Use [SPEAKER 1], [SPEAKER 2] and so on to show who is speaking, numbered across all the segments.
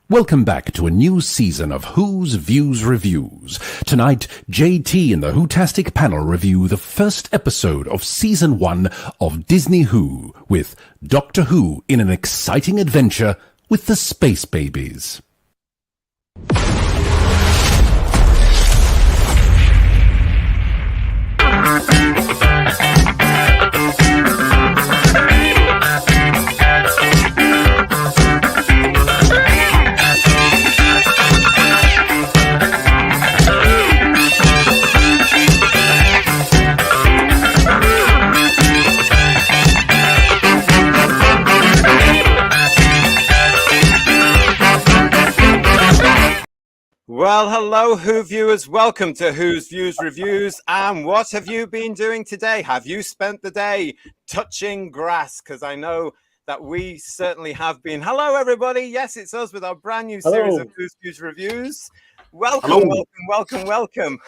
[SPEAKER 1] Welcome back to a new season of Who's Views Reviews. Tonight, JT and the WHOTASTIC panel review the first episode of Season 1 of Disney Who, with Doctor Who in an exciting adventure with the Space Babies.
[SPEAKER 2] Well, hello, Who viewers. Welcome to Who's Views Reviews. And what have you been doing today? Have you spent the day touching grass? Because I know that we certainly have been. Hello, everybody. Yes, it's us with our brand new series of Who's Views Reviews. Welcome, welcome.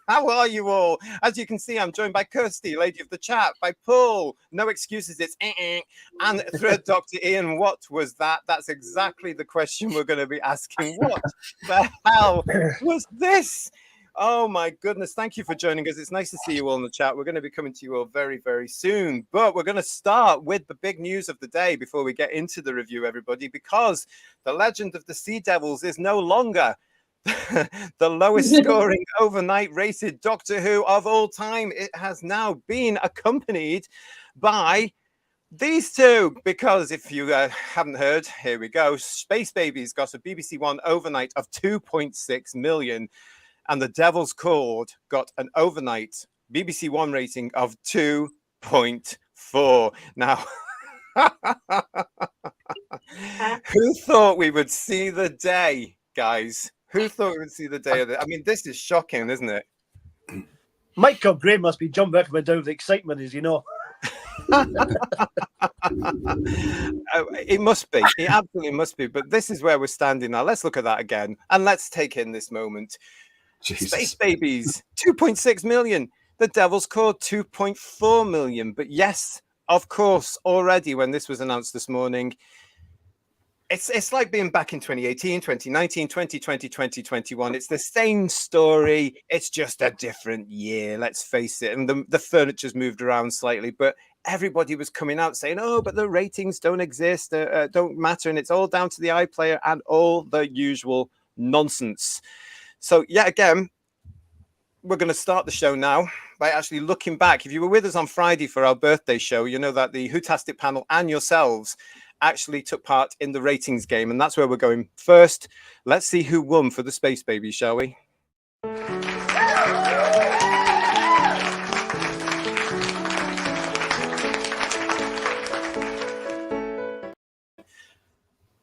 [SPEAKER 2] How are you all? As you can see, I'm joined by Kirsty, Lady of the Chat, by Paul, no excuses, it's and Thread Dr. Ian. What was that? That's exactly the question we're going to be asking. What the hell was this? Oh my goodness, thank you for joining us. It's nice to see you all in the chat. We're going to be coming to you all very, very soon. But we're going to start with the big news of the day before we get into the review, everybody, because the Legend of the Sea Devils is no longer the lowest scoring overnight rated Doctor Who of all time. It has now been accompanied by these two, because if you haven't heard, here we go. Space Babies got a BBC One overnight of 2.6 million, and The Devil's Cord got an overnight BBC One rating of 2.4. Now, who thought we would see the day, guys? Who thought we would see the day of it? I mean, this is shocking, isn't it?
[SPEAKER 3] Michael Gray must be jumping up and down with excitement, as you know.
[SPEAKER 2] It must be. It absolutely must be. But this is where we're standing now. Let's look at that again. And let's take in this moment. Jesus. Space Babies, 2.6 million. The Devil's Cord, 2.4 million. But yes, of course, already when this was announced this morning, it's like being back in 2018, 2019, 2020, 2021. It's the same story. It's just a different year, let's face it. And the furniture's moved around slightly, but everybody was coming out saying, oh, but the ratings don't exist, don't matter. And it's all down to the iPlayer and all the usual nonsense. So, yet again, we're going to start the show now by actually looking back. If you were with us on Friday for our birthday show, you know that the WHOTASTIC panel and yourselves actually took part in the ratings game, and that's where we're going first. Let's see who won for the Space Babies, shall we?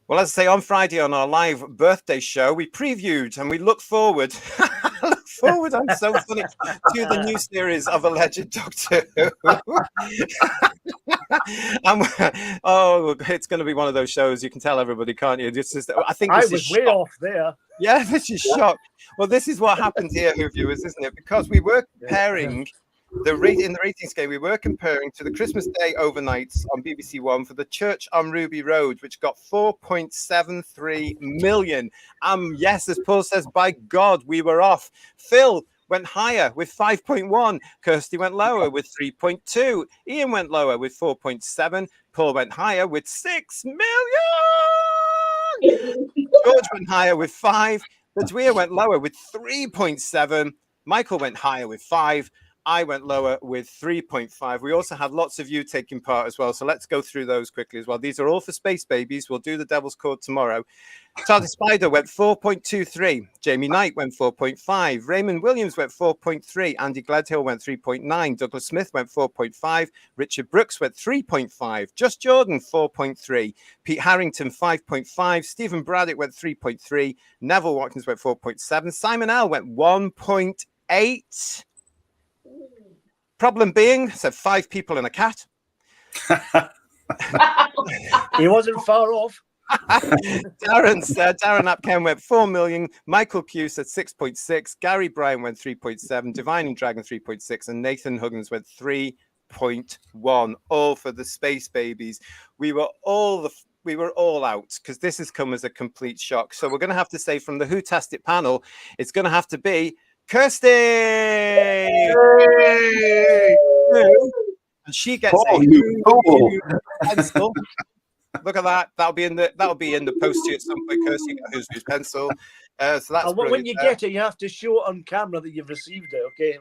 [SPEAKER 2] Well, as I say, on Friday on our live birthday show, we previewed and we look forward. I'm so funny, to the new series of Alleged Doctor Who. It's going to be one of those shows you can tell everybody, can't you? I think this is
[SPEAKER 3] way off there.
[SPEAKER 2] Yeah, this is shock. Well, this is what happens here, Who viewers, isn't it? Because we were comparing in the ratings game, we were comparing to the Christmas Day overnights on BBC One for the Church on Ruby Road, which got 4.73 million. Yes, as Paul says, by God, we were off. Phil went higher with 5.1. Kirsty went lower with 3.2. Ian went lower with 4.7. Paul went higher with 6 million. George went higher with 5. Ladwia went lower with 3.7. Michael went higher with 5. I went lower with 3.5. We also had lots of you taking part as well. So let's go through those quickly as well. These are all for Space Babies. We'll do the Devil's Cord tomorrow. TARDIS Spider went 4.23. Jamie Knight went 4.5. Raymond Williams went 4.3. Andy Gledhill went 3.9. Douglas Smith went 4.5. Richard Brooks went 3.5. Just Jordan, 4.3. Pete Harrington, 5.5. Stephen Braddock went 3.3. Neville Watkins went 4.7. Simon L went 1.8. Problem being, said 5 people and a cat.
[SPEAKER 3] He wasn't far off.
[SPEAKER 2] Darren Apken went 4 million. Michael Pugh said 6.6. Gary Bryan went 3.7. Divine and Dragon 3.6. And Nathan Huggins went 3.1. All for the Space Babies. We were all we were all out because this has come as a complete shock. So we're going to have to say from the WHOTASTIC panel, it's going to have to be Kirsty.
[SPEAKER 3] Hey!
[SPEAKER 2] And she gets pencil. Look at that. That'll be in the post to you at some point, Kirsty. You get Who's Whose pencil. So that's
[SPEAKER 3] when you get it, you have to show it on camera that you've received it. Okay.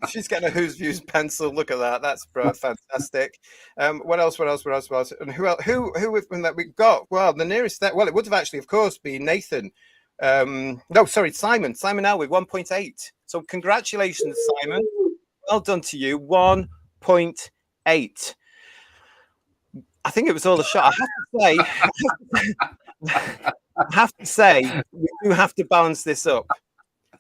[SPEAKER 2] She's getting a Who's Views pencil. Look at that. That's fantastic. What else? And who else? Who that we got? Well, the nearest that. Well, it would have actually, of course, been Nathan. No, sorry, Simon L with 1.8. So congratulations, Simon. Well done to you. 1.8. I think it was all a shot. I have to say, we do have to balance this up.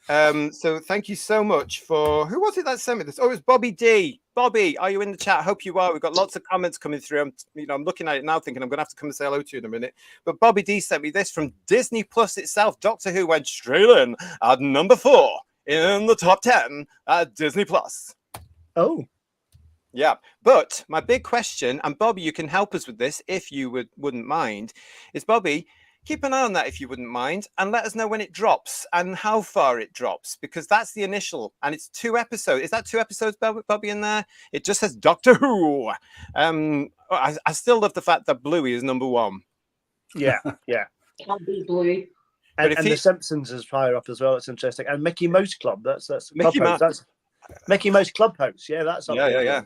[SPEAKER 2] So thank you so much for who was it that sent me this? Oh, it was Bobby D. Bobby, are you in the chat? I hope you are. We've got lots of comments coming through. I'm looking at it now, thinking I'm going to have to come and say hello to you in a minute. But Bobby D sent me this from Disney Plus itself. Doctor Who went straight in at number 4 in the top 10 at Disney Plus.
[SPEAKER 3] Oh,
[SPEAKER 2] yeah. But my big question, and Bobby, you can help us with this if you wouldn't mind, is Bobby. Keep an eye on that if you wouldn't mind, and let us know when it drops and how far it drops, because that's the initial, and it's 2 episodes. Is that 2 episodes, Bobby, in there? It just says Doctor Who. I still love the fact that Bluey is number 1.
[SPEAKER 3] Yeah.
[SPEAKER 4] Can't be Bluey.
[SPEAKER 3] And The Simpsons is higher up as well. It's interesting. And Mickey Mouse Club. That's
[SPEAKER 2] Mickey
[SPEAKER 3] Clubhouse. That's Mickey Mouse Clubhouse. Yeah, that's up there.
[SPEAKER 2] Yeah.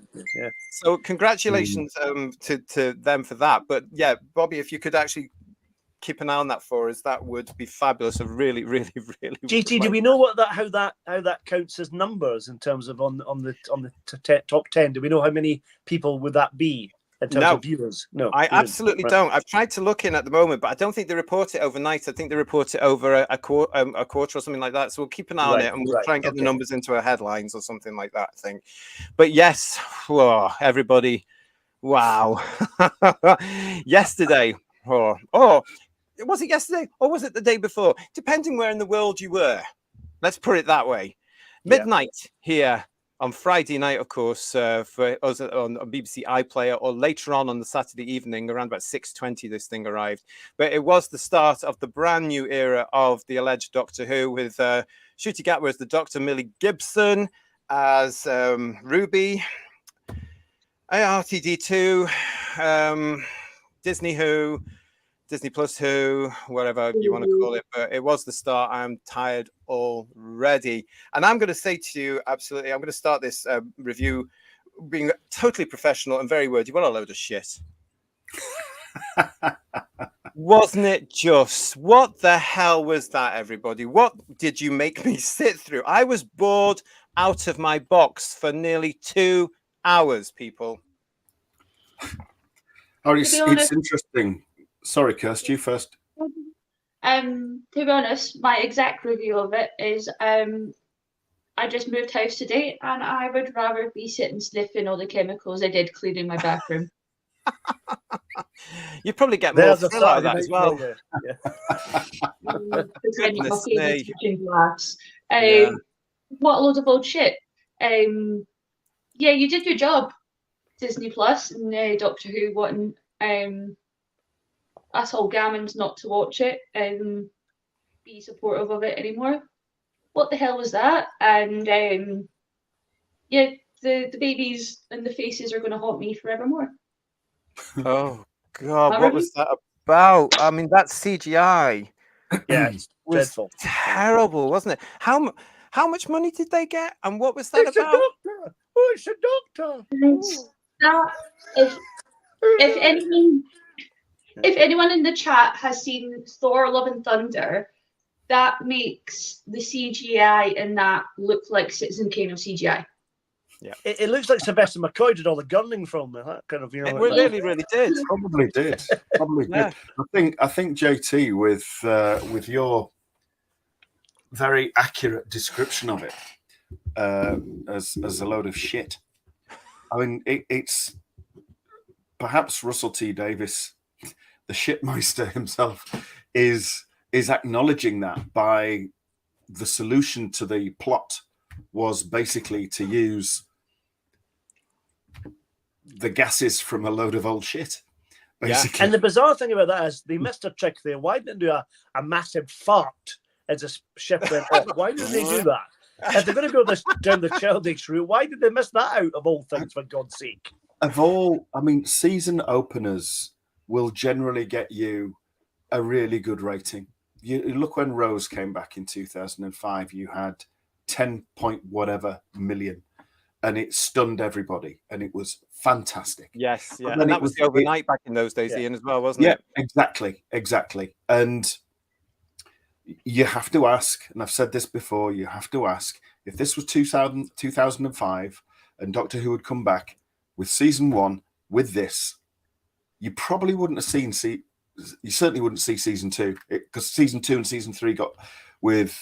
[SPEAKER 2] So congratulations to them for that. But yeah, Bobby, if you could actually keep an eye on that for us, that would be fabulous. Really
[SPEAKER 3] GT, do we know how that counts as numbers in terms of on the top 10? Do we know how many people would that be in terms of viewers? No,
[SPEAKER 2] I absolutely don't. I've tried to look in at the moment, but I don't think they report it overnight. I think they report it over a quarter or something like that. So we'll keep an eye on it, and we'll try and get the numbers into our headlines or something like that, I think. But yes, whoa, everybody, wow. Yesterday, was it yesterday or was it the day before? Depending where in the world you were. Let's put it that way. Midnight here on Friday night, of course, for us on BBC iPlayer, or later on the Saturday evening, around about 6:20, this thing arrived. But it was the start of the brand new era of the alleged Doctor Who, with Ncuti Gatwa as the Doctor, Millie Gibson as Ruby, RTD2, Disney Who, Disney Plus Who, whatever you want to call it, but it was the start. I'm tired already. And I'm going to say to you, absolutely, I'm going to start this review being totally professional and very wordy. What a load of shit. Wasn't it just? What the hell was that, everybody? What did you make me sit through? I was bored out of my box for nearly 2 hours, people.
[SPEAKER 5] Oh, it's interesting. Sorry, Kirst, you first.
[SPEAKER 4] To be honest, my exact review of it is I just moved house today, and I would rather be sitting sniffing all the chemicals I did cleaning my bathroom.
[SPEAKER 2] You probably get more thrill out of that as well.
[SPEAKER 4] What a load of old shit. Yeah, you did your job, Disney Plus and Doctor Who wanting us all gammons not to watch it and be supportive of it anymore. What the hell was that? And yeah, the babies and the faces are going to haunt me forevermore.
[SPEAKER 2] Oh God, what was that about? I mean, that's CGI.
[SPEAKER 3] Yeah, it was dreadful.
[SPEAKER 2] Terrible, wasn't it? How much money did they get, and what was that
[SPEAKER 3] it's
[SPEAKER 2] about?
[SPEAKER 3] A doctor. Oh, it's a doctor.
[SPEAKER 4] If anyone in the chat has seen Thor: Love and Thunder, that makes the CGI in that look like Citizen Kane of CGI.
[SPEAKER 3] Yeah, it looks like Sylvester McCoy did all the gunning from that kind of, you know.
[SPEAKER 2] It really did.
[SPEAKER 5] Probably did.
[SPEAKER 2] Yeah.
[SPEAKER 5] I think JT, with your very accurate description of it as a load of shit. I mean, it's perhaps Russell T Davies, the shitmeister himself, is acknowledging that by the solution to the plot was basically to use the gases from a load of old shit. Basically.
[SPEAKER 3] And the bizarre thing about that is they missed a trick there. Why didn't they do a massive fart as a ship went off? Why did they do that? If they're going to go down the childish route, why did they miss that out of all things, for God's sake?
[SPEAKER 5] Of all, I mean, season openers will generally get you a really good rating. You look when Rose came back in 2005, you had 10 point whatever million, and it stunned everybody, and it was fantastic.
[SPEAKER 2] Yes, yeah, and that was the overnight back in those days, Ian, as well, wasn't it?
[SPEAKER 5] Yeah, exactly. And you have to ask, and I've said this before, you have to ask, if this was 2005 and Doctor Who had come back with season 1 with this, you probably wouldn't have seen, you certainly wouldn't see season 2, because season 2 and season 3 got, with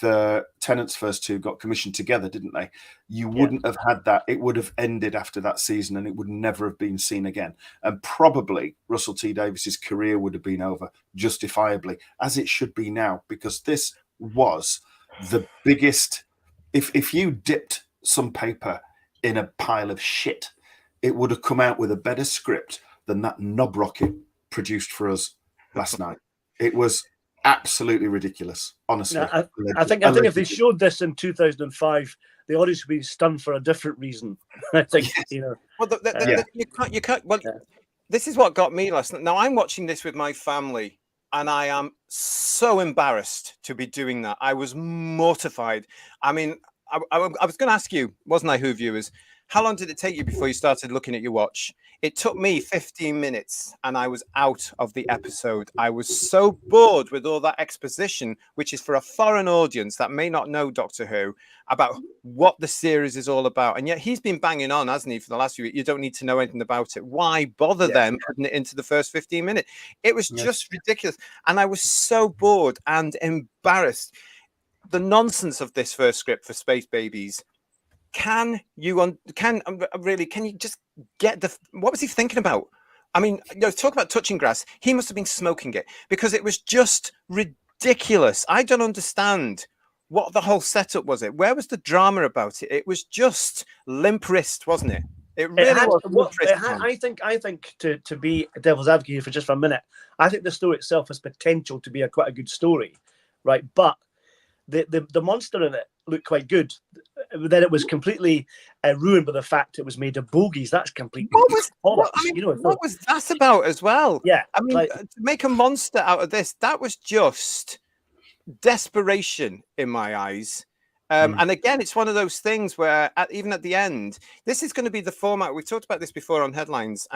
[SPEAKER 5] Tennant's first 2 got commissioned together, didn't they? You wouldn't have had that. It would have ended after that season and it would never have been seen again. And probably Russell T Davies's career would have been over, justifiably, as it should be now, because this was the biggest. If you dipped some paper in a pile of shit, it would have come out with a better script than that knob rocket produced for us last night. It was absolutely ridiculous, honestly.
[SPEAKER 3] No, I think if they showed this in 2005, the audience would be stunned for a different reason. I think, you know.
[SPEAKER 2] Well, you can't. Well, this is what got me last night. Now I'm watching this with my family, and I am so embarrassed to be doing that. I was mortified. I mean, I was going to ask you, wasn't I, Who viewers? How long did it take you before you started looking at your watch? It took me 15 minutes and I was out of the episode. I was so bored with all that exposition, which is for a foreign audience that may not know Doctor Who, about what the series is all about. And yet he's been banging on, hasn't he, for the last few weeks? You don't need to know anything about it. Why bother them putting it into the first 15 minutes? It was just ridiculous. And I was so bored and embarrassed. The nonsense of this first script for Space Babies. Can you just get what was he thinking about? I mean, talk about touching grass. He must have been smoking it, because it was just ridiculous. I don't understand what the whole setup was. Where was the drama about it? It was just limp wrist, wasn't it? It really was.
[SPEAKER 3] I think to be a devil's advocate for just for a minute, I think the story itself has potential to be quite a good story, right? But the monster in it looked quite good. Then it was completely ruined by the fact it was made of bogies. That's completely
[SPEAKER 2] what was that about as well?
[SPEAKER 3] Yeah,
[SPEAKER 2] I mean, to make a monster out of this, that was just desperation in my eyes. And again, it's one of those things where even at the end, this is going to be the format. We've talked about this before on headlines.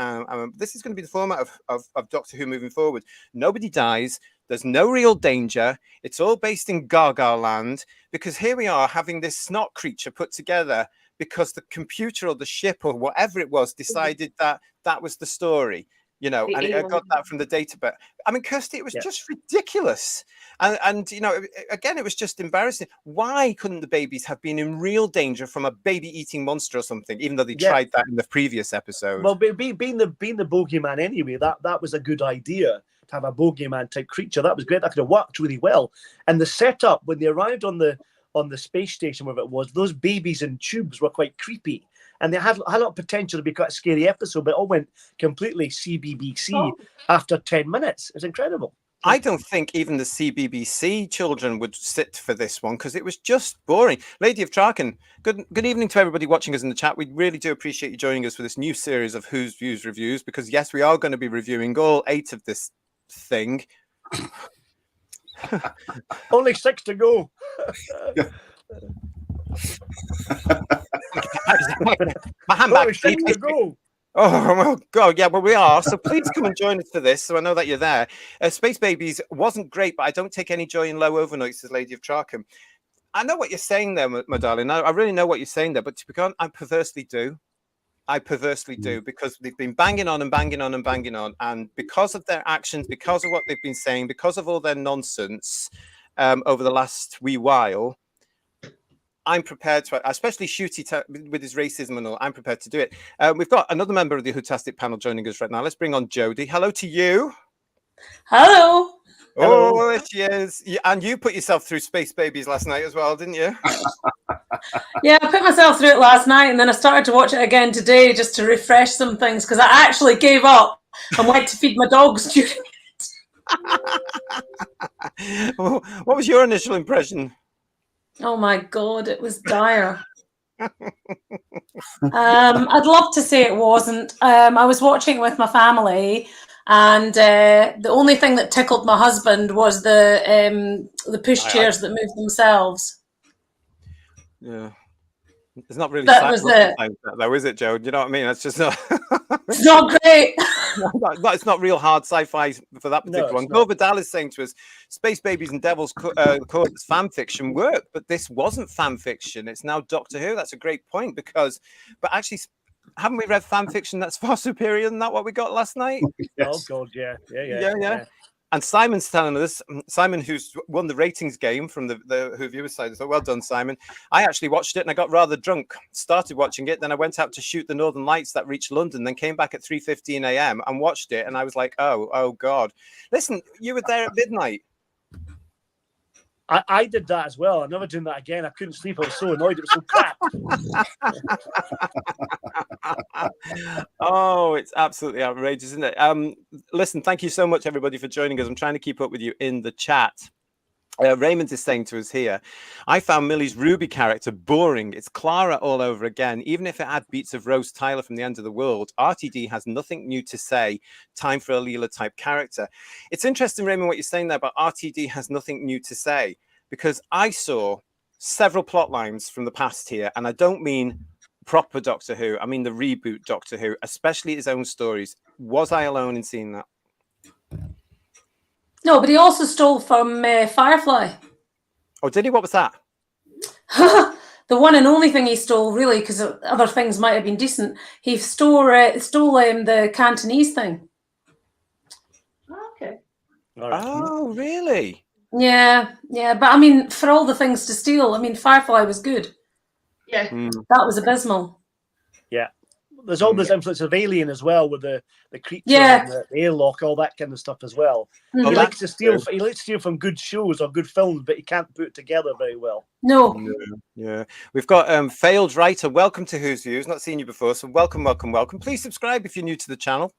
[SPEAKER 2] This is going to be the format of Doctor Who moving forward. Nobody dies. There's no real danger. It's all based in Gaga land, because here we are having this snot creature put together because the computer or the ship or whatever it was decided that was the story. You know, and I got that from the data. But I mean, Kirsty, it was just ridiculous. And you know, again, it was just embarrassing. Why couldn't the babies have been in real danger from a baby-eating monster or something, even though they tried that in the previous episode?
[SPEAKER 3] Well, being the bogeyman anyway, that was a good idea, to have a bogeyman type creature. That was great. That could have worked really well. And the setup when they arrived on the space station, wherever it was, those babies in tubes were quite creepy. And they had a lot of potential to be quite a scary episode, but it all went completely CBBC after 10 minutes. It's incredible.
[SPEAKER 2] I don't think even the CBBC children would sit for this one, because it was just boring. Lady of Traken, good evening to everybody watching us in the chat. We really do appreciate you joining us for this new series of Who's Views Reviews, because yes, we are going to be reviewing all 8 of this thing.
[SPEAKER 3] Only 6 to go.
[SPEAKER 2] Only 6 to go. Oh, well, God, yeah, well, we are. So please come and join us for this. So I know that you're there. Space Babies wasn't great, but I don't take any joy in low overnights, says Lady of Traken. I know what you're saying there, my darling. I really know what you're saying there, but to be honest, I perversely do. Because they've been banging on and banging on and banging on. And because of their actions, because of what they've been saying, because of all their nonsense over the last wee while, I'm prepared to, especially Shooty with his racism and all, I'm prepared to do it. We've got another member of the WHOTASTIC panel joining us right now. Let's bring on Jodie. Hello to you.
[SPEAKER 6] Hello.
[SPEAKER 3] Hello.
[SPEAKER 2] Oh, there she is. And you put yourself through Space Babies last night as well, didn't you?
[SPEAKER 6] Yeah, I put myself through it last night, and then I started to watch it again today just to refresh some things, because I actually gave up and went to feed my dogs during
[SPEAKER 2] What was your initial impression?
[SPEAKER 6] Oh my God, it was dire. I'd love to say it wasn't. I was watching it with my family, and the only thing that tickled my husband was the pushchairs that moved themselves.
[SPEAKER 2] Yeah. It's not really
[SPEAKER 6] That was it.
[SPEAKER 2] though, is it, Joe? Do you know what I mean? It's just not.
[SPEAKER 6] It's not great.
[SPEAKER 2] It's not real hard sci-fi for that particular one. Go Vidal is saying to us, Space Babies and Devil's Chorus fan fiction work, but this wasn't fan fiction. It's now Doctor Who. That's a great point but actually, haven't we read fan fiction that's far superior than that? What we got last night?
[SPEAKER 3] Yes. Oh God, yeah.
[SPEAKER 2] And Simon's telling us, Simon, who's won the ratings game from the Who viewer side. So well done, Simon. I actually watched it and I got rather drunk. Started watching it, then I went out to shoot the Northern Lights that reached London, then came back at 3:15 a.m. and watched it. And I was like, oh God. Listen, you were there at midnight.
[SPEAKER 3] I did that as well. I'm never doing that again. I couldn't sleep. I was so annoyed. It was so crap.
[SPEAKER 2] Oh, it's absolutely outrageous, isn't it? Listen, thank you so much, everybody, for joining us. I'm trying to keep up with you in the chat. Raymond is saying to us here, I found Millie's Ruby character boring. It's Clara all over again. Even if it had beats of Rose Tyler from The End of the World, RTD has nothing new to say. Time for a Leela type character. It's interesting, Raymond, what you're saying there about RTD has nothing new to say, because I saw several plot lines from the past here, and I don't mean proper Doctor Who. I mean the reboot Doctor Who, especially his own stories. Was I alone in seeing that?
[SPEAKER 6] No, but he also stole from Firefly.
[SPEAKER 2] Oh, did he? What was that?
[SPEAKER 6] The one and only thing he stole, really, because other things might have been decent. He stole the Cantonese thing.
[SPEAKER 4] Okay.
[SPEAKER 2] Oh, really?
[SPEAKER 6] Yeah. But I mean, for all the things to steal, I mean, Firefly was good.
[SPEAKER 4] Yeah.
[SPEAKER 6] That was abysmal.
[SPEAKER 3] Yeah. There's all this influence of Alien as well, with the creature
[SPEAKER 6] Yeah.
[SPEAKER 3] and the airlock, all that kind of stuff as well.
[SPEAKER 6] Mhm.
[SPEAKER 3] He likes to steal. He likes to steal from good shows or good films, but he can't put it together very well.
[SPEAKER 6] No.
[SPEAKER 2] Yeah. We've got Failed Writer. Welcome to Who's Views. Not seen you before, so welcome. Please subscribe if you're new to the channel.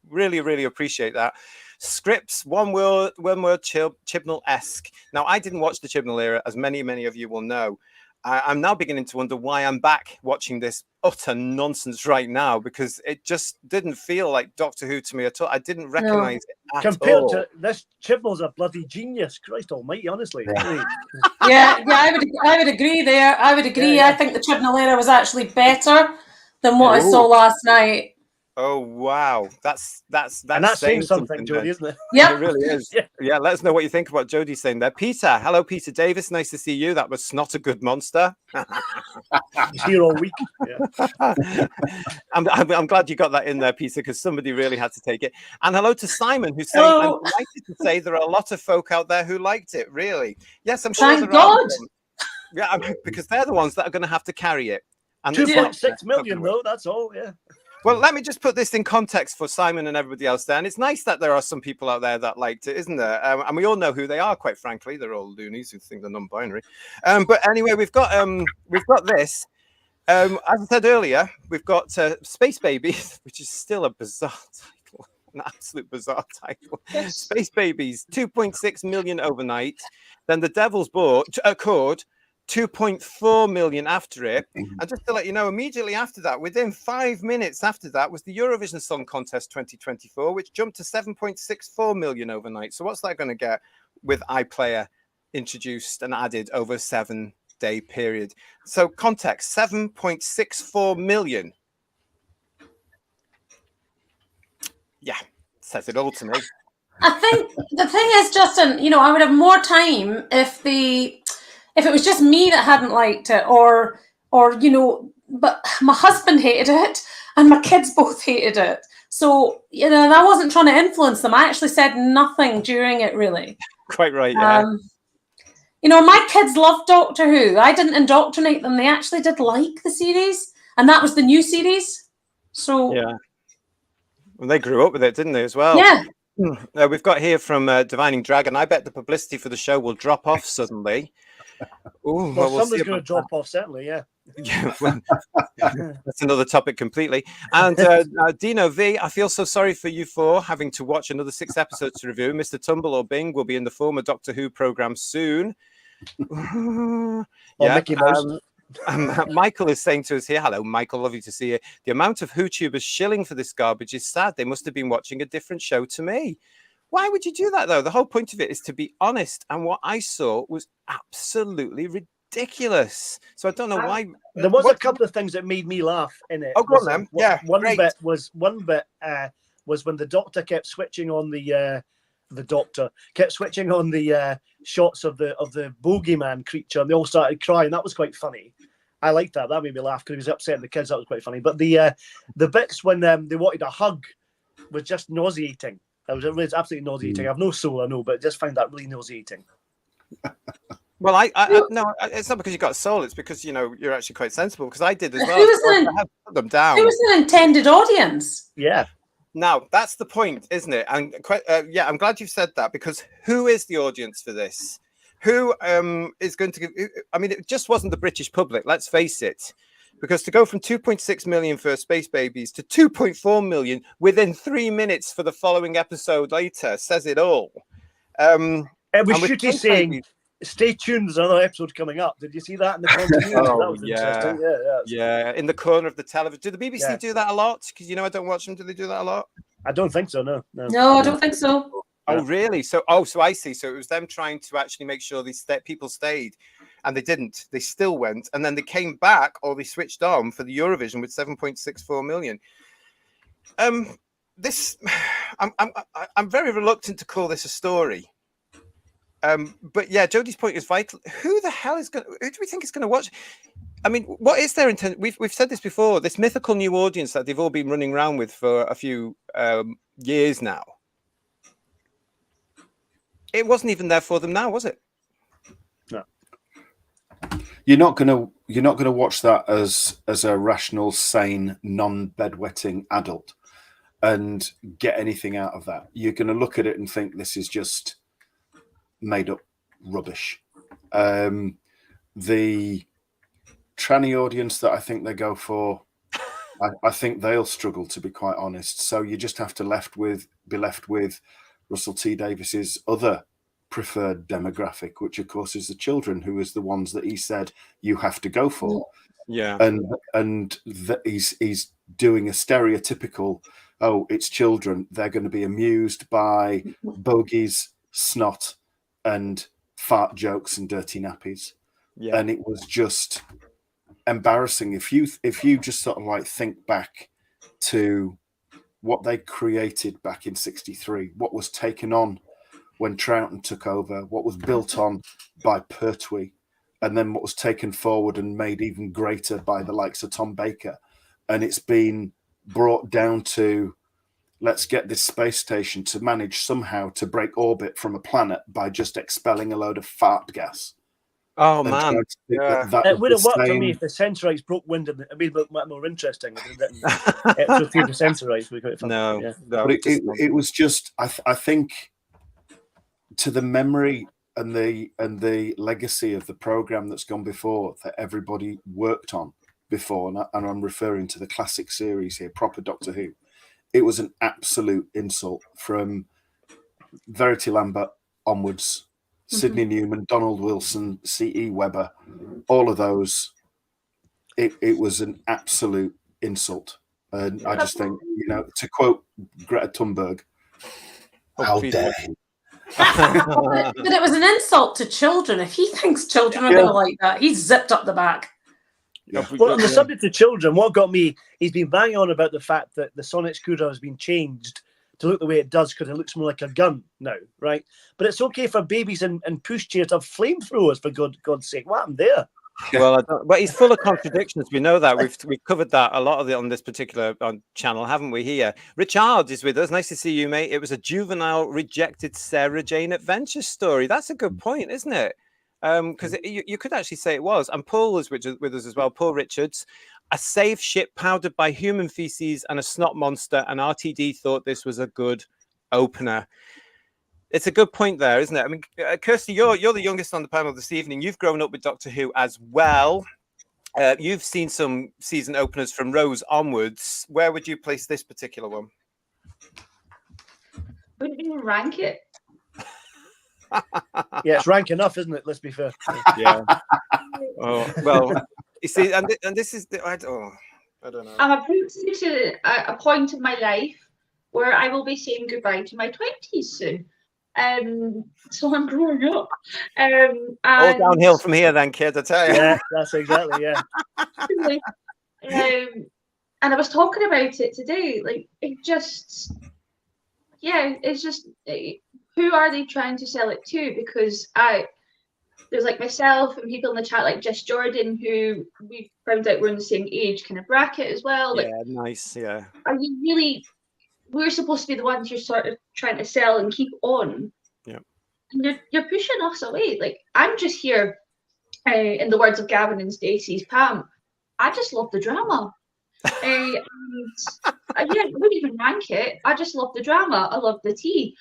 [SPEAKER 2] Really, really appreciate that. Scripts, one word, Chibnall-esque. Now, I didn't watch the Chibnall era, as many of you will know. I'm now beginning to wonder why I'm back watching this utter nonsense right now, because it just didn't feel like Doctor Who to me at all. I didn't recognize it at
[SPEAKER 3] Compared
[SPEAKER 2] all.
[SPEAKER 3] to this, Chibnall's a bloody genius. Christ almighty, honestly.
[SPEAKER 6] Yeah, I would agree there. I would agree.
[SPEAKER 3] Yeah.
[SPEAKER 6] I think the Chibnall era was actually better than what I saw last night.
[SPEAKER 2] Oh wow, that's
[SPEAKER 3] and that's saying something, Jodie, isn't it?
[SPEAKER 6] Yeah,
[SPEAKER 2] it really is. Yeah, let us know what you think about Jodie's saying there. Peter, hello, Peter Davis, nice to see you. That was not a good monster.
[SPEAKER 3] He's here all week. Yeah.
[SPEAKER 2] I'm glad you got that in there, Peter, because somebody really had to take it. And hello to Simon, who's saying, I'm delighted to say there are a lot of folk out there who liked it. Really? Yes, I'm sure.
[SPEAKER 6] Thank God.
[SPEAKER 2] Yeah, because they're the ones that are going to have to carry it. And
[SPEAKER 3] 2.6 million, though. That's all. Yeah.
[SPEAKER 2] Well, let me just put this in context for Simon and everybody else there. And it's nice that there are some people out there that liked it, isn't there? And we all know who they are, quite frankly. They're all loonies who think they're non-binary. But anyway, we've got this. As I said earlier, we've got Space Babies, which is still a bizarre title, an absolute bizarre title. Space Babies, 2.6 million overnight. Then The Devil's Chord, 2.4 million after it. And just to let you know, immediately after that, within 5 minutes after that, was the Eurovision Song Contest 2024, which jumped to 7.64 million overnight. So what's that going to get with iPlayer introduced and added over a 7-day period? So context, 7.64 million. Yeah, says it all to me.
[SPEAKER 6] I think the thing is, Justin, I would have more time if it was just me that hadn't liked it, or but my husband hated it and my kids both hated it. So, I wasn't trying to influence them. I actually said nothing during it, really.
[SPEAKER 2] Quite right, yeah.
[SPEAKER 6] My kids loved Doctor Who. I didn't indoctrinate them. They actually did like the series, and that was the new series. So
[SPEAKER 2] yeah. Well, they grew up with it, didn't they, as well?
[SPEAKER 6] Yeah.
[SPEAKER 2] We've got here from Divining Dragon. I bet the publicity for the show will drop off suddenly. Ooh,
[SPEAKER 3] Well,
[SPEAKER 2] we'll
[SPEAKER 3] something's
[SPEAKER 2] see
[SPEAKER 3] going to
[SPEAKER 2] about
[SPEAKER 3] drop off, certainly, yeah.
[SPEAKER 2] Yeah, well, that's another topic completely. And Dino V, I feel so sorry for you for having to watch another 6 episodes to review. Mr. Tumble or Bing will be in the former Doctor Who program soon.
[SPEAKER 3] Or
[SPEAKER 2] Yeah,
[SPEAKER 3] Mickey Mouse.
[SPEAKER 2] Michael is saying to us here, hello, Michael, lovely to see you. The amount of WhoTubers shilling for this garbage is sad. They must have been watching a different show to me. Why would you do that, though? The whole point of it is to be honest. And what I saw was absolutely ridiculous. So I don't know why.
[SPEAKER 3] There was a couple of things that made me laugh in it.
[SPEAKER 2] Oh, go on then. Yeah,
[SPEAKER 3] one
[SPEAKER 2] great.
[SPEAKER 3] bit was when the Doctor kept switching on the shots of the bogeyman creature, and they all started crying. That was quite funny. I liked that. That made me laugh because he was upsetting the kids. That was quite funny. But the bits when they wanted a hug was just nauseating. It was absolutely nauseating. I've no soul, I know, but I just found that really nauseating.
[SPEAKER 2] Well, no, it's not because you got a soul. It's because you're actually quite sensible. Because I did as well. I had to put them down.
[SPEAKER 6] Who was the intended audience?
[SPEAKER 3] Yeah.
[SPEAKER 2] Now that's the point, isn't it? And yeah, I'm glad you've said that, because who is the audience for this? Who is going to give? I mean, it just wasn't the British public. Let's face it. Because to go from 2.6 million for Space Babies to 2.4 million within 3 minutes for the following episode later says it all.
[SPEAKER 3] It was Shooty saying, "Stay tuned, there's another episode coming up." Did you see that in the continuity? That was interesting.
[SPEAKER 2] Yeah, in the corner of the television. Do the BBC do that a lot? Because I don't watch them. Do they do that a lot?
[SPEAKER 3] I don't think so. No,
[SPEAKER 6] I don't think so.
[SPEAKER 2] Oh, really? So I see. So it was them trying to actually make sure these people stayed. And they didn't. They still went, and then they came back, or they switched on for the Eurovision with 7.64 million. I'm very reluctant to call this a story. But yeah, Jodie's point is vital. Who the hell is going? Who do we think is going to watch? I mean, what is their intent? We've said this before. This mythical new audience that they've all been running around with for a few years now. It wasn't even there for them now, was it?
[SPEAKER 3] No.
[SPEAKER 5] You're not gonna watch that as a rational, sane, non-bedwetting adult and get anything out of that. You're gonna look at it and think this is just made up rubbish. The tranny audience that I think they go for, I think they'll struggle, to be quite honest. So you just have to be left with Russell T Davis's other preferred demographic, which of course is the children, who is the ones that he said you have to go for.
[SPEAKER 2] Yeah.
[SPEAKER 5] And he's doing a stereotypical, it's children, they're going to be amused by bogies, snot, and fart jokes and dirty nappies. Yeah. And it was just embarrassing. If you just sort of like think back to what they created back in '63, what was taken on when Troughton took over, what was built on by Pertwee, and then what was taken forward and made even greater by the likes of Tom Baker. And it's been brought down to, let's get this space station to manage somehow to break orbit from a planet by just expelling a load of fart gas.
[SPEAKER 2] Oh, man.
[SPEAKER 3] It would have worked for me if the Censorites broke wind and it made it more interesting. Episode 3 of the Censorites would be quite fun.
[SPEAKER 2] No.
[SPEAKER 5] But it was just, I think, to the memory and the legacy of the program that's gone before, that everybody worked on before, and I'm referring to the classic series here, proper Doctor Who, it was an absolute insult from Verity Lambert onwards. Sidney Newman, Donald Wilson, C.E. Webber, all of those, it was an absolute insult. And I just think, to quote Greta Thunberg, how dare he?
[SPEAKER 6] But it was an insult to children. If he thinks children are going to like that, he's zipped up the back.
[SPEAKER 3] Yeah. Well, on the subject of children, what got me, he's been banging on about the fact that the Sonic screwdriver has been changed to look the way it does because it looks more like a gun now, right? But it's okay for babies and pushchairs to have flamethrowers, for God's sake. What happened there?
[SPEAKER 2] Well, but he's full of contradictions. We know that. We've covered that a lot of it on this particular channel, haven't we? Here, Richard is with us. Nice to see you, mate. It was a juvenile rejected Sarah Jane adventure story. That's a good point, isn't it? Because you could actually say it was. And Paul is with us as well. Paul Richards. A safe ship powdered by human feces and a snot monster, and RTD thought this was a good opener. It's a good point there, isn't it? I mean, Kirsty, you're the youngest on the panel this evening. You've grown up with Doctor Who as well. You've seen some season openers from Rose onwards. Where would you place this particular one?
[SPEAKER 4] Wouldn't even rank it.
[SPEAKER 3] Yeah, it's rank enough, isn't it? Let's be fair.
[SPEAKER 2] Yeah. Oh, well, you see, and this is I don't know.
[SPEAKER 4] I'm approaching to a point in my life where I will be saying goodbye to my 20s soon. So I'm growing up.
[SPEAKER 2] All downhill from here, then, kid. I tell you.
[SPEAKER 3] Yeah, that's exactly. Yeah.
[SPEAKER 4] And I was talking about it today. Like, it just, it's just, who are they trying to sell it to? Because there's like myself and people in the chat, like Jess Jordan, who we found out we're in the same age kind of bracket as well. Like,
[SPEAKER 2] yeah, nice. Yeah.
[SPEAKER 4] Are you really? We're supposed to be the ones you're sort of trying to sell and keep on.
[SPEAKER 2] Yeah.
[SPEAKER 4] And you're pushing us away. Like, I'm just here, in the words of Gavin and Stacey's Pam, I just love the drama. And I wouldn't even rank it. I just love the drama. I love the tea.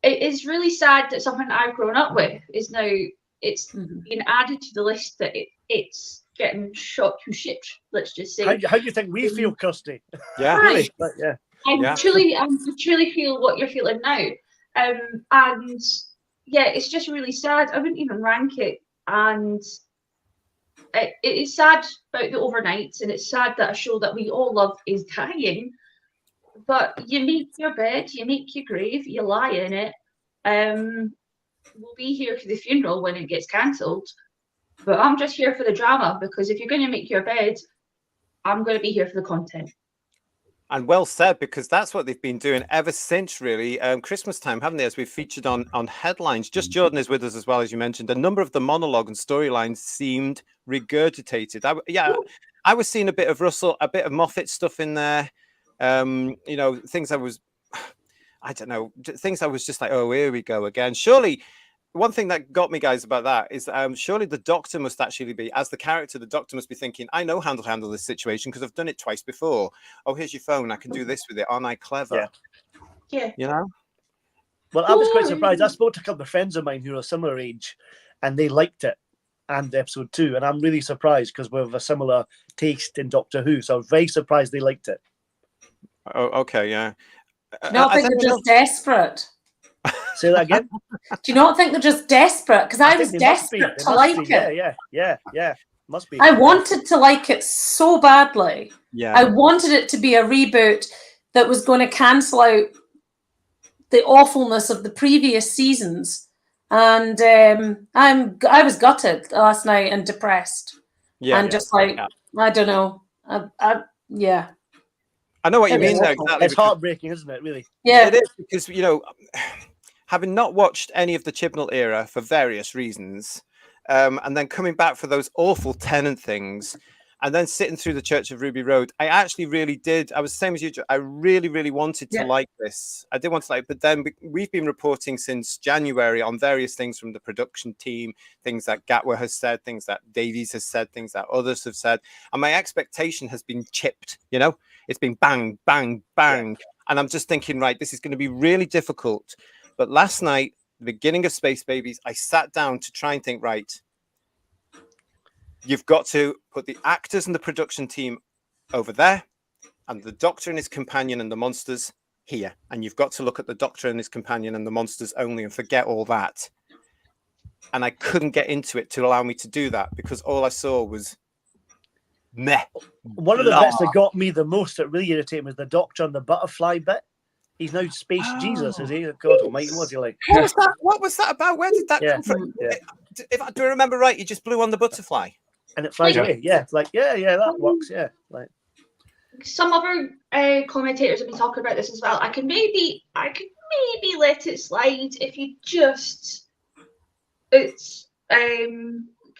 [SPEAKER 4] It is really sad that something I've grown up with is now been added to the list that it's getting shot to shit. Let's just say.
[SPEAKER 3] How do you think we feel, Kirsty?
[SPEAKER 2] Yeah.
[SPEAKER 4] Right.
[SPEAKER 3] But, yeah.
[SPEAKER 4] I truly feel what you're feeling now. And yeah, it's just really sad. I wouldn't even rank it. And it is sad about the overnights, and it's sad that a show that we all love is dying. But you make your bed, you make your grave, you lie in it. We'll be here for the funeral when it gets cancelled. But I'm just here for the drama, because if you're going to make your bed, I'm going to be here for the content.
[SPEAKER 2] And well said, because that's what they've been doing ever since, really, Christmas time, haven't they? As we've featured on headlines. Just Jordan is with us as well, as you mentioned. A number of the monologue and storylines seemed regurgitated. I was seeing a bit of Russell, a bit of Moffat stuff in there. Things I was just like, oh, here we go again. Surely, one thing that got me, guys, about that is surely the Doctor must actually be, as the character, the Doctor must be thinking, I know how to handle this situation because I've done it twice before. Oh, here's your phone. I can do this with it. Aren't I clever?
[SPEAKER 4] Yeah.
[SPEAKER 2] You know?
[SPEAKER 3] Well, I was quite surprised. I spoke to a couple of friends of mine who are a similar age, and they liked it and episode 2. And I'm really surprised because we have a similar taste in Doctor Who. So I was very surprised they liked it.
[SPEAKER 2] Oh, okay, yeah.
[SPEAKER 6] Do you not think they're just desperate?
[SPEAKER 3] Say that again?
[SPEAKER 6] Do you not think they're just desperate? Because I was desperate to like it.
[SPEAKER 3] Yeah. Must be.
[SPEAKER 6] I wanted to like it so badly.
[SPEAKER 2] Yeah.
[SPEAKER 6] I wanted it to be a reboot that was going to cancel out the awfulness of the previous seasons. And I was gutted last night and depressed. Yeah. And just like, I don't know. Yeah.
[SPEAKER 2] I know what you mean there. Exactly.
[SPEAKER 3] It's heartbreaking, isn't it, really?
[SPEAKER 6] Yeah.
[SPEAKER 2] It is, because, having not watched any of the Chibnall era for various reasons, and then coming back for those awful Tennant things, and then sitting through the Church of Ruby Road, I actually really did. I was the same as you. I really, really wanted to like this. I did want to like, but then we've been reporting since January on various things from the production team, things that Gatwa has said, things that Davies has said, things that others have said. And my expectation has been chipped, It's been bang, bang, bang. And I'm just thinking, right, this is going to be really difficult. But last night, the beginning of Space Babies, I sat down to try and think, right, you've got to put the actors and the production team over there, and the Doctor and his companion and the monsters here. And you've got to look at the Doctor and his companion and the monsters only and forget all that. And I couldn't get into it to allow me to do that, because all I saw was meh.
[SPEAKER 3] One of the bits that got me the most, that really irritated me, was the Doctor and the butterfly bit. He's now Space Jesus, is he? God almighty, what's he like?
[SPEAKER 2] What was that about? Where did that come from?
[SPEAKER 3] Yeah.
[SPEAKER 2] Do I remember right, he just blew on the butterfly?
[SPEAKER 3] And it flies away. Yeah, that works. Yeah, like
[SPEAKER 4] some other commentators have been talking about this as well. I could maybe let it slide if you just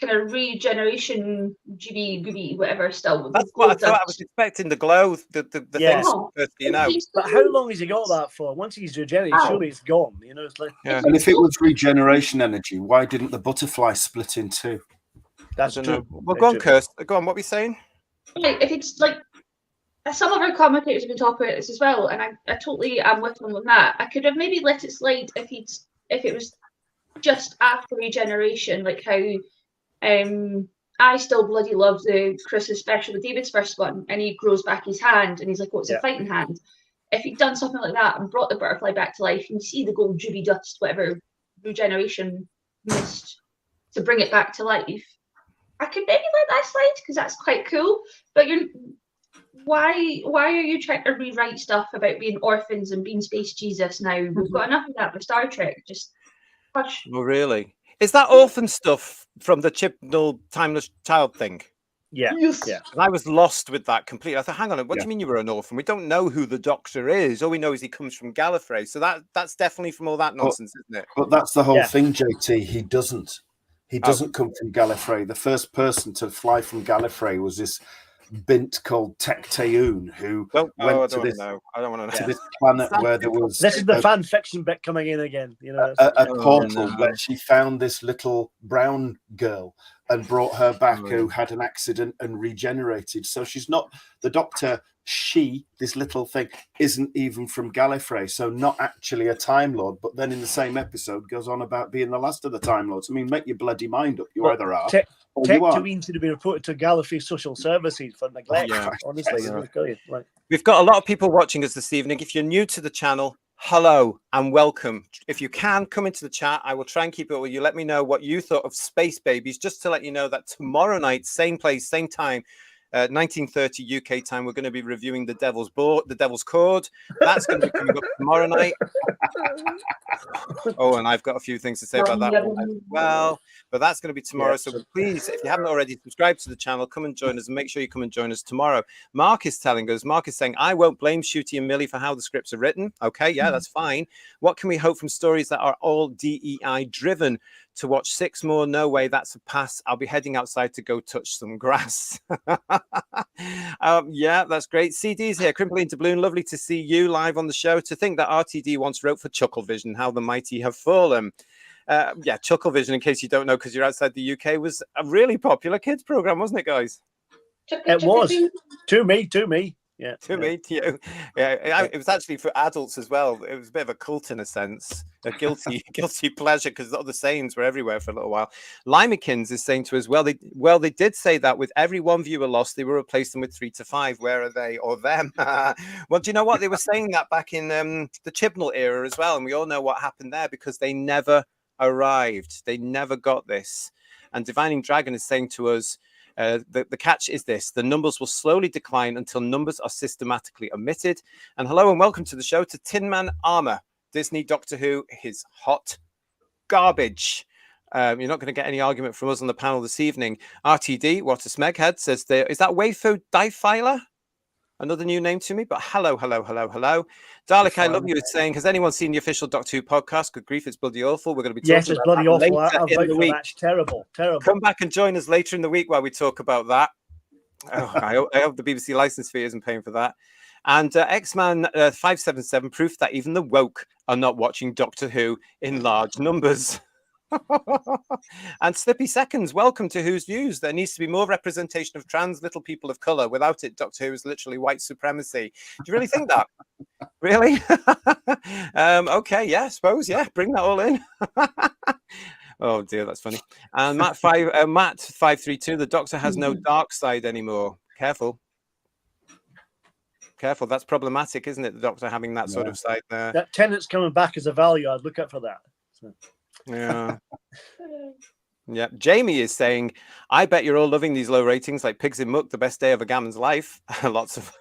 [SPEAKER 4] kind of regeneration, GB, whatever. Still,
[SPEAKER 2] that's what I thought. I was expecting the glow, the things.
[SPEAKER 3] But how long has he got that for? Once he's regenerated, surely it's gone. It's like.
[SPEAKER 5] Yeah. And if it was regeneration energy, why didn't the butterfly split in two?
[SPEAKER 3] That's true.
[SPEAKER 2] Well, go on, Kirst. Go on. What were you saying?
[SPEAKER 4] Like, if it's like some of our commentators have been talking about this as well, and I totally am with them on that. I could have maybe let it slide if it was just after regeneration, like how I still bloody love the Christmas special, the David's first one, and he grows back his hand and he's like, "What's a fighting hand?" If he'd done something like that and brought the butterfly back to life, and you see the gold ruby dust, whatever regeneration mist, to bring it back to life, I could maybe let that slide because that's quite cool. But why are you trying to rewrite stuff about being orphans and being space Jesus now? We've got enough of that with Star Trek. Just hush.
[SPEAKER 2] Oh, really? Is that orphan stuff from the Chibnall Timeless Child thing?
[SPEAKER 3] Yeah.
[SPEAKER 4] Yes.
[SPEAKER 3] Yeah.
[SPEAKER 2] And I was lost with that completely. I thought, hang on, what do you mean you were an orphan? We don't know who the Doctor is. All we know is he comes from Gallifrey. So that's definitely from all that nonsense, isn't it?
[SPEAKER 5] But that's the whole
[SPEAKER 3] Yeah.
[SPEAKER 5] thing, JT. He doesn't come from Gallifrey. The first person to fly from Gallifrey was this bint called Tecteun, who went to this planet where there was...
[SPEAKER 3] This is the fan fiction bit coming in again. You know,
[SPEAKER 5] a portal where she found this little brown girl and brought her back who had an accident and regenerated. So she's not... The Doctor, this little thing, isn't even from Gallifrey, so not actually a Time Lord, but then in the same episode goes on about being the last of the Time Lords. I mean, make your bloody mind up. You either are or you aren't.
[SPEAKER 3] Tecteun should have been reported to Gallifrey Social Services for neglect. Honestly,
[SPEAKER 2] We've got a lot of people watching us this evening. If you're new to the channel, hello and welcome. If you can come into the chat, I will try and keep it with you. Let me know what you thought of Space Babies, just to let you know that tomorrow night, same place, same time, 1930 UK time, we're going to be reviewing the Devil's Cord. That's going to be coming up tomorrow night. Oh, and I've got a few things to say about that one as well. But that's going to be tomorrow. So please, if you haven't already subscribed to the channel, come and join us, and make sure you come and join us tomorrow. Mark is saying, I won't blame Shooty and Millie for how the scripts are written. Okay, yeah, that's fine. What can we hope from stories that are all DEI driven? To watch 6 more? No way, that's a pass. I'll be heading outside to go touch some grass. Yeah, that's great. CD's here. Crimpling to Balloon, lovely to see you live on the show. To think that RTD once wrote for Chucklevision, How the Mighty Have Fallen. Yeah, Chucklevision, in case you don't know, because you're outside the UK, was a really popular kids program, wasn't it, guys?
[SPEAKER 3] It was. To me. Yeah.
[SPEAKER 2] To me, to you. Yeah, it was actually for adults as well. It was a bit of a cult in a sense, a guilty pleasure, because the sayings were everywhere for a little while. Limekins is saying to us, well, they did say that with every one viewer lost, they were replacing with 3 to 5. Where are they or them? Well, do you know what? They were saying that back in the Chibnall era as well, and we all know what happened there because they never arrived. They never got this. And Divining Dragon is saying to us, the catch is this: the numbers will slowly decline until numbers are systematically omitted. And hello and welcome to the show to Tin Man Armor. Disney Doctor Who is hot garbage. You're not going to get any argument from us on the panel this evening. RTD, what a smeghead, says there. Is that Wayfo Difiler? Another new name to me, but hello. Dalek, I love you. It's saying, has anyone seen the official Doctor Who podcast? Good grief, it's bloody awful. We're going to be talking
[SPEAKER 3] yes, it's bloody awful.
[SPEAKER 2] In the week.
[SPEAKER 3] That's terrible.
[SPEAKER 2] Come back and join us later in the week while we talk about that. Oh, I hope the BBC license fee isn't paying for that. And X-Man 577, proof that even the woke are not watching Doctor Who in large numbers. And Slippy Seconds, welcome to Who's Views. There needs to be more representation of trans little people of color. Without it, Doctor Who is literally white supremacy. Do you really think that? Really? Okay, yeah, I suppose, yeah, bring that all in. Oh dear, that's funny. And Matt 532, the Doctor has no dark side anymore. Careful, that's problematic, isn't it? The Doctor having that sort of side there.
[SPEAKER 3] That Tennant's coming back as a value. I'd look out for that. So.
[SPEAKER 2] Yeah. Yeah. Jamie is saying, I bet you're all loving these low ratings like Pigs in Muck, the best day of a gammon's life. lots of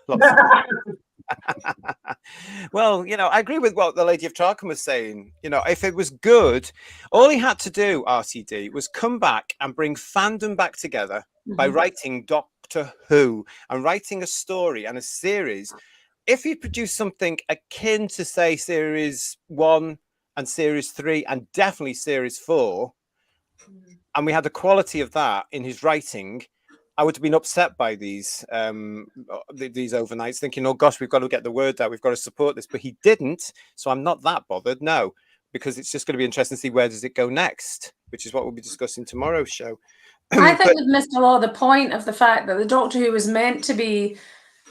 [SPEAKER 2] Well, I agree with what the Lady of Tarkham was saying. If it was good, all he had to do, RCD, was come back and bring fandom back together by writing Doctor Who and writing a story and a series. If he produced something akin to, say, Series 1 and Series 3 and definitely Series 4, and we had the quality of that in his writing, I would have been upset by these overnights, thinking, oh gosh, we've got to get the word out, we've got to support this. But he didn't, so I'm not that bothered, no, because it's just going to be interesting to see where does it go next, which is what we'll be discussing tomorrow's show.
[SPEAKER 6] I think we've missed a lot of the point of the fact that the Doctor Who was meant to be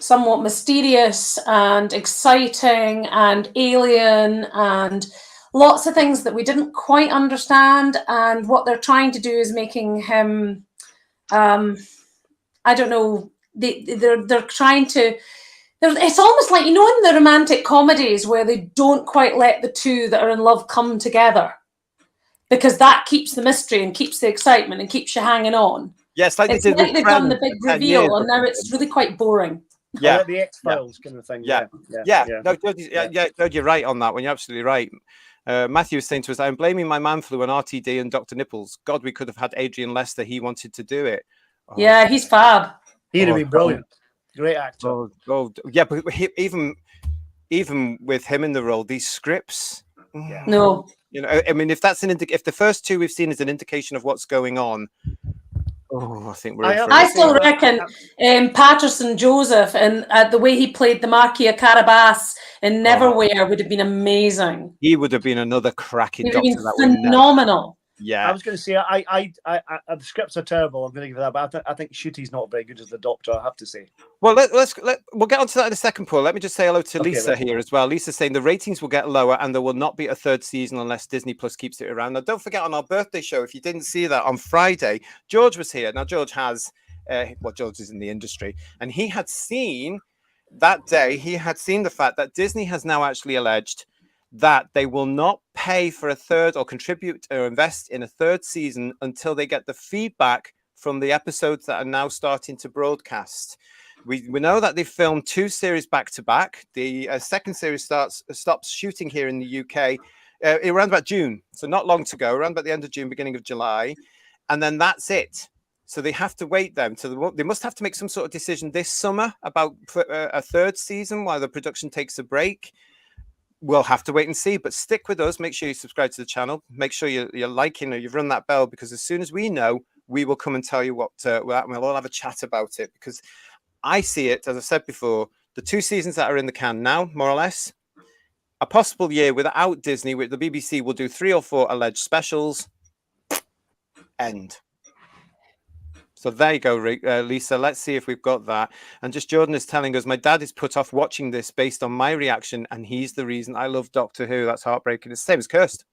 [SPEAKER 6] somewhat mysterious and exciting and alien and lots of things that we didn't quite understand. And what they're trying to do is making him, I don't know, they're trying to. It's almost like, in the romantic comedies where they don't quite let the two that are in love come together, because that keeps the mystery and keeps the excitement and keeps you hanging on.
[SPEAKER 2] Yes, like
[SPEAKER 6] It's
[SPEAKER 2] they did
[SPEAKER 6] like they've done the big
[SPEAKER 2] 10
[SPEAKER 6] reveal,
[SPEAKER 2] years
[SPEAKER 6] and now it's really quite boring.
[SPEAKER 2] Yeah,
[SPEAKER 3] like the X-Files kind of thing.
[SPEAKER 2] Yeah. No, George, you're right on that one. You're absolutely right. Matthew was saying to us, I'm blaming my man flu on RTD and Dr. Nipples. God, we could have had Adrian Lester. He wanted to do it. Oh.
[SPEAKER 6] Yeah, he's fab.
[SPEAKER 3] He'd have been brilliant. Great actor.
[SPEAKER 2] Yeah, but even with him in the role, these scripts.
[SPEAKER 3] Yeah.
[SPEAKER 6] No.
[SPEAKER 2] I mean, if that's if the first two we've seen is an indication of what's going on. Oh, I think we're.
[SPEAKER 6] I still reckon Patterson Joseph and the way he played the Marquis of Carabas in Neverwhere would have been amazing.
[SPEAKER 2] He would have been another cracking
[SPEAKER 6] He would have
[SPEAKER 2] doctor.
[SPEAKER 6] been phenomenal.
[SPEAKER 2] Yeah,
[SPEAKER 3] I was going to say the scripts are terrible. I'm going to give that, but I think Shooty's not very good as the Doctor. I have to say.
[SPEAKER 2] Well, we'll get onto that in a second, Paul. Let me just say hello to Lisa here as well. Lisa's saying the ratings will get lower and there will not be a third season unless Disney Plus keeps it around. Now, don't forget on our birthday show, if you didn't see that on Friday, George was here. Now, George has, George is in the industry, and he had seen that day. He had seen the fact that Disney has now actually alleged that they will not pay for a third or contribute or invest in a third season until they get the feedback from the episodes that are now starting to broadcast. We know that they filmed 2 series back to back. The second series stops shooting here in the UK around about June, so not long to go, around about the end of June, beginning of July, and then that's it. So they have to wait them. So they must have to make some sort of decision this summer about a third season while the production takes a break. We'll have to wait and see, but stick with us. Make sure you subscribe to the channel. Make sure you're liking or you've run that bell, because as soon as we know, we will come and tell you what. We'll all have a chat about it, because I see it, as I said before, the 2 seasons that are in the can now, more or less, a possible year without Disney, with the BBC will do 3 or 4 alleged specials. End. So there you go, Lisa. Let's see if we've got that. And just Jordan is telling us, my dad is put off watching this based on my reaction, and he's the reason I love Doctor Who. That's heartbreaking. It's the same as Kirst.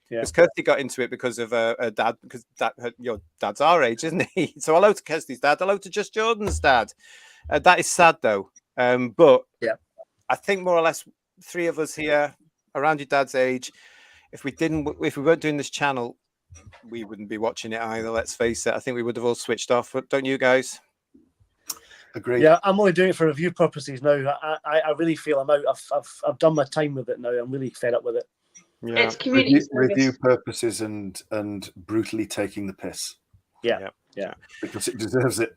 [SPEAKER 2] Because Kirsty got into it because of a dad, because your dad's our age, isn't he? So hello to Kirsty's dad. Hello to just Jordan's dad. That is sad, though. But I think more or less 3 of us here around your dad's age, if we weren't doing this channel, we wouldn't be watching it either. Let's face it. I think we would have all switched off. Don't you guys?
[SPEAKER 5] Agreed.
[SPEAKER 3] Yeah, I'm only doing it for review purposes now. I really feel I'm out. I've done my time with it now. I'm really fed up with it.
[SPEAKER 2] Yeah.
[SPEAKER 4] It's community
[SPEAKER 5] review purposes and brutally taking the piss.
[SPEAKER 3] Yeah.
[SPEAKER 5] Because it deserves it.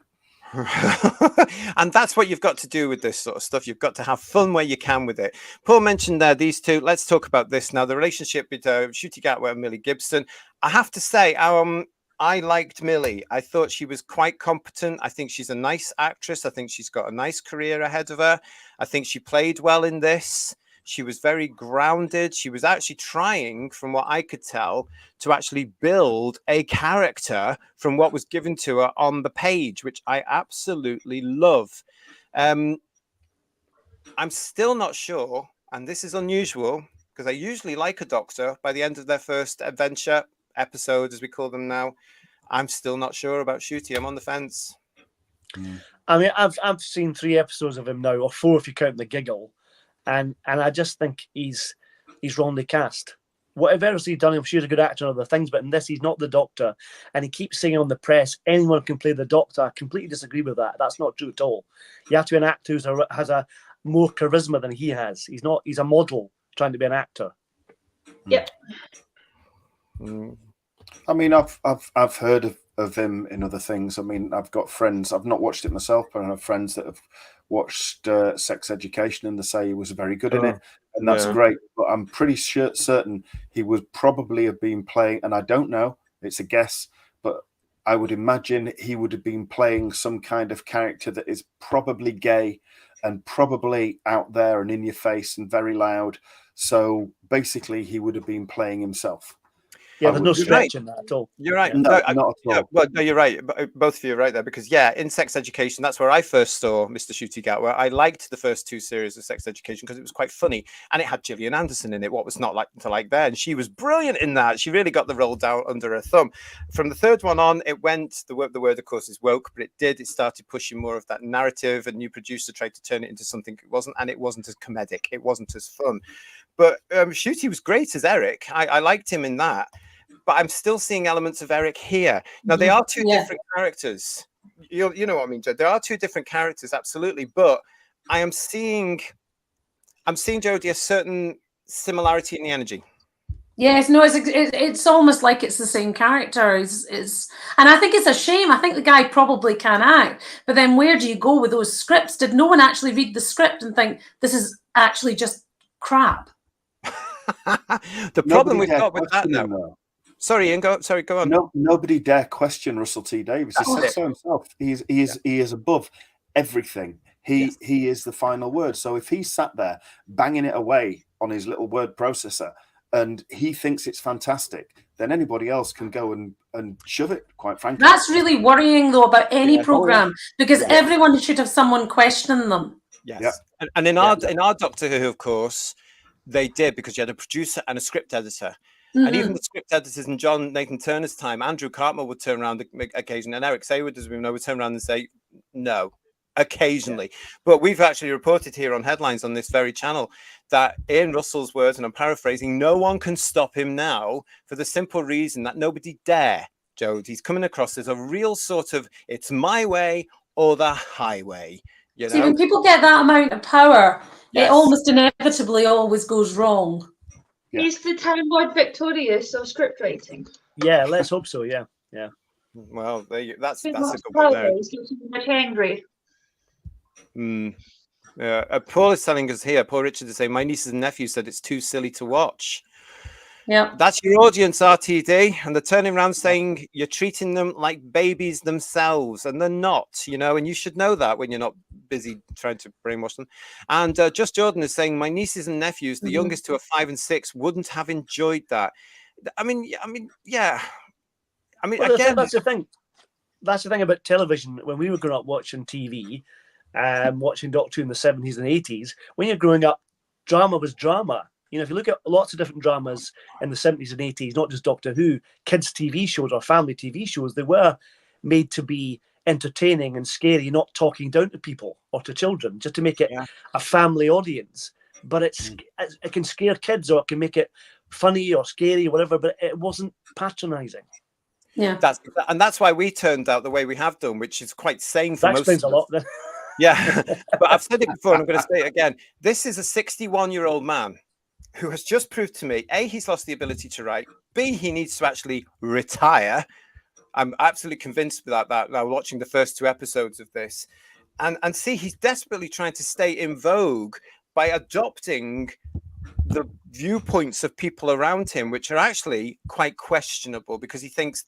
[SPEAKER 2] And that's what you've got to do with this sort of stuff. You've got to have fun where you can with it. Paul mentioned there these 2. Let's talk about this now. The relationship with Ncuti Gatwa and Millie Gibson. I have to say, I liked Millie. I thought she was quite competent. I think she's a nice actress. I think she's got a nice career ahead of her. I think she played well in this. She was very grounded. She was actually trying, from what I could tell, to actually build a character from what was given to her on the page, which I absolutely love. I'm still not sure, and this is unusual, because I usually like a Doctor by the end of their first adventure episode, as we call them now. I'm still not sure about Ncuti. I'm on the fence.
[SPEAKER 3] I mean, I've seen 3 episodes of him now, or 4 if you count the giggle. And I just think he's wrongly cast. Whatever else he's done, I'm sure he's a good actor and other things, but in this, he's not the Doctor. And he keeps saying on the press, anyone can play the Doctor. I completely disagree with that. That's not true at all. You have to be an actor who has a more charisma than he has. He's a model trying to be an actor.
[SPEAKER 4] Yep.
[SPEAKER 5] I mean, I've heard of him in other things. I mean, I've got friends. I've not watched it myself, but I have friends that have watched Sex Education, and they say he was very good in it, and that's great. But I'm pretty certain he would probably have been playing, and I don't know, it's a guess, but I would imagine he would have been playing some kind of character that is probably gay and probably out there and in your face and very loud. So basically, he would have been playing himself.
[SPEAKER 3] Yeah, there's no
[SPEAKER 2] You're
[SPEAKER 3] stretch
[SPEAKER 2] right.
[SPEAKER 3] in that at all.
[SPEAKER 2] You're right.
[SPEAKER 5] No, not at all.
[SPEAKER 2] Well, no, you're right. Both of you are right there, because in Sex Education, that's where I first saw Mr. Shooty Gat, where I liked the first 2 series of Sex Education because it was quite funny, and it had Gillian Anderson in it. What was not like to like there, and she was brilliant in that. She really got the role down under her thumb. From the 3rd one on, it went. The word, of course, is woke, but it started pushing more of that narrative. A new producer tried to turn it into something it wasn't, and it wasn't as comedic. It wasn't as fun. But Shooty was great as Eric. I liked him in that. But I'm still seeing elements of Eric here. Now, they are 2 different characters. You know what I mean, Joe? There are 2 different characters, absolutely. But I'm seeing Jodie a certain similarity in the energy.
[SPEAKER 6] Yes, no, it's almost like it's the same character. And I think it's a shame. I think the guy probably can act, but then where do you go with those scripts? Did no one actually read the script and think this is actually just crap?
[SPEAKER 2] The problem we've got with that now. Sorry, Ian, go on.
[SPEAKER 5] No, nobody dare question Russell T Davies. He said so himself. He is above everything. He is the final word. So if he sat there banging it away on his little word processor and he thinks it's fantastic, then anybody else can go and shove it, quite frankly.
[SPEAKER 6] That's really worrying, though, about any program, because everyone should have someone questioning them.
[SPEAKER 2] Yes. Yeah. And in our Doctor Who, of course, they did, because you had a producer and a script editor. And even the script editors in John Nathan Turner's time, Andrew Cartmel would turn around occasionally, and Eric Saywood, as we know, would turn around and say, no, occasionally. But we've actually reported here on Headlines on this very channel that Ian Russell's words, and I'm paraphrasing, no one can stop him now for the simple reason that nobody dare, Jodie. He's coming across as a real sort of, it's my way or the highway. You know?
[SPEAKER 6] See, when people get that amount of power, it almost inevitably always goes wrong.
[SPEAKER 4] Yeah. Is the Time Lord victorious of script writing?
[SPEAKER 3] Yeah, let's hope so. Yeah.
[SPEAKER 2] Well, that's a good one there.
[SPEAKER 4] He's getting much angry.
[SPEAKER 2] Paul is telling us here. Paul Richard is saying, my nieces and nephews said it's too silly to watch.
[SPEAKER 6] Yeah,
[SPEAKER 2] that's your audience, RTD, and they're turning around saying you're treating them like babies themselves, and they're not, and you should know that when you're not busy trying to brainwash them. And Just Jordan is saying, my nieces and nephews, the youngest who are 5 and 6, wouldn't have enjoyed that. I mean,
[SPEAKER 3] well,
[SPEAKER 2] again,
[SPEAKER 3] that's the thing. That's the thing about television. When we were growing up watching TV, watching Doctor Who in the 70s and 80s, when you're growing up, drama was drama. If you look at lots of different dramas in the 70s and 80s, not just Doctor Who, kids' TV shows or family TV shows, they were made to be entertaining and scary, not talking down to people or to children, just to make it a family audience. But it can scare kids, or it can make it funny or scary or whatever, but it wasn't patronizing.
[SPEAKER 6] Yeah,
[SPEAKER 2] that's why we turned out the way we have done, which is quite sane for
[SPEAKER 3] that
[SPEAKER 2] most.
[SPEAKER 3] Explains a lot. Then.
[SPEAKER 2] Yeah, but I've said it before, and I'm going to say it again. This is a 61-year-old man who has just proved to me, A, he's lost the ability to write, B, he needs to actually retire. I'm absolutely convinced about that now, watching the first 2 episodes of this. And C, he's desperately trying to stay in vogue by adopting the viewpoints of people around him, which are actually quite questionable, because he thinks,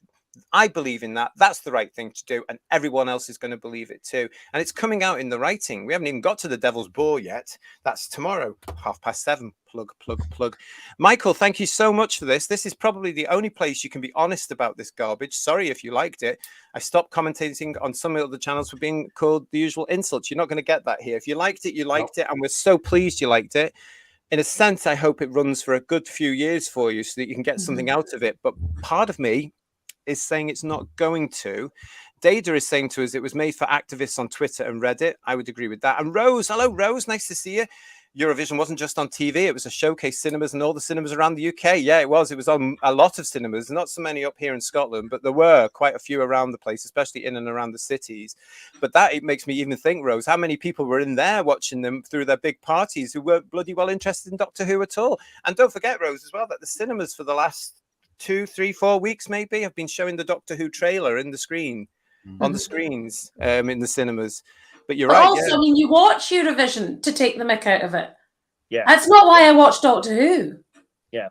[SPEAKER 2] I believe in that. That's the right thing to do. And everyone else is going to believe it too. And it's coming out in the writing. We haven't even got to the Devil's Bore yet. That's tomorrow, 7:30. Plug. Michael, thank you so much for this. This is probably the only place you can be honest about this garbage. Sorry if you liked it. I stopped commentating on some of the channels for being called the usual insults. You're not going to get that here. If you liked it, you liked it. And we're so pleased you liked it. In a sense, I hope it runs for a good few years for you so that you can get something out of it. But part of me is saying it's not going to. Data is saying to us it was made for activists on Twitter and Reddit. I would agree with that. And Rose, hello, Rose. Nice to see you. Eurovision wasn't just on TV. It was a showcase cinemas and all the cinemas around the UK. Yeah, it was. It was on a lot of cinemas, not so many up here in Scotland, but there were quite a few around the place, especially in and around the cities. But it makes me even think, Rose, how many people were in there watching them through their big parties who weren't bloody well interested in Doctor Who at all? And don't forget, Rose, as well, that the cinemas for the last 2, 3, 4 weeks maybe have been showing the Doctor Who trailer in the screen, on the screens in the cinemas. But you're right.
[SPEAKER 6] Also, I mean, you watch Eurovision to take the mick out of it.
[SPEAKER 3] Yeah,
[SPEAKER 6] that's not why I watch Doctor Who.
[SPEAKER 3] Yeah.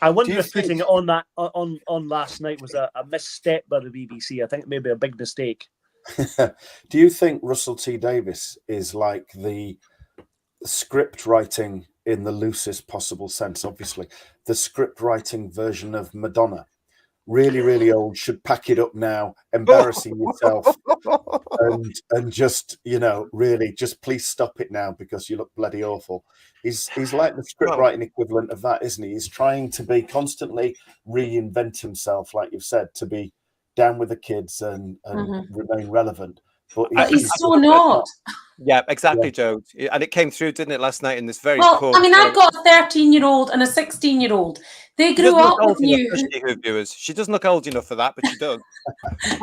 [SPEAKER 3] I wonder if putting it on that on last night was a misstep by the BBC. I think maybe a big mistake.
[SPEAKER 5] Do you think Russell T Davies is like the script writing in the loosest possible sense, obviously. The script writing version of Madonna. Really, really old, should pack it up now, embarrassing yourself, and just, you know, really just please stop it now because you look bloody awful. He's like the script writing equivalent of that, isn't he? He's trying to be constantly reinvent himself, like you've said, to be down with the kids and remain relevant. But
[SPEAKER 6] he's so not.
[SPEAKER 2] Yeah, exactly, Joe. And it came through, didn't it, last night in this very
[SPEAKER 6] well, I mean, I've got a 13-year-old and a 16-year-old. They grew up with New
[SPEAKER 2] Who viewers. She doesn't look old enough for that, but she does.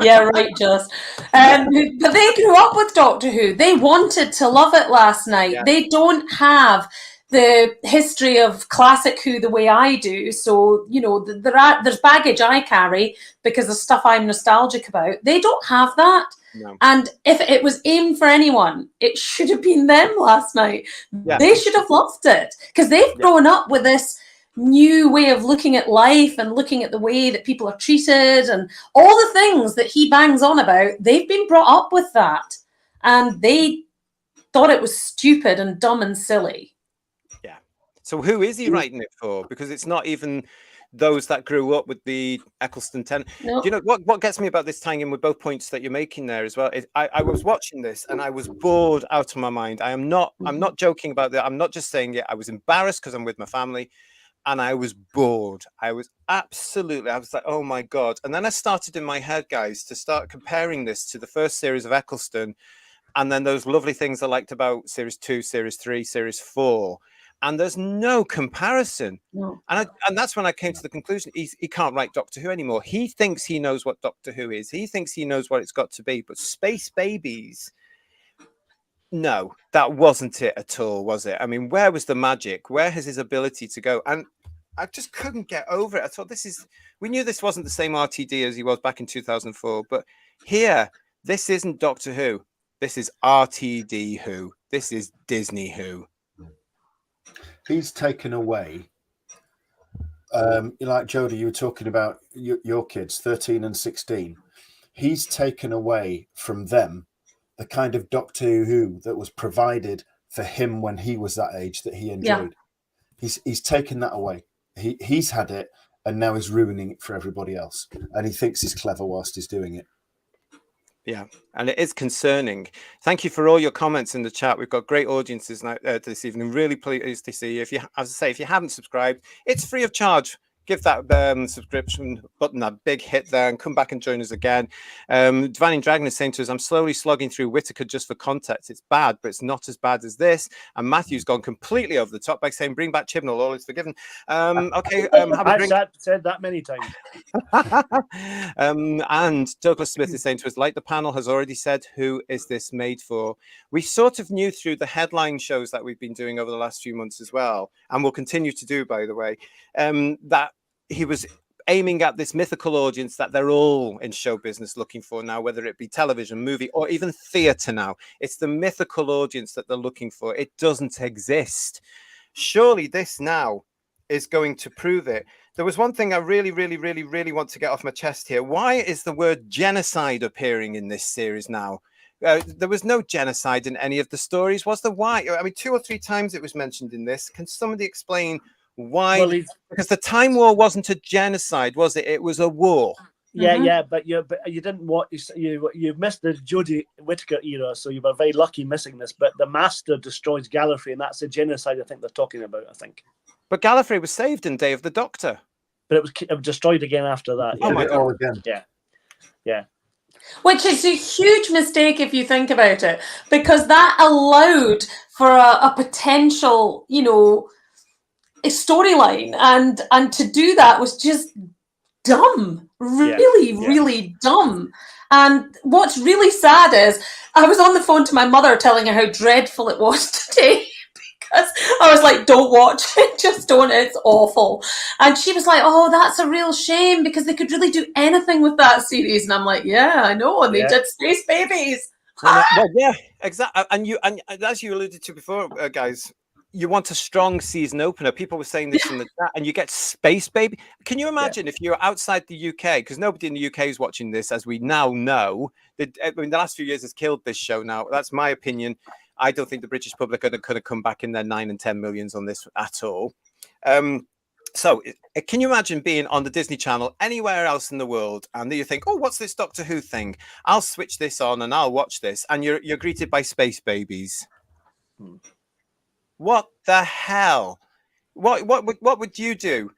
[SPEAKER 6] Yeah, right, just. But they grew up with Doctor Who. They wanted to love it last night. Yeah. They don't have the history of classic Who the way I do. So, you know, there's baggage I carry because of stuff I'm nostalgic about. They don't have that. No. And if it was aimed for anyone, it should have been them last night. Yeah. They should have loved it because they've grown up with this new way of looking at life and looking at the way that people are treated and all the things that he bangs on about. They've been brought up with that and they thought it was stupid and dumb and silly.
[SPEAKER 2] Yeah. So who is he writing it for? Because it's not even those that grew up with the Eccleston 10. Nope. You know what gets me about this, tying in with both points that you're making there as well, is I was watching this and I was bored out of my mind. I'm not joking about that. I'm not just saying it. I was embarrassed because I'm with my family and I was bored. I was like, oh my God. And then I started in my head, guys, to start comparing this to the first series of Eccleston and then those lovely things I liked about series 2, series 3, series 4. And there's no comparison. No. And that's when I came to the conclusion he can't write Doctor Who anymore. He thinks he knows what Doctor Who is. He thinks he knows what it's got to be. But Space Babies, no, that wasn't it at all, was it? I mean, where was the magic? Where has his ability to go? And I just couldn't get over it. I thought we knew this wasn't the same RTD as he was back in 2004. But here, this isn't Doctor Who. This is RTD Who. This is Disney Who.
[SPEAKER 5] He's taken away, like Jodie, you were talking about your kids, 13 and 16. He's taken away from them the kind of Doctor Who that was provided for him when he was that age that he enjoyed. Yeah. He's taken that away. He's had it, and now he's ruining it for everybody else. And he thinks he's clever whilst he's doing it.
[SPEAKER 2] Yeah, and it is concerning. Thank you for all your comments in the chat. We've got great audiences now, this evening. Really pleased to see you. If you, as I say, if you haven't subscribed, it's free of charge. Give that subscription button a big hit there and come back and join us again. Divining Dragon is saying to us, I'm slowly slogging through Whittaker just for context. It's bad, but it's not as bad as this. And Matthew's gone completely over the top by saying, bring back Chibnall, all is forgiven. Okay, have a drink.
[SPEAKER 3] I've said that many times.
[SPEAKER 2] And Douglas Smith is saying to us, like the panel has already said, who is this made for? We sort of knew through the headline shows that we've been doing over the last few months as well, and will continue to do, by the way, that he was aiming at this mythical audience that they're all in show business looking for now, whether it be television, movie, or even theatre now. It's the mythical audience that they're looking for. It doesn't exist. Surely this now is going to prove it. There was one thing I really want to get off my chest here. Why is the word genocide appearing in this series now? There was no genocide in any of the stories. Was there? Why? I mean, 2 or 3 times it was mentioned in this. Can somebody explain why? Well, because the Time War wasn't a genocide, was it? It was a war.
[SPEAKER 3] Yeah, but you didn't want you missed the Jodie Whittaker era, so you were very lucky missing this. But the Master destroys Gallifrey, and that's a genocide I think they're talking about. I think.
[SPEAKER 2] But Gallifrey was saved in Day of the Doctor.
[SPEAKER 3] But it was destroyed again after that.
[SPEAKER 5] Oh my God! Again.
[SPEAKER 3] Yeah.
[SPEAKER 6] Which is a huge mistake if you think about it, because that allowed for a potential, a storyline, and to do that was just dumb, really dumb. And what's really sad is I was on the phone to my mother telling her how dreadful it was today. Because I was like, don't watch it, just don't, it's awful. And she was like, oh, that's a real shame because they could really do anything with that series. And I'm like, yeah, I know, and they did Space Babies.
[SPEAKER 2] Well, yeah, exactly. And as you alluded to before, guys, you want a strong season opener. People were saying this in the chat, and you get Space Baby. Can you imagine if you're outside the UK? Because nobody in the UK is watching this, as we now know. The last few years has killed this show now. That's my opinion. I don't think the British public are going to come back in their 9 and 10 millions on this at all. So can you imagine being on the Disney Channel anywhere else in the world, and then you think, oh, what's this Doctor Who thing? I'll switch this on and I'll watch this, and you're greeted by space babies. What the hell? What would you do?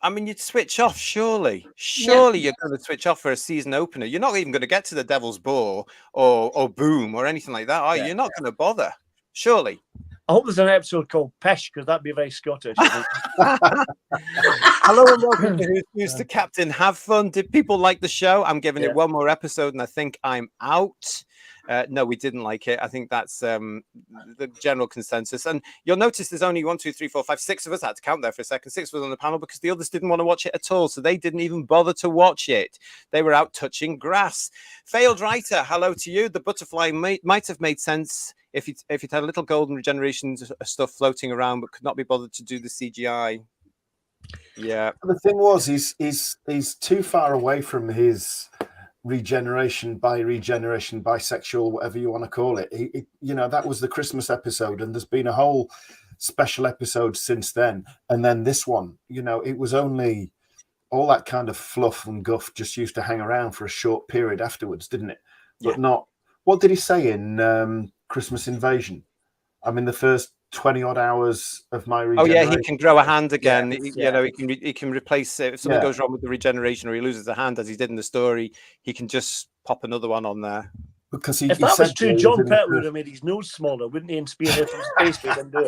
[SPEAKER 2] I mean, you'd switch off, surely. Surely you're going to switch off for a season opener. You're not even going to get to the Devil's Ball or Boom or anything like that, are you? You're not going to bother, surely.
[SPEAKER 3] I hope there's an episode called Pish, because that'd be very Scottish.
[SPEAKER 2] Hello and welcome to Who's the Captain. Have fun. Did people like the show? I'm giving it one more episode and I think I'm out. No, we didn't like it. I think that's the general consensus. And you'll notice there's only 1, 2, 3, 4, 5, 6 of us. I had to count there for a second. 6 of us on the panel because the others didn't want to watch it at all. So they didn't even bother to watch it. They were out touching grass. Failed writer, hello to you. The butterfly might have made sense if you'd had a little golden regeneration stuff floating around, but could not be bothered to do the CGI. Yeah.
[SPEAKER 5] The thing was, he's too far away from his regeneration, bisexual, whatever you want to call it. That was the Christmas episode, and there's been a whole special episode since then. And then this one, it was only all that kind of fluff and guff just used to hang around for a short period afterwards, didn't it? But not. What did he say in Christmas Invasion? I'm in the first 20 odd hours of my regeneration.
[SPEAKER 2] Oh yeah, he can grow a hand again. He can replace it if something goes wrong with the regeneration or he loses a hand, as he did in the story. He can just pop another one on there.
[SPEAKER 5] Because
[SPEAKER 3] if that was true, John Pett would have made his nose smaller, wouldn't he? And spear him from space, but he didn't do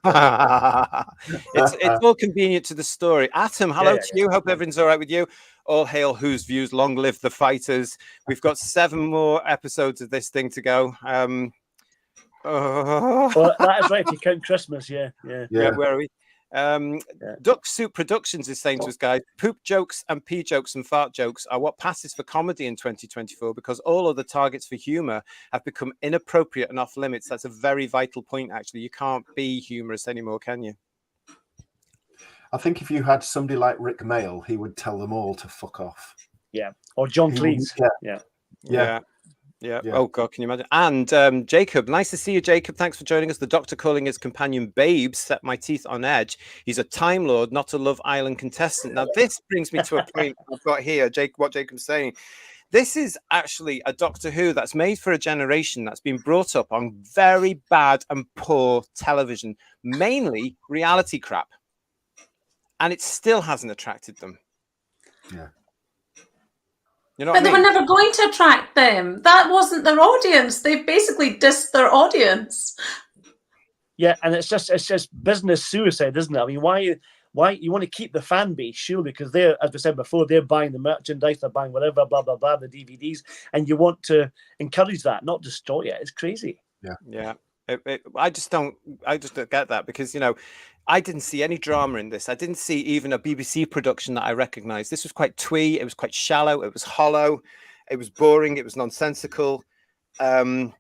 [SPEAKER 3] that.
[SPEAKER 2] It's all convenient to the story. Atom, hello to you. Hope everything's all right with you. All hail Who's Views. Long live the fighters. We've got 7 more episodes of this thing to go.
[SPEAKER 3] Well, that is right. If you count Christmas, yeah.
[SPEAKER 2] Where are we? Duck Soup Productions is saying to us, guys, poop jokes and pee jokes and fart jokes are what passes for comedy in 2024 because all other targets for humor have become inappropriate and off limits. That's a very vital point, actually. You can't be humorous anymore, can you?
[SPEAKER 5] I think if you had somebody like Rick Mail, he would tell them all to fuck off.
[SPEAKER 3] Yeah. Or John Cleese.
[SPEAKER 2] Yeah. Oh God, can you imagine? And Jacob, nice to see you, Jacob. Thanks for joining us. The Doctor calling his companion Babes set my teeth on edge. He's a Time Lord, not a Love Island contestant. Now this brings me to a point I've got here. What Jacob's saying. This is actually a Doctor Who that's made for a generation that's been brought up on very bad and poor television, mainly reality crap, and it still hasn't attracted them.
[SPEAKER 5] Yeah.
[SPEAKER 2] You know
[SPEAKER 6] but they were never going to attract them. That wasn't their audience. They've basically dissed their audience.
[SPEAKER 3] Yeah, and it's just business suicide, isn't it? I mean, why you want to keep the fan base, surely, because they're, as we said before, they're buying the merchandise, they're buying whatever, blah blah blah, the DVDs, and you want to encourage that, not destroy it. It's crazy.
[SPEAKER 2] Yeah. I just don't get that because I didn't see any drama in this. I didn't see even a BBC production that I recognized. This was quite twee. It was quite shallow. It was hollow. It was boring. It was nonsensical. And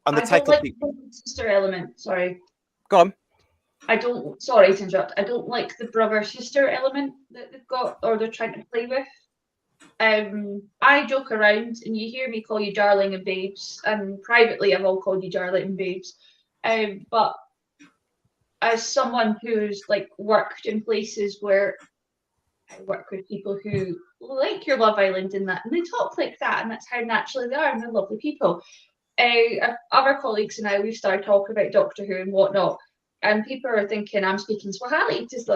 [SPEAKER 2] the title
[SPEAKER 4] like the sister element. Sorry.
[SPEAKER 2] Go on.
[SPEAKER 4] Sorry to interrupt. I don't like the brother sister element that they've got or they're trying to play with. I joke around and you hear me call you darling and babes, and privately I've all called you darling and babes. But as someone who's worked in places where I work with people who like your Love Island and that, and they talk like that, and that's how naturally they are, and they're lovely people. Other colleagues and I, we've started talking about Doctor Who and whatnot, and people are thinking I'm speaking Swahili. Just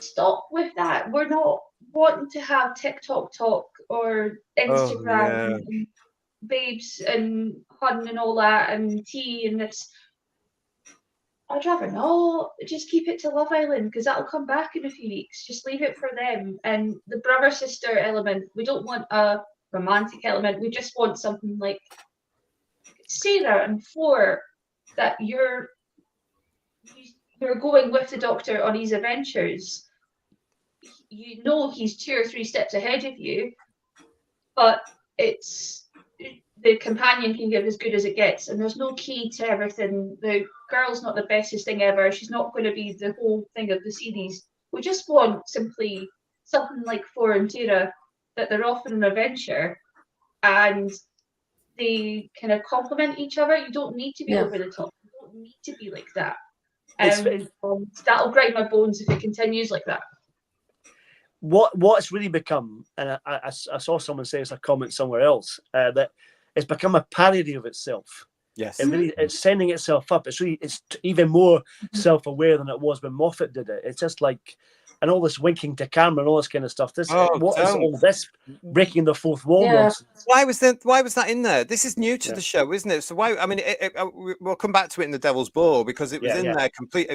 [SPEAKER 4] stop with that. We're not wanting to have TikTok talk or Instagram and babes and hun and all that and tea and this. I'd rather not. Just keep it to Love Island because that'll come back in a few weeks. Just leave it for them. And the brother sister element, we don't want a romantic element. We just want something like Sarah and Fleur, that you're going with the Doctor on his adventures. You know he's 2 or 3 steps ahead of you, but it's the companion can give as good as it gets, and there's no key to everything. The girl's not the bestest thing ever. She's not going to be the whole thing of the series. We just want simply something like Fleur and Tara, that they're off on an adventure, and they kind of complement each other. You don't need to be
[SPEAKER 6] Yeah.
[SPEAKER 4] over the top. You don't need to be like that.
[SPEAKER 3] It's-
[SPEAKER 4] That'll grind my bones if it continues like that.
[SPEAKER 3] what it's really become, and I saw someone say it's a comment somewhere else, that it's become a parody of itself.
[SPEAKER 2] Yes.
[SPEAKER 3] It's sending itself up. It's even more self-aware than it was when Moffat did it. It's just like, and all this winking to camera and all this kind of stuff. What is all this breaking the fourth wall nonsense?
[SPEAKER 2] Why was that in there? This is new to the show, isn't it? So why? I mean, we'll come back to it in the Devil's Ball because it was in there complete.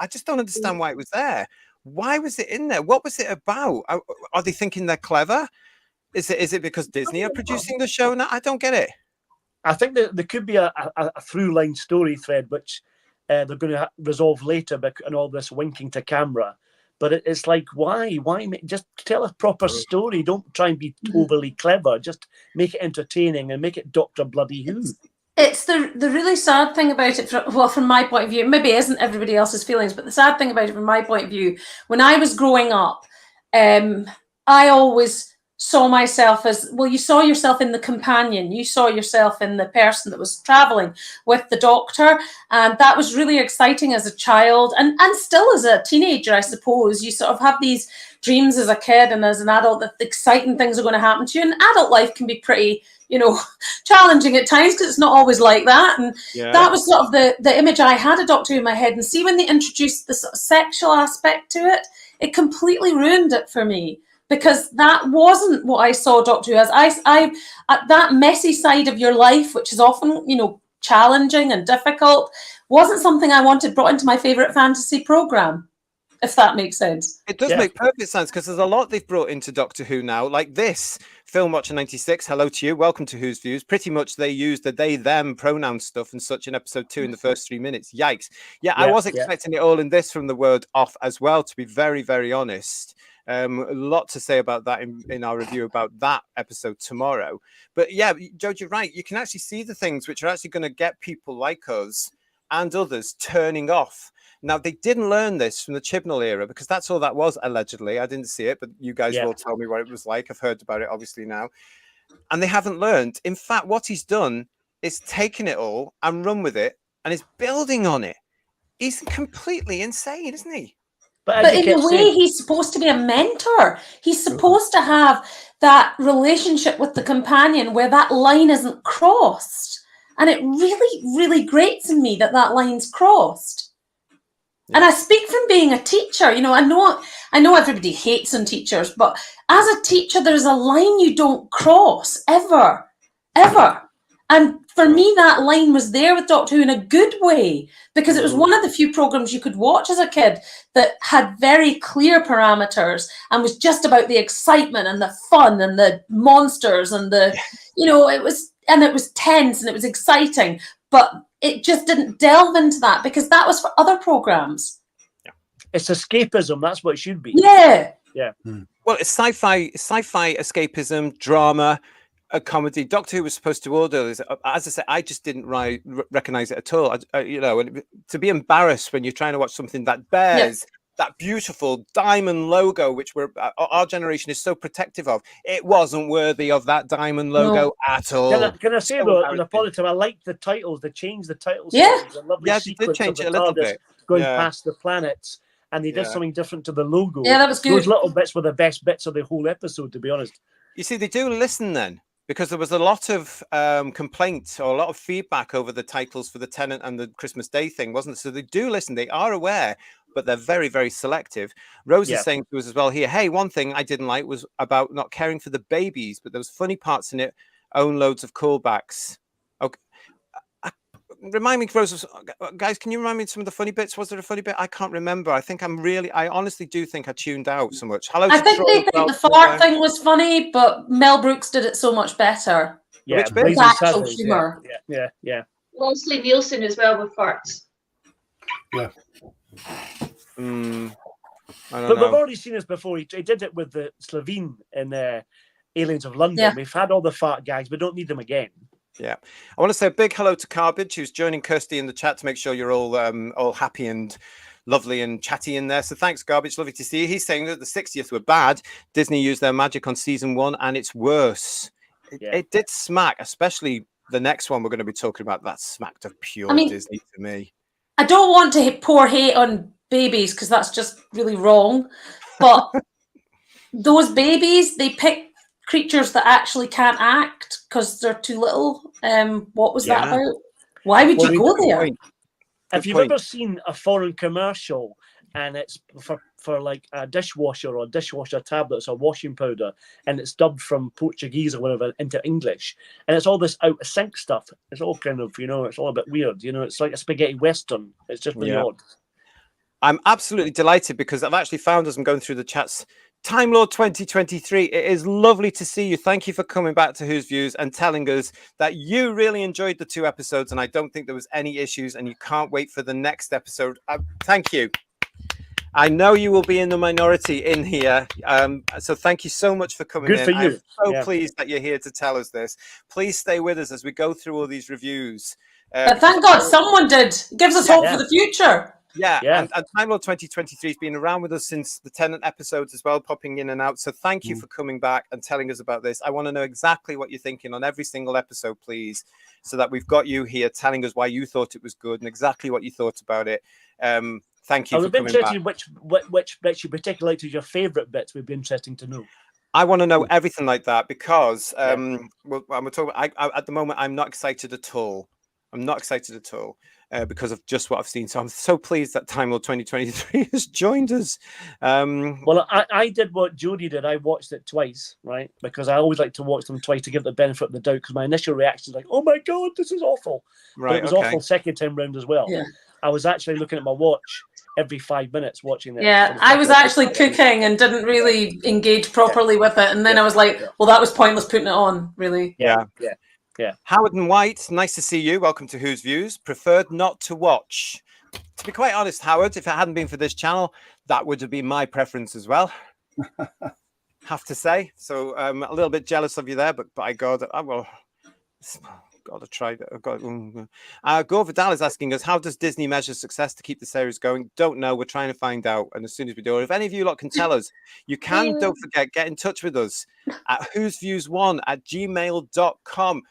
[SPEAKER 2] I just don't understand why it was there. Why was it in there? What was it about? Are they thinking they're clever? Is it because Disney are producing the show now? I don't get it.
[SPEAKER 3] I think that there could be a through-line story thread which they're going to resolve later, and all this winking to camera. But it's like, why? Just tell a proper story. Don't try and be overly clever. Just make it entertaining and make it Doctor Bloody Who.
[SPEAKER 6] It's the really sad thing about it, from my point of view, maybe it isn't everybody else's feelings, but the sad thing about it from my point of view, when I was growing up, I always saw myself as, well, you saw yourself in the companion, you saw yourself in the person that was traveling with the Doctor, and that was really exciting as a child, and still as a teenager, I suppose. You sort of have these dreams as a kid and as an adult that exciting things are going to happen to you, and adult life can be pretty, challenging at times because it's not always like that. And that was sort of the image I had of Doctor Who in my head. And see, when they introduced the sort of sexual aspect to it, it completely ruined it for me, because that wasn't what I saw Doctor Who as. I that messy side of your life, which is often, challenging and difficult, wasn't something I wanted brought into my favourite fantasy programme, if that makes sense.
[SPEAKER 2] It does make perfect sense, because there's a lot they've brought into Doctor Who now, like this Film Watcher 96. Hello to you. Welcome to Who's Views. Pretty much they used the they, them pronoun stuff and such in episode 2 in the first 3 minutes. Yikes. Yeah, I was expecting it all in this from the word off as well, to be very, very honest. A lot to say about that in our review about that episode tomorrow. But yeah, Joe, you're right. You can actually see the things which are actually going to get people like us and others turning off. Now, they didn't learn this from the Chibnall era, because that's all that was, allegedly. I didn't see it, but you guys will tell me what it was like. I've heard about it, obviously, now. And they haven't learned. In fact, what he's done is taken it all and run with it and is building on it. He's completely insane, isn't he?
[SPEAKER 6] But in a way, he's supposed to be a mentor. He's supposed to have that relationship with the companion where that line isn't crossed. And it really, really grates in me that line's crossed. And I speak from being a teacher. I know everybody hates on teachers, but as a teacher, there's a line you don't cross ever. And for me, that line was there with Doctor Who in a good way, because it was one of the few programs you could watch as a kid that had very clear parameters and was just about the excitement and the fun and the monsters and it was tense and it was exciting, but it just didn't delve into that because that was for other programs.
[SPEAKER 3] It's escapism. That's what it should be.
[SPEAKER 6] Yeah.
[SPEAKER 2] Well, it's sci-fi escapism, drama, a comedy. Doctor Who was supposed to order this. As I said, I just didn't recognize it at all. To be embarrassed when you're trying to watch something that bears that beautiful diamond logo, which our generation is so protective of. It wasn't worthy of that diamond logo at all.
[SPEAKER 3] Can I say though, on a positive, I liked the titles. They changed the titles.
[SPEAKER 6] Yeah,
[SPEAKER 3] they
[SPEAKER 2] did change it a little bit.
[SPEAKER 3] Going past the planets, and they did something different to the logo.
[SPEAKER 6] Yeah, that was good.
[SPEAKER 3] Those little bits were the best bits of the whole episode, to be honest.
[SPEAKER 2] You see, they do listen then, because there was a lot of complaints or a lot of feedback over the titles for the Tennant and the Christmas Day thing, wasn't it? So they do listen. They are aware, but they're very, very selective. Rose is saying to us as well here, hey, one thing I didn't like was about not caring for the babies, but there was funny parts in it, own loads of callbacks. Okay. Remind me, Rose, guys, can you remind me of some of the funny bits? Was there a funny bit? I can't remember. I honestly do think I tuned out so much. Hello.
[SPEAKER 6] I think they think the fart thing was funny, but Mel Brooks did it so much better.
[SPEAKER 3] Yeah,
[SPEAKER 2] which bit?
[SPEAKER 6] With actual humour.
[SPEAKER 3] Yeah.
[SPEAKER 4] Leslie Nielsen as well with farts.
[SPEAKER 5] Yeah.
[SPEAKER 3] But we've already seen this before. He did it with the Slovene in Aliens of London.
[SPEAKER 6] Yeah.
[SPEAKER 3] We've had all the fart gags. We don't need them again.
[SPEAKER 2] Yeah, I want to say a big hello to Carbage, who's joining Kirsty in the chat to make sure you're all happy and lovely and chatty in there. So thanks, Garbage. Lovely to see you. He's saying that the 60th were bad. Disney used their magic on season 1, and it's worse. it did smack, especially the next one we're going to be talking about. That smacked of pure Disney to me.
[SPEAKER 6] I don't want to pour hate on babies because that's just really wrong. But those babies, they pick creatures that actually can't act because they're too little. What was that about? Why would you go there?
[SPEAKER 3] If you've ever seen a foreign commercial and it's for like a dishwasher or dishwasher tablets or washing powder, and it's dubbed from Portuguese or whatever into English, and it's all this out of sync stuff. It's all kind of, it's all a bit weird. It's like a spaghetti western. It's just really odd.
[SPEAKER 2] I'm absolutely delighted because I've actually found, as I'm going through the chats, Time Lord 2023. It is lovely to see you. Thank you for coming back to Who's Views and telling us that you really enjoyed the 2 episodes, and I don't think there was any issues, and you can't wait for the next episode. Thank you. I know you will be in the minority in here, so thank you so much for coming in.
[SPEAKER 3] Good for you.
[SPEAKER 2] I'm so pleased that you're here to tell us this. Please stay with us as we go through all these reviews.
[SPEAKER 6] Thank God someone did. It gives us hope for the future.
[SPEAKER 2] And Time Lord 2023 has been around with us since the Tenant episodes as well, popping in and out. So thank you for coming back and telling us about this. I want to know exactly what you're thinking on every single episode, please, so that we've got you here telling us why you thought it was good and exactly what you thought about it. Thank you for coming back.
[SPEAKER 3] Which bits you particularly to your favourite bits would be interesting to know.
[SPEAKER 2] I want to know everything like that because I'm talking. At the moment, I'm not excited at all. I'm not excited at all because of just what I've seen. So I'm so pleased that Time Lord 2023 has joined us.
[SPEAKER 3] Well, I did what Jodie did. I watched it twice, right? Because I always like to watch them twice to give the benefit of the doubt. Because my initial reaction is like, "Oh my God, this is awful!"
[SPEAKER 2] Right,
[SPEAKER 3] but it was awful second time round as well. Yeah. I was actually looking at my watch every 5 minutes watching it.
[SPEAKER 6] Yeah, I was actually cooking and didn't really engage properly with it. And then I was like, well, that was pointless putting it on, really.
[SPEAKER 3] Yeah.
[SPEAKER 2] Howard and White, nice to see you. Welcome to Who's Views. Preferred not to watch. To be quite honest, Howard, if it hadn't been for this channel, that would have been my preference as well. Have to say. So I'm a little bit jealous of you there, but by God, I will... Got to try that. Gore Vidal is asking us, how does Disney measure success to keep the series going? Don't know. We're trying to find out. And as soon as we do, or if any of you lot can tell us, you can, don't forget, get in touch with us at whosviews1@gmail.com.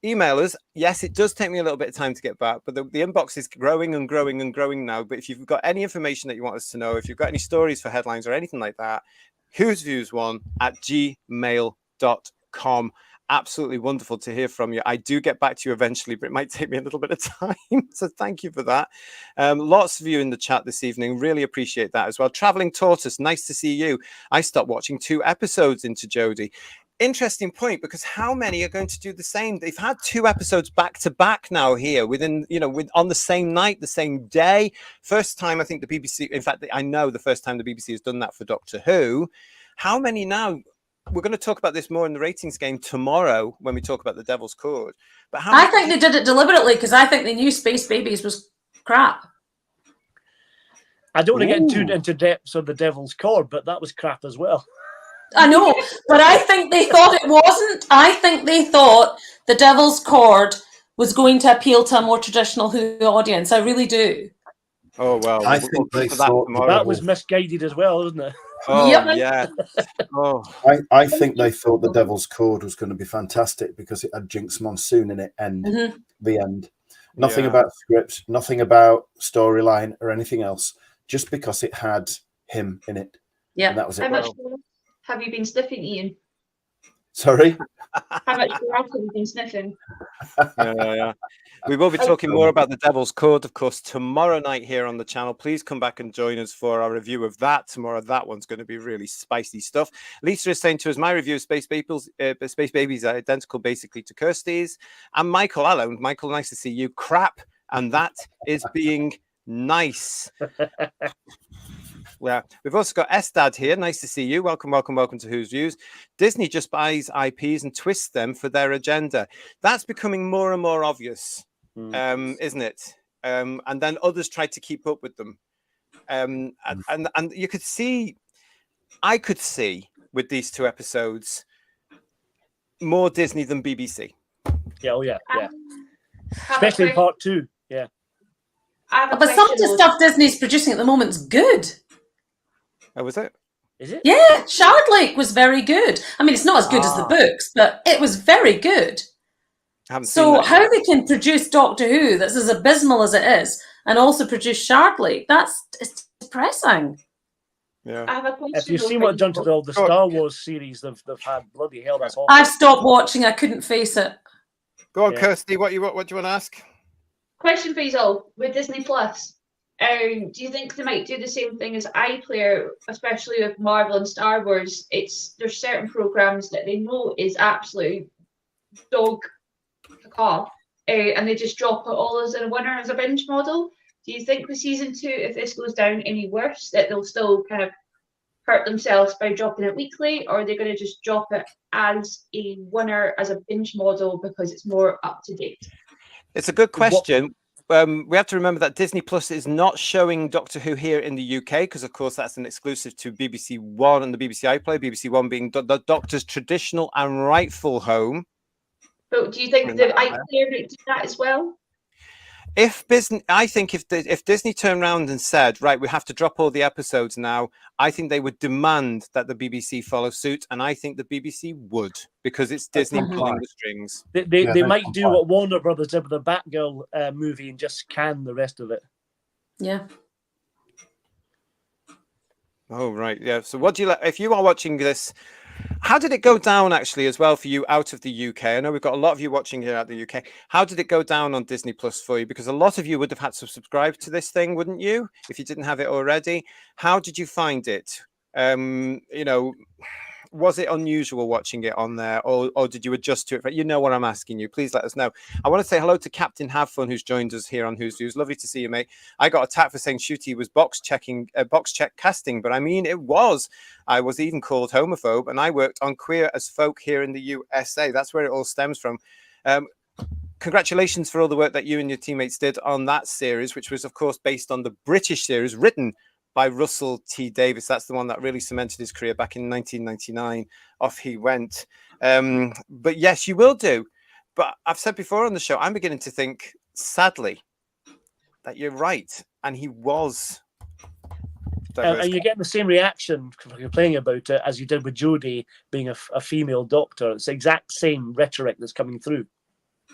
[SPEAKER 2] Email us. Yes, it does take me a little bit of time to get back, but the inbox is growing and growing and growing now. But if you've got any information that you want us to know, if you've got any stories for headlines or anything like that, whosviews1@gmail.com. Absolutely wonderful to hear from you. I do get back to you eventually, but it might take me a little bit of time. So thank you for that. Lots of you in the chat this evening. Really appreciate that as well. Traveling Tortoise, nice to see you. I stopped watching 2 episodes into Jodie. Interesting point, because how many are going to do the same? They've had 2 episodes back to back now here within, on the same night, the same day. First time, I think the BBC, in fact, I know the first time the BBC has done that for Doctor Who. How many now? We're going to talk about this more in the ratings game tomorrow when we talk about the Devil's Cord. But
[SPEAKER 6] I think they did it deliberately because I think they knew Space Babies was crap.
[SPEAKER 3] I don't want to get into depths of the Devil's Cord, but that was crap as well.
[SPEAKER 6] I know, but I think they thought it wasn't. I think they thought the Devil's Cord was going to appeal to a more traditional Who audience. I really do.
[SPEAKER 2] Oh, well.
[SPEAKER 5] I think they thought
[SPEAKER 3] that was misguided as well, isn't it?
[SPEAKER 2] Oh, yeah. Oh.
[SPEAKER 5] I think they thought the Devil's Cord was going to be fantastic because it had Jinx Monsoon in it and the end. Nothing about script, nothing about storyline or anything else, just because it had him in it.
[SPEAKER 6] Yeah.
[SPEAKER 5] And that was it.
[SPEAKER 4] How much have you been sniffing, Ian?
[SPEAKER 5] Sorry?
[SPEAKER 4] How much grass have you been sniffing?
[SPEAKER 2] Yeah. We will be talking more about the Devil's Cord, of course, tomorrow night here on the channel. Please come back and join us for our review of that tomorrow. That one's going to be really spicy stuff. Lisa is saying to us, my review of Space Babies are identical basically to Kirsty's. And Michael, hello. Michael, nice to see you. Crap. And that is being nice. Yeah, we've also got Estad here. Nice to see you. Welcome to Who's Views. Disney just buys IPs and twists them for their agenda. That's becoming more and more obvious, isn't it? And then others try to keep up with them. And you could see, I could see with these 2 episodes more Disney than BBC.
[SPEAKER 3] Yeah, especially part 2. Yeah.
[SPEAKER 6] But some of the stuff Disney's producing at the moment's good.
[SPEAKER 2] Oh, was it?
[SPEAKER 3] Is it?
[SPEAKER 6] Yeah, Shardlake was very good. I mean, it's not as good as the books, but it was very good.
[SPEAKER 2] Haven't seen
[SPEAKER 6] So
[SPEAKER 2] that
[SPEAKER 6] how
[SPEAKER 2] yet.
[SPEAKER 6] they can produce Doctor Who that's as abysmal as it is, and also produce Shardlake, it's depressing.
[SPEAKER 2] Yeah.
[SPEAKER 4] I have a question.
[SPEAKER 3] If you've
[SPEAKER 4] though
[SPEAKER 3] seen
[SPEAKER 4] for
[SPEAKER 3] what done to
[SPEAKER 4] you.
[SPEAKER 3] the Star Wars series, they've had bloody hell. That's awful.
[SPEAKER 6] I've stopped watching. I couldn't face it.
[SPEAKER 2] Go on,
[SPEAKER 3] Yeah.
[SPEAKER 2] Kirsty. What do you want to ask?
[SPEAKER 4] Question for you all with Disney Plus. Do you think they might do the same thing as iPlayer, especially with Marvel and Star Wars? There's certain programs that they know is absolute dog caca, and they just drop it all as a winner as a binge model. Do you think with season 2, if this goes down any worse, that they'll still kind of hurt themselves by dropping it weekly, or are they going to just drop it as a winner as a binge model because it's more up to date?
[SPEAKER 2] It's a good question. We have to remember that Disney Plus is not showing Doctor Who here in the UK because, of course, that's an exclusive to BBC One and the BBC iPlayer. BBC One being the Doctor's traditional and rightful home.
[SPEAKER 4] But do you think the iPlayer might do that as well?
[SPEAKER 2] I think if Disney turned around and said, right, we have to drop all the episodes now, I think they would demand that the BBC follow suit, and I think the BBC would, because it's Disney pulling the strings.
[SPEAKER 3] They might do what Warner Brothers did with the Batgirl movie and just can the rest of it.
[SPEAKER 6] Yeah.
[SPEAKER 2] Oh, right. Yeah. So what do you like? If you are watching this, how did it go down actually as well for you out of the UK? I know we've got a lot of you watching here out of the UK. How did it go down on Disney Plus for you? Because a lot of you would have had to subscribe to this thing, wouldn't you? If you didn't have it already. How did you find it? Was it unusual watching it on there, or did you adjust to it? You know what I'm asking you. Please let us know. I want to say hello to Captain Have Fun, who's joined us here on Who's Views. Lovely to see you, mate. I got attacked for saying Shooty was box check casting, but I mean it was. I was even called homophobe, and I worked on Queer as Folk here in the USA. That's where it all stems from. Congratulations for all the work that you and your teammates did on that series, which was, of course, based on the British series written by Russell T. Davies. That's the one that really cemented his career back in 1999. Off he went. But yes, you will do. But I've said before on the show, I'm beginning to think, sadly, that you're right. And he was.
[SPEAKER 3] And you're getting the same reaction from complaining about it as you did with Jodie being a female doctor. It's the exact same rhetoric that's coming through.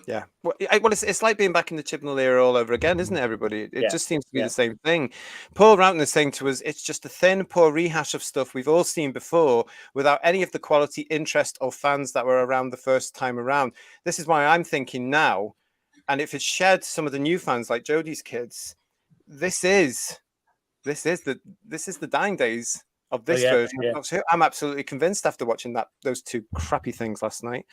[SPEAKER 2] Yeah. Well, it's like being back in the Chibnall era all over again, isn't it, everybody? It just seems to be the same thing. Paul Roughton is saying to us, it's just a thin, poor rehash of stuff we've all seen before without any of the quality, interest, or fans that were around the first time around. This is why I'm thinking now, and if it's shared to some of the new fans like Jodie's kids, this is the dying days of this version of Doctor Who. I'm absolutely convinced after watching those two crappy things last night.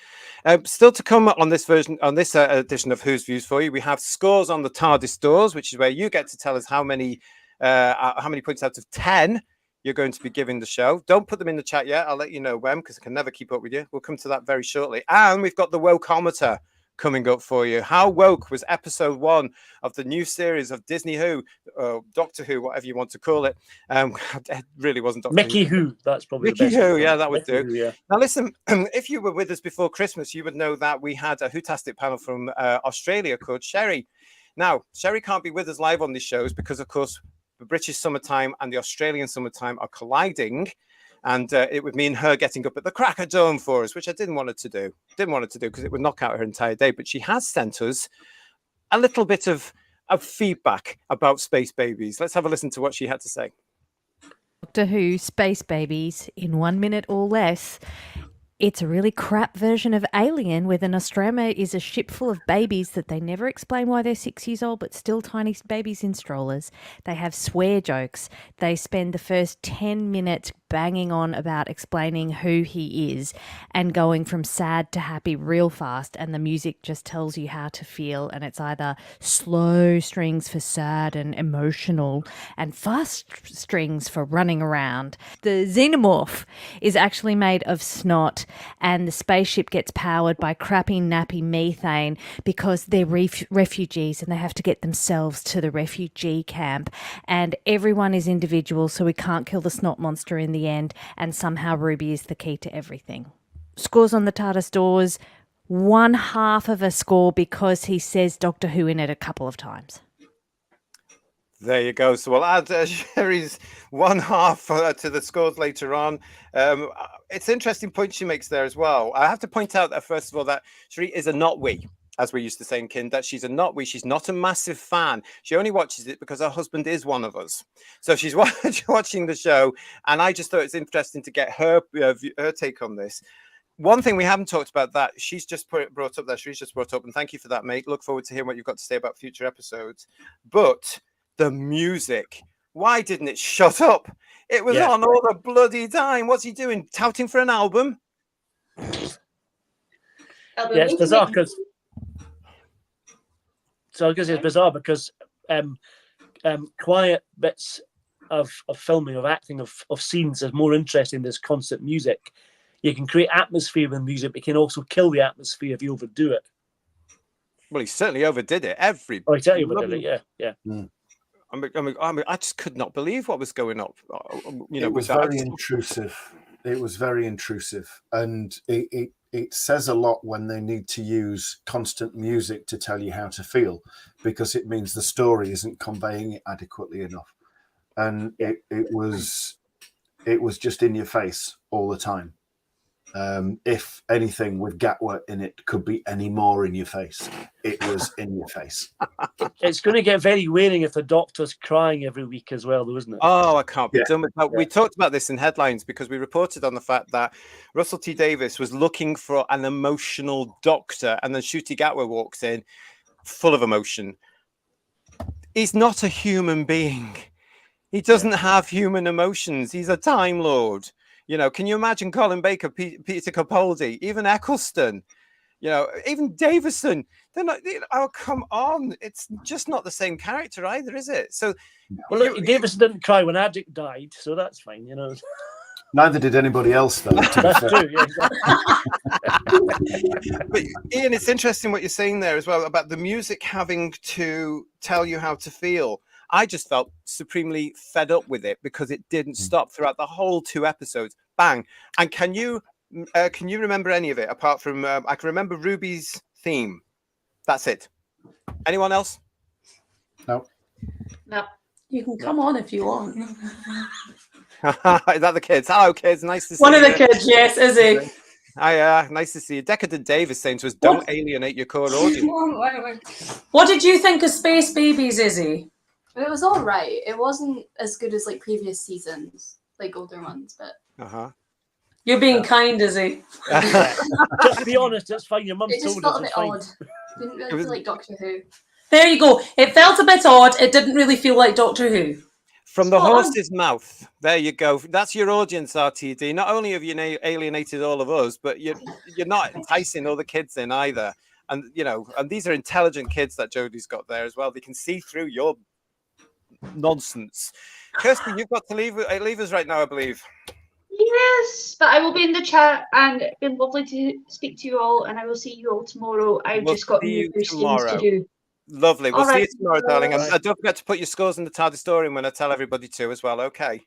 [SPEAKER 2] Still to come on this version, on this edition of Who's Views for you, we have scores on the TARDIS doors, which is where you get to tell us how many points out of 10 you're going to be giving the show. Don't put them in the chat yet. I'll let you know when, because I can never keep up with you. We'll come to that very shortly. And we've got the Wokeometer coming up for you. How woke was episode 1 of the new series of Disney Who, Doctor Who, whatever you want to call it. It really wasn't Doctor
[SPEAKER 3] Mickey Who. That's probably
[SPEAKER 2] Mickey
[SPEAKER 3] the best.
[SPEAKER 2] Who, yeah, that would
[SPEAKER 3] Mickey
[SPEAKER 2] do.
[SPEAKER 3] Who, yeah.
[SPEAKER 2] Now listen, if you were with us before Christmas, you would know that we had a WHOTASTIC panel from Australia called Sherry. Now, Sherry can't be with us live on these shows because, of course, the British summertime and the Australian summertime are colliding. And it would mean her getting up at the crack of dawn for us, which I didn't want her to do. Because it would knock out her entire day. But she has sent us a little bit of feedback about Space Babies. Let's have a listen to what she had to say.
[SPEAKER 7] Doctor Who Space Babies in 1 minute or less. It's a really crap version of Alien, where the Nostromo is a ship full of babies that they never explain why they're 6 years old, but still tiny babies in strollers. They have swear jokes. They spend the first 10 minutes banging on about explaining who he is and going from sad to happy real fast, and the music just tells you how to feel, and it's either slow strings for sad and emotional and fast strings for running around. The xenomorph is actually made of snot, and the spaceship gets powered by crappy nappy methane because they're refugees and they have to get themselves to the refugee camp, and everyone is individual, so we can't kill the snot monster in the end, and somehow Ruby is the key to everything. Scores on the TARDIS doors, 1/2 of a score because he says Doctor Who in it a couple of times.
[SPEAKER 2] There you go. So we'll add Sherry's one half to the scores later on. It's interesting point she makes there as well. I have to point out that, first of all, that Sherry is a not we, as we used to say in Kin, that she's a not we. She's not a massive fan. She only watches it because her husband is one of us. So she's watching the show, and I just thought it's interesting to get her take on this. One thing we haven't talked about that she's just brought up there, she's just brought up, and thank you for that, mate. Look forward to hearing what you've got to say about future episodes. But the music, why didn't it shut up? It was on all the bloody time. What's he doing? Touting for an album?
[SPEAKER 3] It's bizarre because it's bizarre because quiet bits of filming, of acting, of scenes is more interesting than this constant music. You can create atmosphere with music, but you can also kill the atmosphere if you overdo it.
[SPEAKER 2] Well, he certainly overdid it.
[SPEAKER 3] He certainly overdid it. Yeah.
[SPEAKER 2] Mm. I mean, I just could not believe what was going on.
[SPEAKER 5] It was very intrusive. It was very intrusive, and it says a lot when they need to use constant music to tell you how to feel, because it means the story isn't conveying it adequately enough. And it was just in your face all the time. If anything with Gatwa in it could be any more in your face, it was in your face.
[SPEAKER 3] It's going to get very wearing if the Doctor's crying every week as well, though, isn't it?
[SPEAKER 2] Oh, I can't be done with that. We talked about this in headlines because we reported on the fact that Russell T Davies was looking for an emotional Doctor, and then Ncuti Gatwa walks in full of emotion. He's not a human being. He doesn't have human emotions. He's a Time Lord. Can you imagine Colin Baker, Peter Capaldi, even Eccleston, even Davison? They're not. Oh, come on! It's just not the same character either, is it? So,
[SPEAKER 3] well, look, Davison didn't cry when Addict died, so that's fine,
[SPEAKER 5] Neither did anybody else, though.
[SPEAKER 3] That's true. Yeah, exactly.
[SPEAKER 2] But Ian, it's interesting what you're saying there as well about the music having to tell you how to feel. I just felt supremely fed up with it because it didn't stop throughout the whole 2 episodes. Bang! And can you remember any of it apart from I can remember Ruby's theme. That's it. Anyone else?
[SPEAKER 5] No.
[SPEAKER 6] You can come on if you want.
[SPEAKER 2] Is that the kids? Hello, kids. Nice to see
[SPEAKER 6] One
[SPEAKER 2] you.
[SPEAKER 6] of the kids, yes, is he?
[SPEAKER 2] Hi, nice to see you. Decadent Davis saying to us, don't alienate your core audience.
[SPEAKER 6] What did you think of Space Babies, Izzy?
[SPEAKER 8] It was all right. It wasn't as good as previous seasons, older ones, but.
[SPEAKER 6] You're being kind, Izzy.
[SPEAKER 3] Just to be honest, it's fine. Your mum
[SPEAKER 8] it just
[SPEAKER 3] told us.
[SPEAKER 8] Felt a bit odd. Didn't really feel like Doctor Who.
[SPEAKER 6] There you go. It felt a bit odd. It didn't really feel like Doctor Who.
[SPEAKER 2] From the horse's mouth. There you go. That's your audience, RTD. Not only have you alienated all of us, but you're not enticing all the kids in either. And and these are intelligent kids that Jodie's got there as well. They can see through your nonsense. Kirsty, you've got to leave us right now, I believe.
[SPEAKER 4] Yes, but I will be in the chat, and it's been lovely to speak to you all, and I will see you all tomorrow. I've just got new things to do.
[SPEAKER 2] Lovely. We'll see you tomorrow, darling.
[SPEAKER 3] Right.
[SPEAKER 2] And don't forget to put your scores in the TARDIS story when I tell everybody to as well, okay?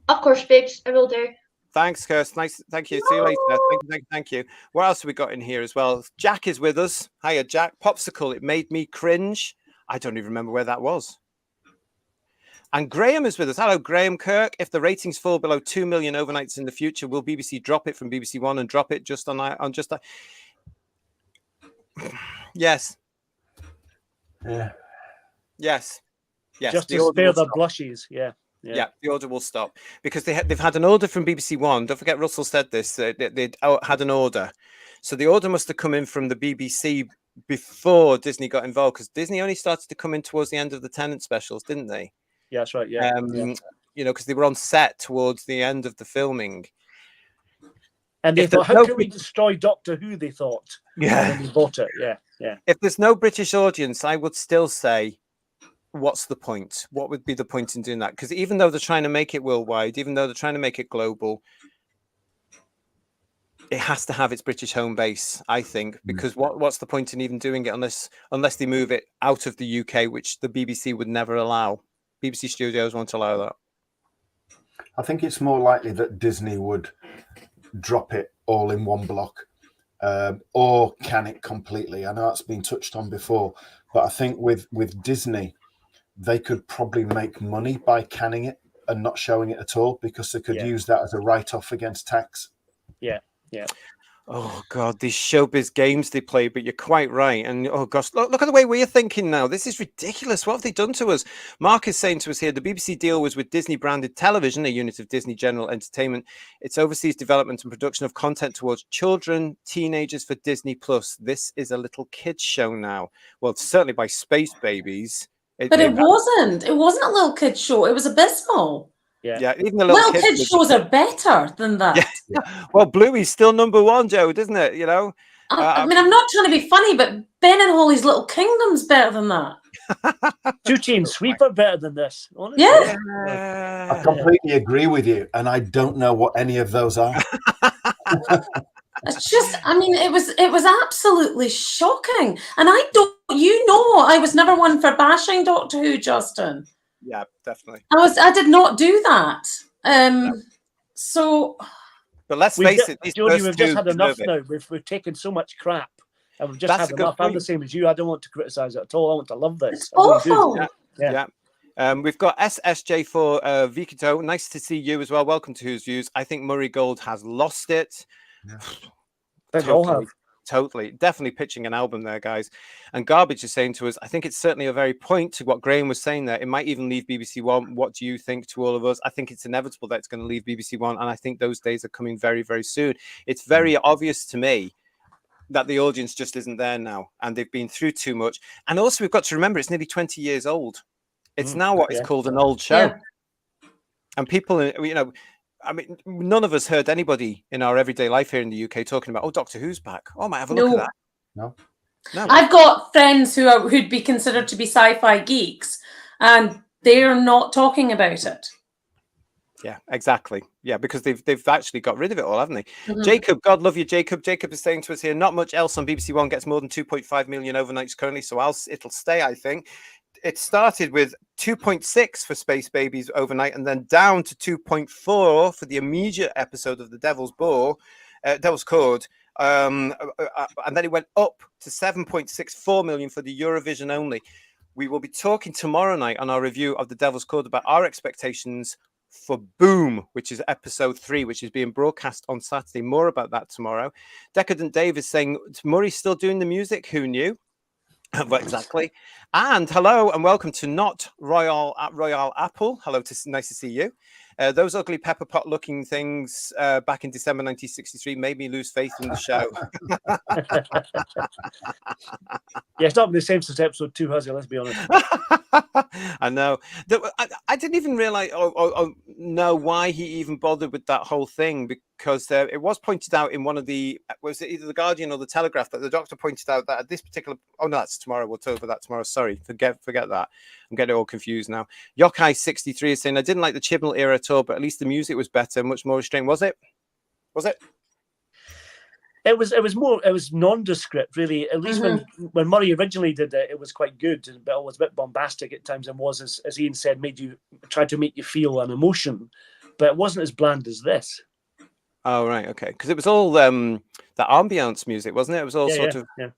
[SPEAKER 4] Of course, babes, I will do.
[SPEAKER 2] Thanks, Kirst. Nice. Thank you. See you later. Thank you. What else have we got in here as well? Jack is with us. Hiya, Jack. Popsicle, it made me cringe. I don't even remember where that was. And Graham is with us. Hello, Graham Kirk. If the ratings fall below 2 million overnights in the future, will BBC drop it from BBC One and drop it just on just a... Yes.
[SPEAKER 5] Yeah.
[SPEAKER 2] Yes.
[SPEAKER 3] Just to spare the blushes. Yeah,
[SPEAKER 2] the order will stop because they've had an order from BBC One. Don't forget, Russell said this. They had an order, so the order must have come in from the BBC before Disney got involved, because Disney only started to come in towards the end of the Tennant specials, didn't they?
[SPEAKER 3] Yeah, that's right. Yeah,
[SPEAKER 2] because they were on set towards the end of the filming.
[SPEAKER 3] And they thought, how can we destroy Doctor Who? They thought.
[SPEAKER 2] Yeah.
[SPEAKER 3] And they bought it. Yeah.
[SPEAKER 2] If there's no British audience, I would still say, what's the point? What would be the point in doing that? Because even though they're trying to make it worldwide, even though they're trying to make it global, it has to have its British home base, I think, because what's the point in even doing it unless they move it out of the UK, which the BBC would never allow. BBC Studios won't allow that.
[SPEAKER 5] I think it's more likely that Disney would drop it all in one block, or can it completely. I know that's been touched on before, but I think with Disney, they could probably make money by canning it and not showing it at all, because they could use that as a write-off against tax.
[SPEAKER 3] Yeah.
[SPEAKER 2] Oh God, these showbiz games they play, but you're quite right. And oh gosh, look at the way we're thinking now. This is ridiculous. What have they done to us? Mark is saying to us here, the BBC deal was with Disney branded television, a unit of Disney General Entertainment. It's overseas development and production of content towards children, teenagers for Disney Plus. This is a little kids show now. Well, certainly by Space Babies.
[SPEAKER 6] But it wasn't. It wasn't a little kids show. It was abysmal.
[SPEAKER 2] Yeah, even the
[SPEAKER 6] little kids shows are better than that.
[SPEAKER 2] Yeah. Well, Bluey's still number one, Joe, doesn't it? You know.
[SPEAKER 6] I mean, I'm not trying to be funny, but Ben and Holly's Little Kingdom's better than that.
[SPEAKER 3] Tootie and Sweep are better than this. Honestly.
[SPEAKER 6] Yeah.
[SPEAKER 5] I completely agree with you, and I don't know what any of those are.
[SPEAKER 6] It's just, I mean, it was absolutely shocking. And I was never one for bashing Doctor Who, Justin.
[SPEAKER 2] Yeah, definitely.
[SPEAKER 6] I did not do that. So.
[SPEAKER 2] But let's face it,
[SPEAKER 3] Jodie, we've just had enough now. We've taken so much crap, and we've just had enough. I'm the same as you. I don't want to criticize it at all. I want to love this.
[SPEAKER 6] It's awful.
[SPEAKER 2] Yeah. We've got SSJ4 Vikito. Nice to see you as well. Welcome to Who's Views. I think Murray Gold has lost it.
[SPEAKER 3] Yeah.
[SPEAKER 2] Totally. Definitely pitching an album there, guys. And Garbage is saying to us, I think it's certainly a very point to what Graham was saying there. It might even leave BBC One. What do you think to all of us? I think it's inevitable that it's going to leave BBC One. And I think those days are coming very, very soon. It's very obvious to me that the audience just isn't there now. And they've been through too much. And also, we've got to remember, it's nearly 20 years old. It's now what is called an old show.
[SPEAKER 6] Yeah.
[SPEAKER 2] And people, you know, I mean, none of us heard anybody in our everyday life here in the UK talking about, Doctor Who's back. Oh, I might have a look at that.
[SPEAKER 5] No.
[SPEAKER 6] I've got friends who'd be considered to be sci-fi geeks, and they're not talking about it.
[SPEAKER 2] Yeah, exactly. Yeah, because they've actually got rid of it all, haven't they? Mm-hmm. Jacob, God love you, Jacob. Jacob is saying to us here, not much else on BBC One gets more than 2.5 million overnights currently, so it'll stay, I think. It started with 2.6 for Space Babies overnight, and then down to 2.4 for the immediate episode of the Devil's Cord, and then it went up to 7.64 million for the Eurovision only. We will be talking tomorrow night on our review of the Devil's Cord about our expectations for Boom, which is episode 3, which is being broadcast on Saturday. More about that tomorrow. Decadent Dave is saying, Murray's still doing the music. Who knew? Well, exactly. And hello and welcome to Not Royal Apple. Hello, nice to see you. Those ugly pepper pot looking things back in December 1963 made me lose faith in the show.
[SPEAKER 3] Yeah, it's not been the same since episode 2, has it? Let's be honest.
[SPEAKER 2] I know. I didn't even realize or know why he even bothered with that whole thing, because it was pointed out in one of was it either the Guardian or the Telegraph that the Doctor pointed out that at this particular no, that's tomorrow. We'll talk about that tomorrow. Sorry, forget that. I'm getting all confused now. Yokai 63 is saying, I didn't like the Chibnall era at all, but at least the music was better, much more restrained. Was it?
[SPEAKER 3] It was nondescript, really. At least when Murray originally did it, it was quite good, but it was a bit bombastic at times, and was, as Ian said, tried to make you feel an emotion, but it wasn't as bland as this.
[SPEAKER 2] Oh right, okay, because it was all that ambiance music, wasn't it? It was all
[SPEAKER 3] Yeah.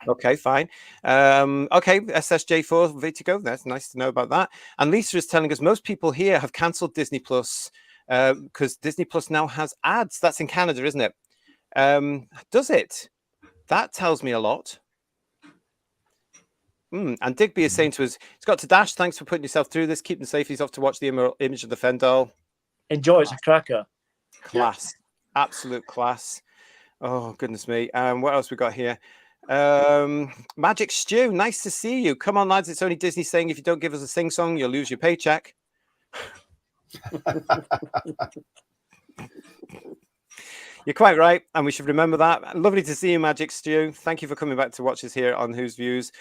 [SPEAKER 2] Okay, fine. Okay, SSJ4 Vitigo. That's nice to know about that. And Lisa is telling us most people here have cancelled Disney Plus. Because Disney Plus now has ads. That's in Canada, isn't it? Does it? That tells me a lot. And Digby is saying to us, it's got to dash. Thanks for putting yourself through this. Keep them safe. He's off to watch the image of the Fendal.
[SPEAKER 3] Enjoy. It's a cracker.
[SPEAKER 2] Class. Absolute class. Oh, goodness me. What else we got here? Magic Stew. Nice to see you. Come on, lads. It's only Disney saying if you don't give us a sing song, you'll lose your paycheck. You're quite right, and we should remember that. Lovely to see you, Magic Stew. Thank you for coming back to watch us here on Who's Views.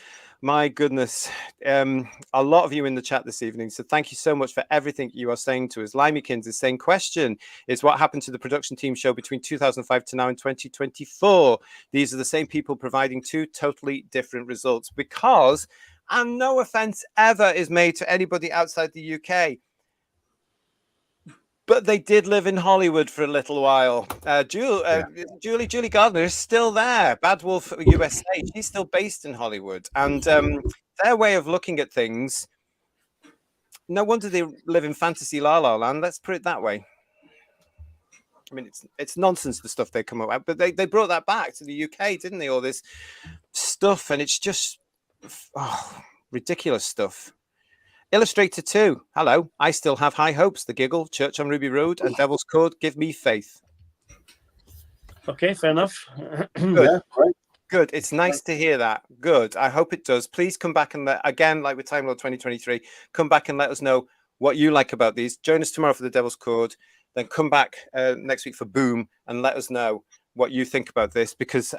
[SPEAKER 2] My goodness, a lot of you in the chat this evening, so thank you so much for everything you are saying to us. Limykins is saying, question is what happened to the production team show between 2005 to now in 2024? These are the same people providing two totally different results because, and no offense ever is made to anybody outside the UK, But they did live in Hollywood for a little while. Julie Gardner is still there. Bad Wolf USA. She's still based in Hollywood, and their way of looking at things. No wonder they live in fantasy la la land. Let's put it that way. I mean, it's nonsense, the stuff they come up with, but they brought that back to the UK, didn't they? All this stuff, and it's just ridiculous stuff. Illustrator 2. Hello. I still have high hopes. The Giggle, Church on Ruby Road, and Devil's Code give me faith.
[SPEAKER 3] Okay, fair enough.
[SPEAKER 2] Good.
[SPEAKER 5] Yeah, right.
[SPEAKER 2] Good. It's nice to hear that. Good. I hope it does. Please come back and again, like with Time Lord 2023, come back and let us know what you like about these. Join us tomorrow for the Devil's Code. Then come back next week for Boom and let us know what you think about this, because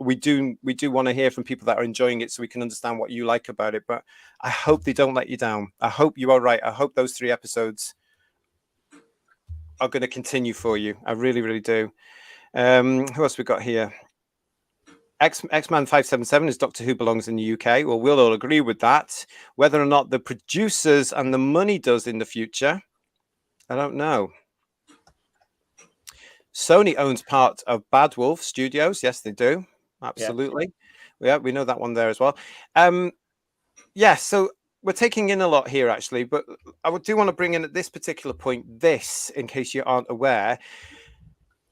[SPEAKER 2] we do want to hear from people that are enjoying it, so we can understand what you like about it. But I hope they don't let you down. I hope you are right. I hope those 3 episodes are going to continue for you. I really, really do. Who else we got here? X-Man 577 is Doctor Who belongs in the UK. Well, we'll all agree with that. Whether or not the producers and the money does in the future, I don't know. Sony owns part of Bad Wolf Studios. Yes, they do. Absolutely. Yeah, we know that one there as well. So we're taking in a lot here, actually, but I do want to bring in at this particular point this, in case you aren't aware.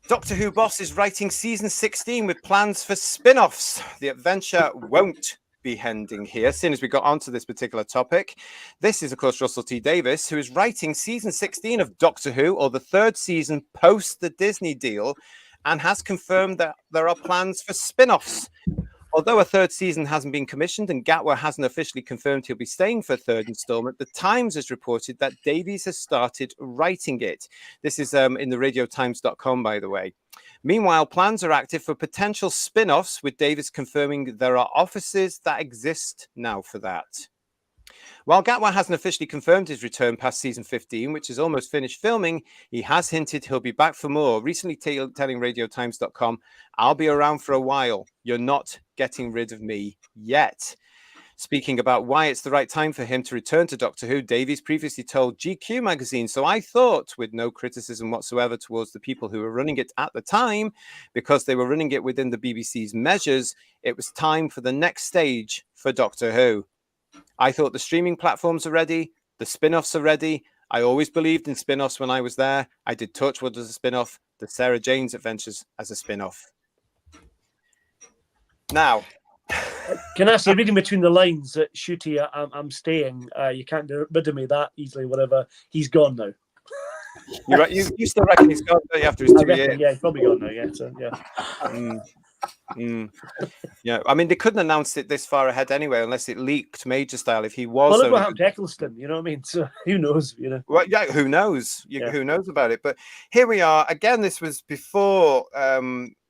[SPEAKER 2] Doctor Who Boss is writing season 16 with plans for spin-offs. The adventure won't be ending here, seeing as we got onto this particular topic. This is, of course, Russell T Davies, who is writing season 16 of Doctor Who, or the 3rd season post the Disney deal, and has confirmed that there are plans for spin-offs. Although a 3rd season hasn't been commissioned and Gatwa hasn't officially confirmed he'll be staying for a 3rd installment, The Times has reported that Davies has started writing it. This is in the radiotimes.com, by the way. Meanwhile, plans are active for potential spin-offs, with Davies confirming there are offices that exist now for that. While Gatwa hasn't officially confirmed his return past season 15, which is almost finished filming, he has hinted he'll be back for more, recently telling radiotimes.com, "I'll be around for a while. You're not getting rid of me yet." Speaking about why it's the right time for him to return to Doctor Who, Davies previously told GQ magazine, "So I thought, with no criticism whatsoever towards the people who were running it at the time, because they were running it within the BBC's measures, it was time for the next stage for Doctor Who. I thought the streaming platforms are ready, the spin-offs are ready. I always believed in spin-offs when I was there. I did Torchwood as a spin-off, the Sarah Jane's Adventures as a spin-off." Now,
[SPEAKER 3] Can I say, reading between the lines, that Shooty, I'm staying. You can't get rid of me that easily, whatever. He's gone now.
[SPEAKER 2] you're right, you still reckon he's gone, don't you, after his 2 years?
[SPEAKER 3] Yeah, he's probably gone now, yeah. So, yeah.
[SPEAKER 2] Yeah, I mean, they couldn't announce it this far ahead anyway, unless it leaked Major style. If he was,
[SPEAKER 3] Well, look what happened to Eccleston, you know what I mean? So, who knows, you know?
[SPEAKER 2] Well, yeah, who knows? Who knows about it? But here we are. Again, this was before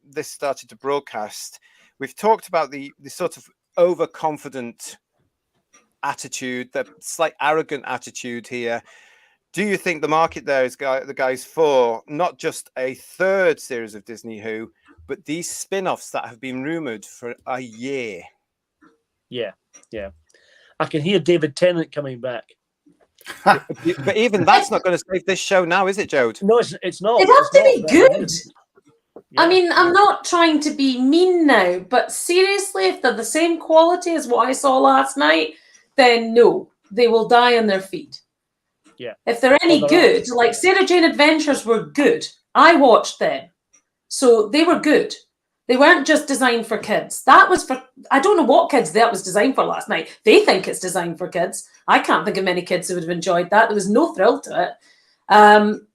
[SPEAKER 2] this started to broadcast. We've talked about the sort of overconfident attitude, the slight arrogant attitude here. Do you think the market there is the guys for not just a 3rd series of Disney Who, but these spin-offs that have been rumored for a year?
[SPEAKER 3] Yeah. I can hear David Tennant coming back.
[SPEAKER 2] But even that's not going to save this show now, is it, Jode?
[SPEAKER 3] No, it's not.
[SPEAKER 6] It has to be good.
[SPEAKER 3] Yeah.
[SPEAKER 6] I mean, I'm not trying to be mean now, but seriously, if they're the same quality as what I saw last night, then no, they will die on their feet.
[SPEAKER 3] Yeah.
[SPEAKER 6] If they're any good, like Sarah Jane Adventures were good. I watched them. So they were good. They weren't just designed for kids. That was for, I don't know what kids that was designed for last night. They think it's designed for kids. I can't think of many kids who would have enjoyed that. There was no thrill to it.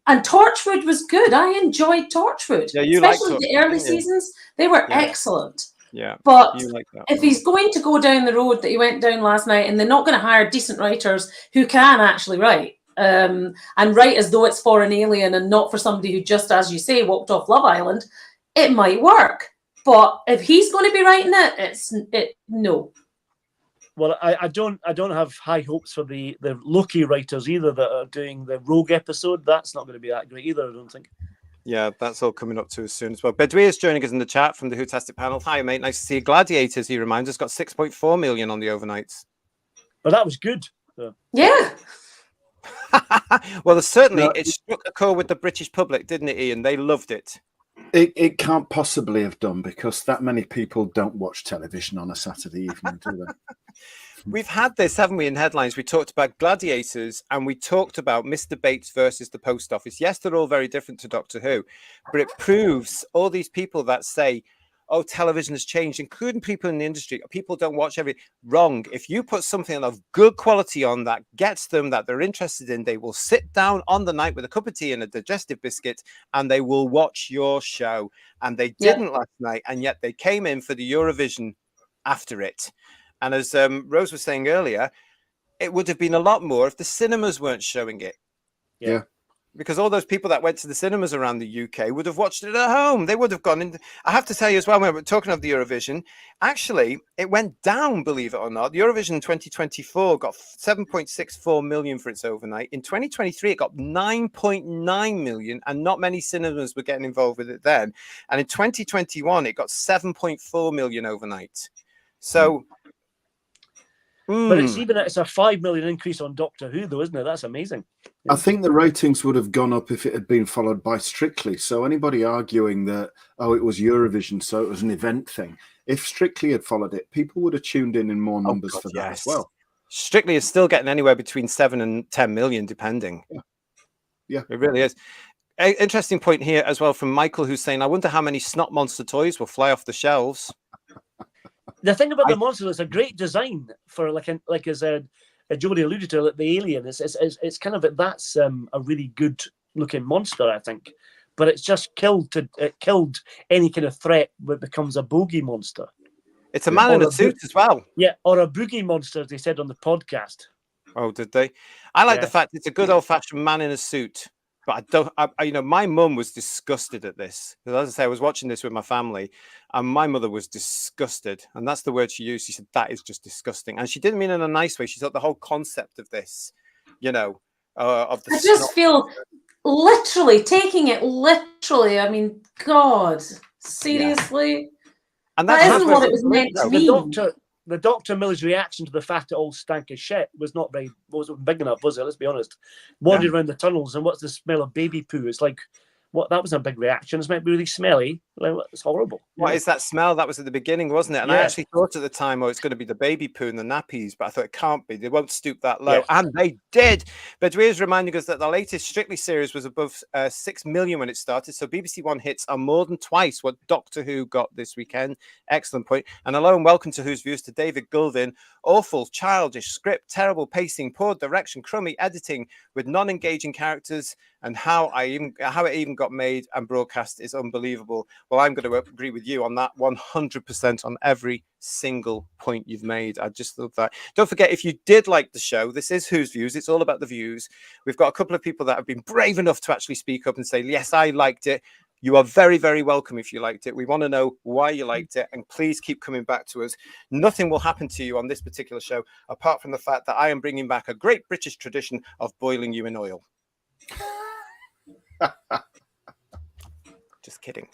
[SPEAKER 6] And Torchwood was good. I enjoyed Torchwood.
[SPEAKER 2] Yeah, you
[SPEAKER 6] especially
[SPEAKER 2] liked
[SPEAKER 6] the early seasons. They were excellent.
[SPEAKER 2] Yeah.
[SPEAKER 6] But
[SPEAKER 2] you like that.
[SPEAKER 6] If he's going to go down the road that he went down last night, and they're not going to hire decent writers who can actually write, and write as though it's for an alien and not for somebody who just, as you say, walked off Love Island, it might work. But if he's going to be writing it, no.
[SPEAKER 3] Well, I don't have high hopes for the Loki writers either that are doing the Rogue episode. That's not going to be that great either, I don't think.
[SPEAKER 2] Yeah, that's all coming up to us soon as well. Bedouin is joining us in the chat from the WHOTASTIC panel. Hi, mate. Nice to see you. Gladiators, he reminds us, got 6.4 million on the overnights.
[SPEAKER 3] But that was good. So.
[SPEAKER 6] Yeah.
[SPEAKER 2] Well, certainly
[SPEAKER 5] No,
[SPEAKER 2] it struck a chord with the British public, didn't it, Ian? They loved it.
[SPEAKER 5] it can't possibly have done, because that many people don't watch television on a Saturday evening, do they?
[SPEAKER 2] We've had this, haven't we, in headlines? We talked about Gladiators and we talked about Mr. Bates versus the Post Office. Yes, they're all very different to Doctor Who, but it proves all these people that say, oh, television has changed, including people in the industry. People don't watch everything. Wrong. If you put something of good quality on that gets them, that they're interested in, they will sit down on the night with a cup of tea and a digestive biscuit and they will watch your show. And they didn't last night, and yet they came in for the Eurovision after it. And as Rose was saying earlier, it would have been a lot more if the cinemas weren't showing it.
[SPEAKER 5] Yeah.
[SPEAKER 2] Because all those people that went to the cinemas around the UK would have watched it at home. They would have gone in. I have to tell you as well, when we're talking of the Eurovision, actually, it went down, believe it or not. The Eurovision 2024 got 7.64 million for its overnight. In 2023, it got 9.9 million, and not many cinemas were getting involved with it then. And in 2021, it got 7.4 million overnight. So...
[SPEAKER 3] But it's a 5 million increase on Doctor Who, though, isn't it? That's amazing.
[SPEAKER 5] I think the ratings would have gone up if it had been followed by Strictly. So anybody arguing that, oh, it was Eurovision, so it was an event thing, if Strictly had followed it, people would have tuned in more numbers for that as well.
[SPEAKER 2] Strictly is still getting anywhere between 7 and 10 million, depending.
[SPEAKER 5] Yeah.
[SPEAKER 2] It really is. Interesting point here as well from Michael, who's saying, I wonder how many snot monster toys will fly off the shelves.
[SPEAKER 3] The thing about the monster is a great design for like as Jodie alluded to, like the alien. It's kind of that's a really good looking monster, I think. But it's just killed any kind of threat that becomes a bogey monster.
[SPEAKER 2] It's a man in a suit as well.
[SPEAKER 3] Yeah, or a boogie monster, as they said on the podcast.
[SPEAKER 2] Oh, did they? I like the fact it's a good old fashioned man in a suit. But my mum was disgusted at this. As I say, I was watching this with my family, and my mother was disgusted. And that's the word she used. She said, that is just disgusting. And she didn't mean it in a nice way. She thought the whole concept of this, of the...
[SPEAKER 6] I just feel literally taking it literally. I mean, God, seriously?
[SPEAKER 2] Yeah. And
[SPEAKER 6] that isn't what it was meant to mean.
[SPEAKER 3] The Dr. Miller's reaction to the fact it all stank of shit wasn't big enough, was it? Let's be honest. Wandering around the tunnels and what's the smell of baby poo? It's like, that was a big reaction. It's meant to be really smelly. It's horrible.
[SPEAKER 2] What is that smell? That was at the beginning, wasn't it? And I actually thought at the time, it's going to be the baby poo and the nappies, but I thought it can't be. They won't stoop that low. Yes. And they did. But Dweer's reminding us that the latest Strictly series was above 6 million when it started. So BBC One hits are more than twice what Doctor Who got this weekend. Excellent point. And hello and welcome to Who's Views to David Gouldin. Awful, childish script, terrible pacing, poor direction, crummy editing with non-engaging characters, and how it even got made and broadcast is unbelievable. Well, I'm going to agree with you on that 100% on every single point you've made. I just love that. Don't forget, if you did like the show, this is Who's Views. It's all about the views. We've got a couple of people that have been brave enough to actually speak up and say, yes, I liked it. You are very, very welcome if you liked it. We want to know why you liked it, and please keep coming back to us. Nothing will happen to you on this particular show, apart from the fact that I am bringing back a great British tradition of boiling you in oil. Just kidding.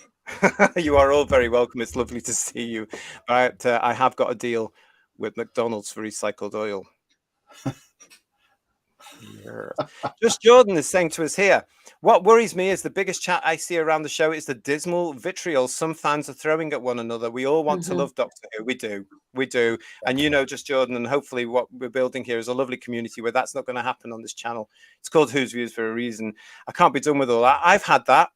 [SPEAKER 2] You are all very welcome. It's lovely to see you. But I have got a deal with McDonald's for recycled oil. Just Jordan is saying to us here, what worries me is the biggest chat I see around the show is the dismal vitriol some fans are throwing at one another. We all want to love Doctor Who. We do. And Just Jordan, and hopefully what we're building here is a lovely community where that's not going to happen on this channel. It's called Who's Views for a reason. I can't be done with all that. I've had that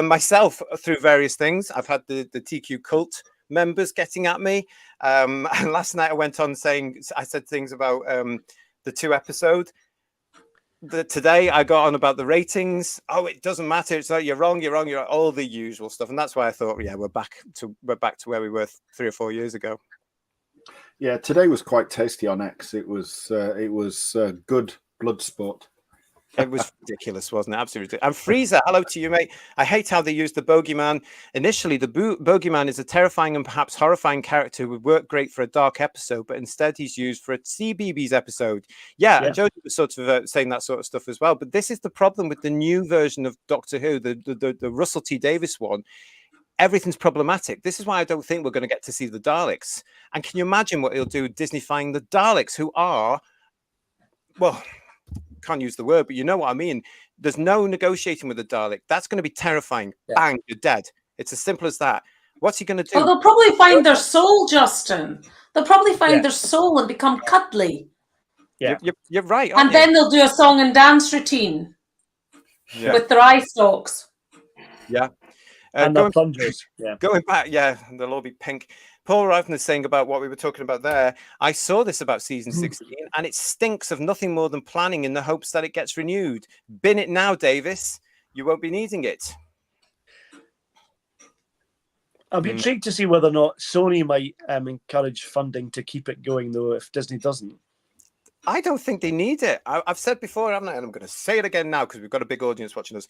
[SPEAKER 2] myself through various things. I've had the TQ cult members getting at me. And last night I went on I said things about the 2 episodes. Today I got on about the ratings. Oh, it doesn't matter. It's like you're wrong. All the usual stuff, and that's why I thought, we're back to where we were 3 or 4 years ago.
[SPEAKER 5] Yeah, today was quite tasty on X. It was good blood sport.
[SPEAKER 2] It was ridiculous, wasn't it? Absolutely. And Freezer, hello to you, mate. I hate how they used the bogeyman. Initially, the bogeyman is a terrifying and perhaps horrifying character who would work great for a dark episode, but instead he's used for a CBeebies episode. Yeah. And Jodie was sort of saying that sort of stuff as well. But this is the problem with the new version of Doctor Who, the Russell T Davies one. Everything's problematic. This is why I don't think we're going to get to see the Daleks. And can you imagine what he'll do Disneyfying the Daleks, who are, well... can't use the word, but you know what I mean. There's no negotiating with the Dalek. That's going to be terrifying.
[SPEAKER 3] Yeah.
[SPEAKER 2] Bang, you're dead. It's as simple as that. What's he going to do?
[SPEAKER 6] Oh, they'll probably find their soul, Justin. They'll probably find their soul and become cuddly.
[SPEAKER 3] Yeah.
[SPEAKER 2] You're right.
[SPEAKER 6] And then they'll do a song and dance routine with their eye stalks.
[SPEAKER 2] Yeah.
[SPEAKER 3] And the plungers. Yeah.
[SPEAKER 2] Going back, they'll all be pink. Paul Riven is saying about what we were talking about there. I saw this about season 16, and it stinks of nothing more than planning in the hopes that it gets renewed. Bin it now, Davis. You won't be needing it.
[SPEAKER 3] I'll be intrigued to see whether or not Sony might encourage funding to keep it going, though, if Disney doesn't.
[SPEAKER 2] I don't think they need it. I've said before, haven't I? And I'm going to say it again now because we've got a big audience watching us.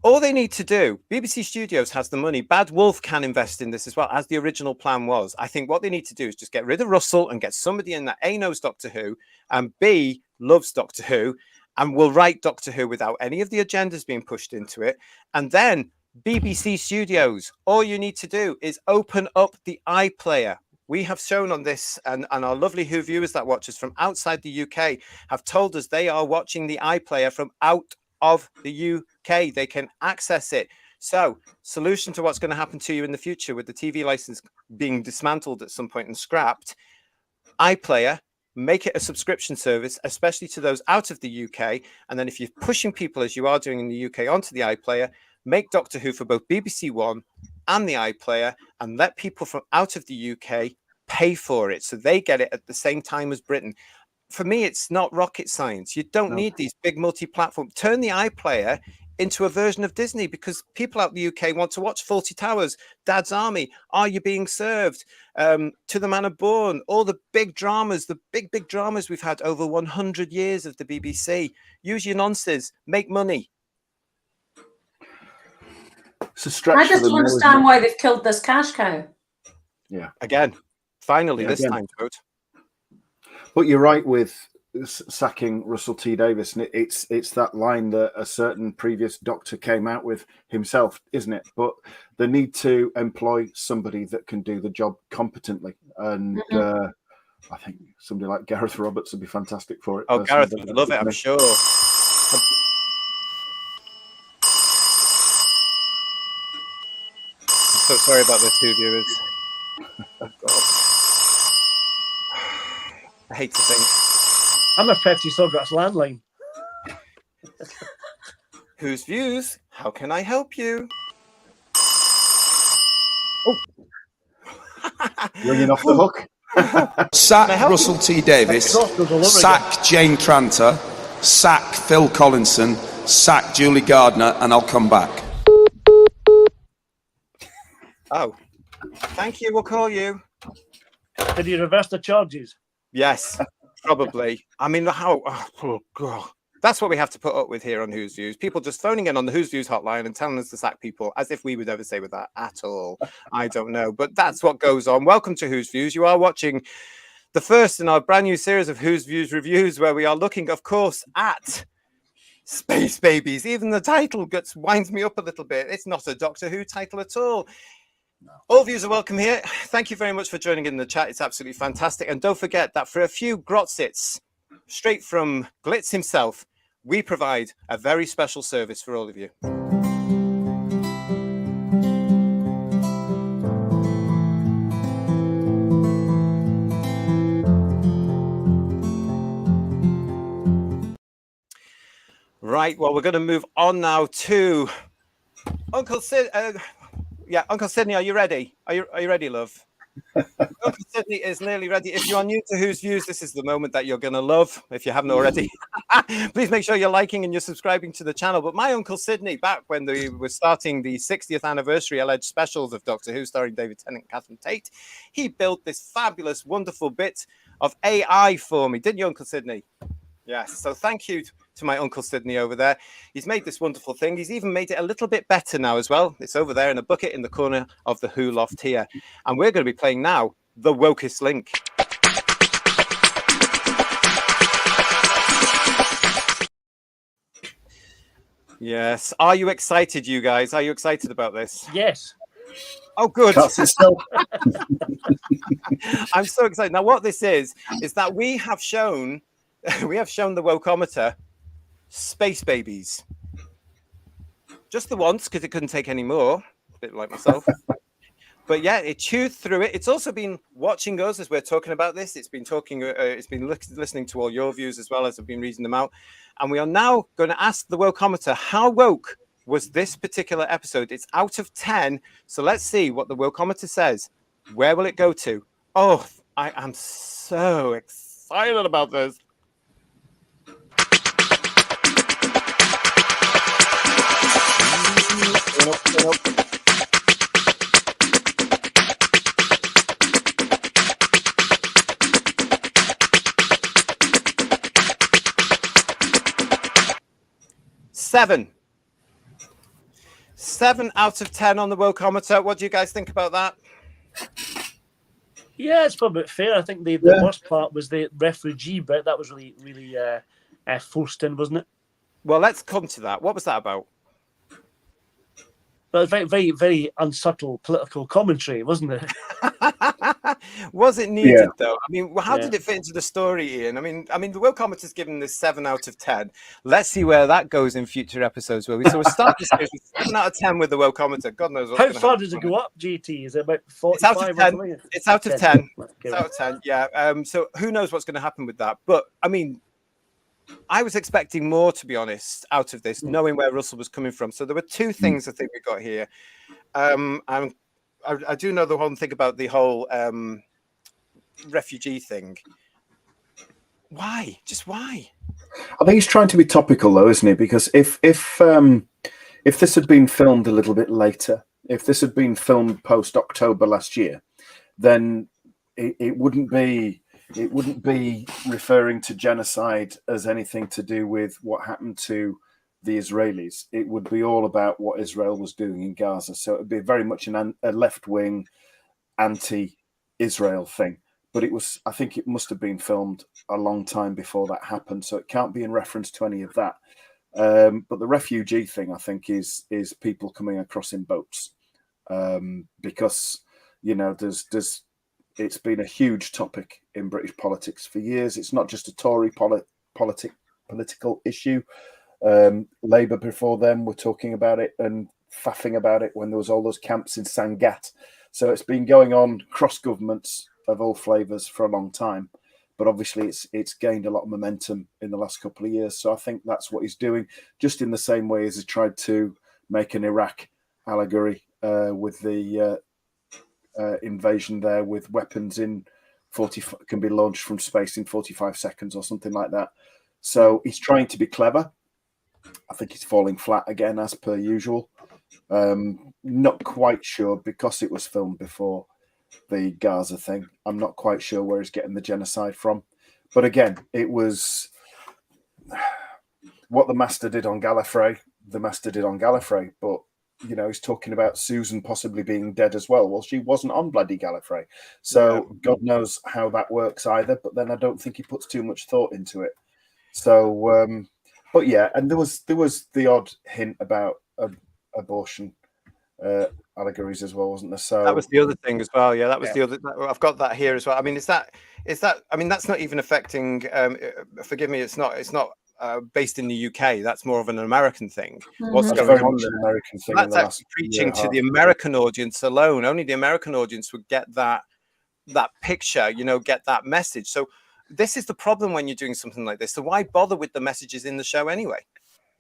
[SPEAKER 2] All they need to do, BBC Studios has the money. Bad Wolf can invest in this as well, as the original plan was. I think what they need to do is just get rid of Russell and get somebody in that A, knows Doctor Who, and B, loves Doctor Who, and will write Doctor Who without any of the agendas being pushed into it. And then BBC Studios, all you need to do is open up the iPlayer. We have shown on this, and our lovely Who viewers that watch us from outside the UK have told us they are watching the iPlayer from out of the UK. They can access it. So, solution to what's going to happen to you in the future with the TV license being dismantled at some point and scrapped, iPlayer, make it a subscription service, especially to those out of the UK. And then if you're pushing people, as you are doing in the UK, onto the iPlayer, make Doctor Who for both BBC One and the iPlayer, and let people from out of the UK pay for it so they get it at the same time as Britain. For me, it's not rocket science. You don't need these big multi-platform. Turn the iPlayer into a version of Disney, because people out the UK want to watch Fawlty Towers, Dad's Army, Are You Being Served, To the Manor Born, all the big dramas, the big dramas we've had over 100 years of the BBC. Use your nonsense, make money.
[SPEAKER 5] It's a stretch.
[SPEAKER 6] I just don't understand why they've killed this cash cow.
[SPEAKER 5] Yeah.
[SPEAKER 2] Again, finally, this time, vote.
[SPEAKER 5] But you're right with sacking Russell T Davies, and it's that line that a certain previous doctor came out with himself, isn't it? But they need to employ somebody that can do the job competently, and I think somebody like Gareth Roberts would be fantastic for it.
[SPEAKER 2] Oh, Gareth would love it, I'm sure. I'm so sorry about this, Who viewers. Oh, God. I hate to think.
[SPEAKER 3] I'm a Pepsi Sawgrass landline.
[SPEAKER 2] Whose views? How can I help you?
[SPEAKER 5] Oh. Ringing off the hook.
[SPEAKER 9] Sack Russell T Davies, sack Jane Tranter, sack Phil Collinson, sack Julie Gardner, and I'll come back.
[SPEAKER 2] Oh, thank you. We'll call you.
[SPEAKER 3] Did he reverse the charges?
[SPEAKER 2] Yes, probably. I mean, how? Oh, God. That's what we have to put up with here on Who's Views. People just phoning in on the Who's Views hotline and telling us to sack people, as if we would ever say with that at all. I don't know, but that's what goes on. Welcome to Who's Views. You are watching the first in our brand new series of Who's Views reviews, where we are looking, of course, at Space Babies. Even the title winds me up a little bit. It's not a Doctor Who title at all. All views are welcome here. Thank you very much for joining in the chat. It's absolutely fantastic. And don't forget that for a few grotzits, straight from Glitz himself, we provide a very special service for all of you. Right, well, we're going to move on now to Uncle Sid. Uncle Sydney, are you ready? Are you ready, love? Uncle Sydney is nearly ready. If you are new to Who's Views, this is the moment that you're going to love, if you haven't already. Please make sure you're liking and you're subscribing to the channel. But my Uncle Sydney, back when they were starting the 60th anniversary alleged specials of Doctor Who, starring David Tennant and Catherine Tate, he built this fabulous, wonderful bit of AI for me. Didn't you, Uncle Sydney? Yes. So thank you to my Uncle Sydney over there. He's made this wonderful thing. He's even made it a little bit better now as well. It's over there in a bucket in the corner of the Who loft here. And we're going to be playing now the Woke-ist link. Yes. Are you excited, you guys? Are you excited about this?
[SPEAKER 3] Yes.
[SPEAKER 2] Oh, good.
[SPEAKER 5] I'm
[SPEAKER 2] so excited. Now, what this is that we have shown the Wokeometer Space Babies. Just the once, because it couldn't take any more, a bit like myself. But yeah, it chewed through it. It's also been watching us as we're talking about this. It's been talking. It's been listening to all your views as well as I've been reading them out. And we are now going to ask the Wokeometer, how woke was this particular episode? It's out of 10. So let's see what the Wokeometer says. Where will it go to? Oh, I am so excited about this. Seven out of 10 on the Wokeometer. What do you guys think about that?
[SPEAKER 3] Yeah, it's probably fair. I think the worst part was the refugee bit. That was really forced in, wasn't it?
[SPEAKER 2] Well, let's come to that. What was that about?
[SPEAKER 3] But it was very, very, very unsubtle political commentary, wasn't it?
[SPEAKER 2] Was it needed though? I mean, how did it fit into the story, Ian? I mean, the Wokeometer's given this 7 out of 10. Let's see where that goes in future episodes. Where we start this series with 7 out of 10 with the Wokeometer. God knows what's
[SPEAKER 3] How far does it go up, GT? Is it about 45?
[SPEAKER 2] It's out of 10. It's out of 10. It's out of 10. Yeah. So who knows what's going to happen with that? But I mean, I was expecting more, to be honest, out of this, knowing where Russell was coming from. So there were two things I think we got here. I do know the one thing about the whole refugee thing. Why? Just why?
[SPEAKER 5] I think he's trying to be topical, though, isn't he? Because if this had been filmed a little bit later, if this had been filmed post October last year, then it wouldn't be referring to genocide as anything to do with what happened to the Israelis. It would be all about what Israel was doing in Gaza. So it would be very much a left-wing, anti-Israel thing. But I think it must have been filmed a long time before that happened. So it can't be in reference to any of that. But the refugee thing, I think, is people coming across in boats. Because, it's been a huge topic in British politics for years. It's not just a Tory political issue. Labour before them were talking about it and faffing about it when there was all those camps in Sangatte. So it's been going on cross governments of all flavours for a long time. But obviously it's gained a lot of momentum in the last couple of years. So I think that's what he's doing, just in the same way as he tried to make an Iraq allegory with the invasion there, with weapons can be launched from space in 45 seconds or something like that. So he's trying to be clever. I think he's falling flat again, as per usual. Not quite sure, because it was filmed before the Gaza thing. I'm not quite sure where he's getting the genocide from. But again, it was what the Master did on Gallifrey. The Master did on Gallifrey, but he's talking about Susan possibly being dead as well. Well, she wasn't on bloody Gallifrey. So God knows how that works either. But then I don't think he puts too much thought into it. So, but yeah, and there was the odd hint about abortion allegories as well, wasn't there? So
[SPEAKER 2] that was the other thing as well. Yeah, that was the other. I've got that here as well. I mean, is that? I mean, that's not even affecting. Forgive me, it's not. Based in the UK, that's more of an American thing. What's going on there?
[SPEAKER 5] American thing.
[SPEAKER 2] That's actually preaching to the American audience alone. Only the American audience would get that picture, get that message. So this is the problem when you're doing something like this. So why bother with the messages in the show anyway?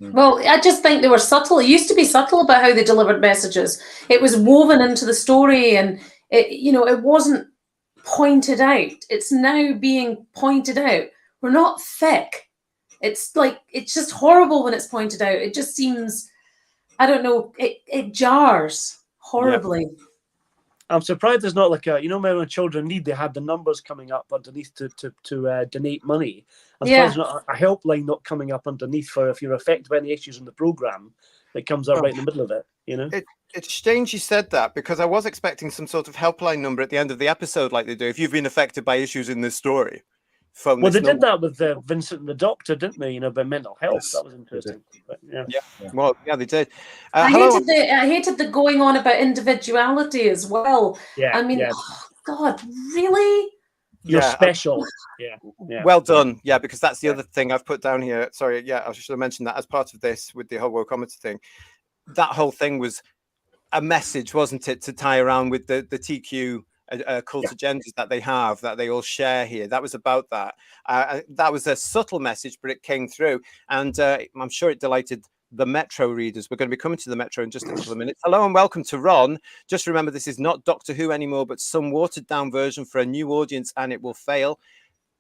[SPEAKER 6] Well, I just think they were subtle. It used to be subtle about how they delivered messages. It was woven into the story, and it wasn't pointed out. It's now being pointed out. We're not thick. It's just horrible when it's pointed out. It just seems, I don't know, it jars horribly.
[SPEAKER 3] Yeah. I'm surprised there's not when children need, they had the numbers coming up underneath to donate money. I'm surprised there's not a helpline not coming up underneath for if you're affected by any issues in the programme. It comes up right in the middle of it,
[SPEAKER 2] It's strange you said that, because I was expecting some sort of helpline number at the end of the episode like they do if you've been affected by issues in this story.
[SPEAKER 3] Well, they did that with Vincent and the Doctor, didn't they? By mental health. Yes, that was interesting. But,
[SPEAKER 2] Well, yeah, they did.
[SPEAKER 6] I hated the going on about individuality as well. Yeah, I mean, God, really?
[SPEAKER 3] You're
[SPEAKER 2] Yeah,
[SPEAKER 3] special. Yeah.
[SPEAKER 2] well done. Yeah, because that's the other thing I've put down here. Sorry, yeah, I should have mentioned that as part of this with the whole Wokeometer thing. That whole thing was a message, wasn't it, to tie around with the TQ cult agendas that they have, that they all share here. That was about that. That was a subtle message, but it came through. And I'm sure it delighted the Metro readers. We're going to be coming to the Metro in just a couple of minutes. Hello and welcome to Ron. Just remember, this is not Doctor Who anymore, but some watered down version for a new audience, and it will fail.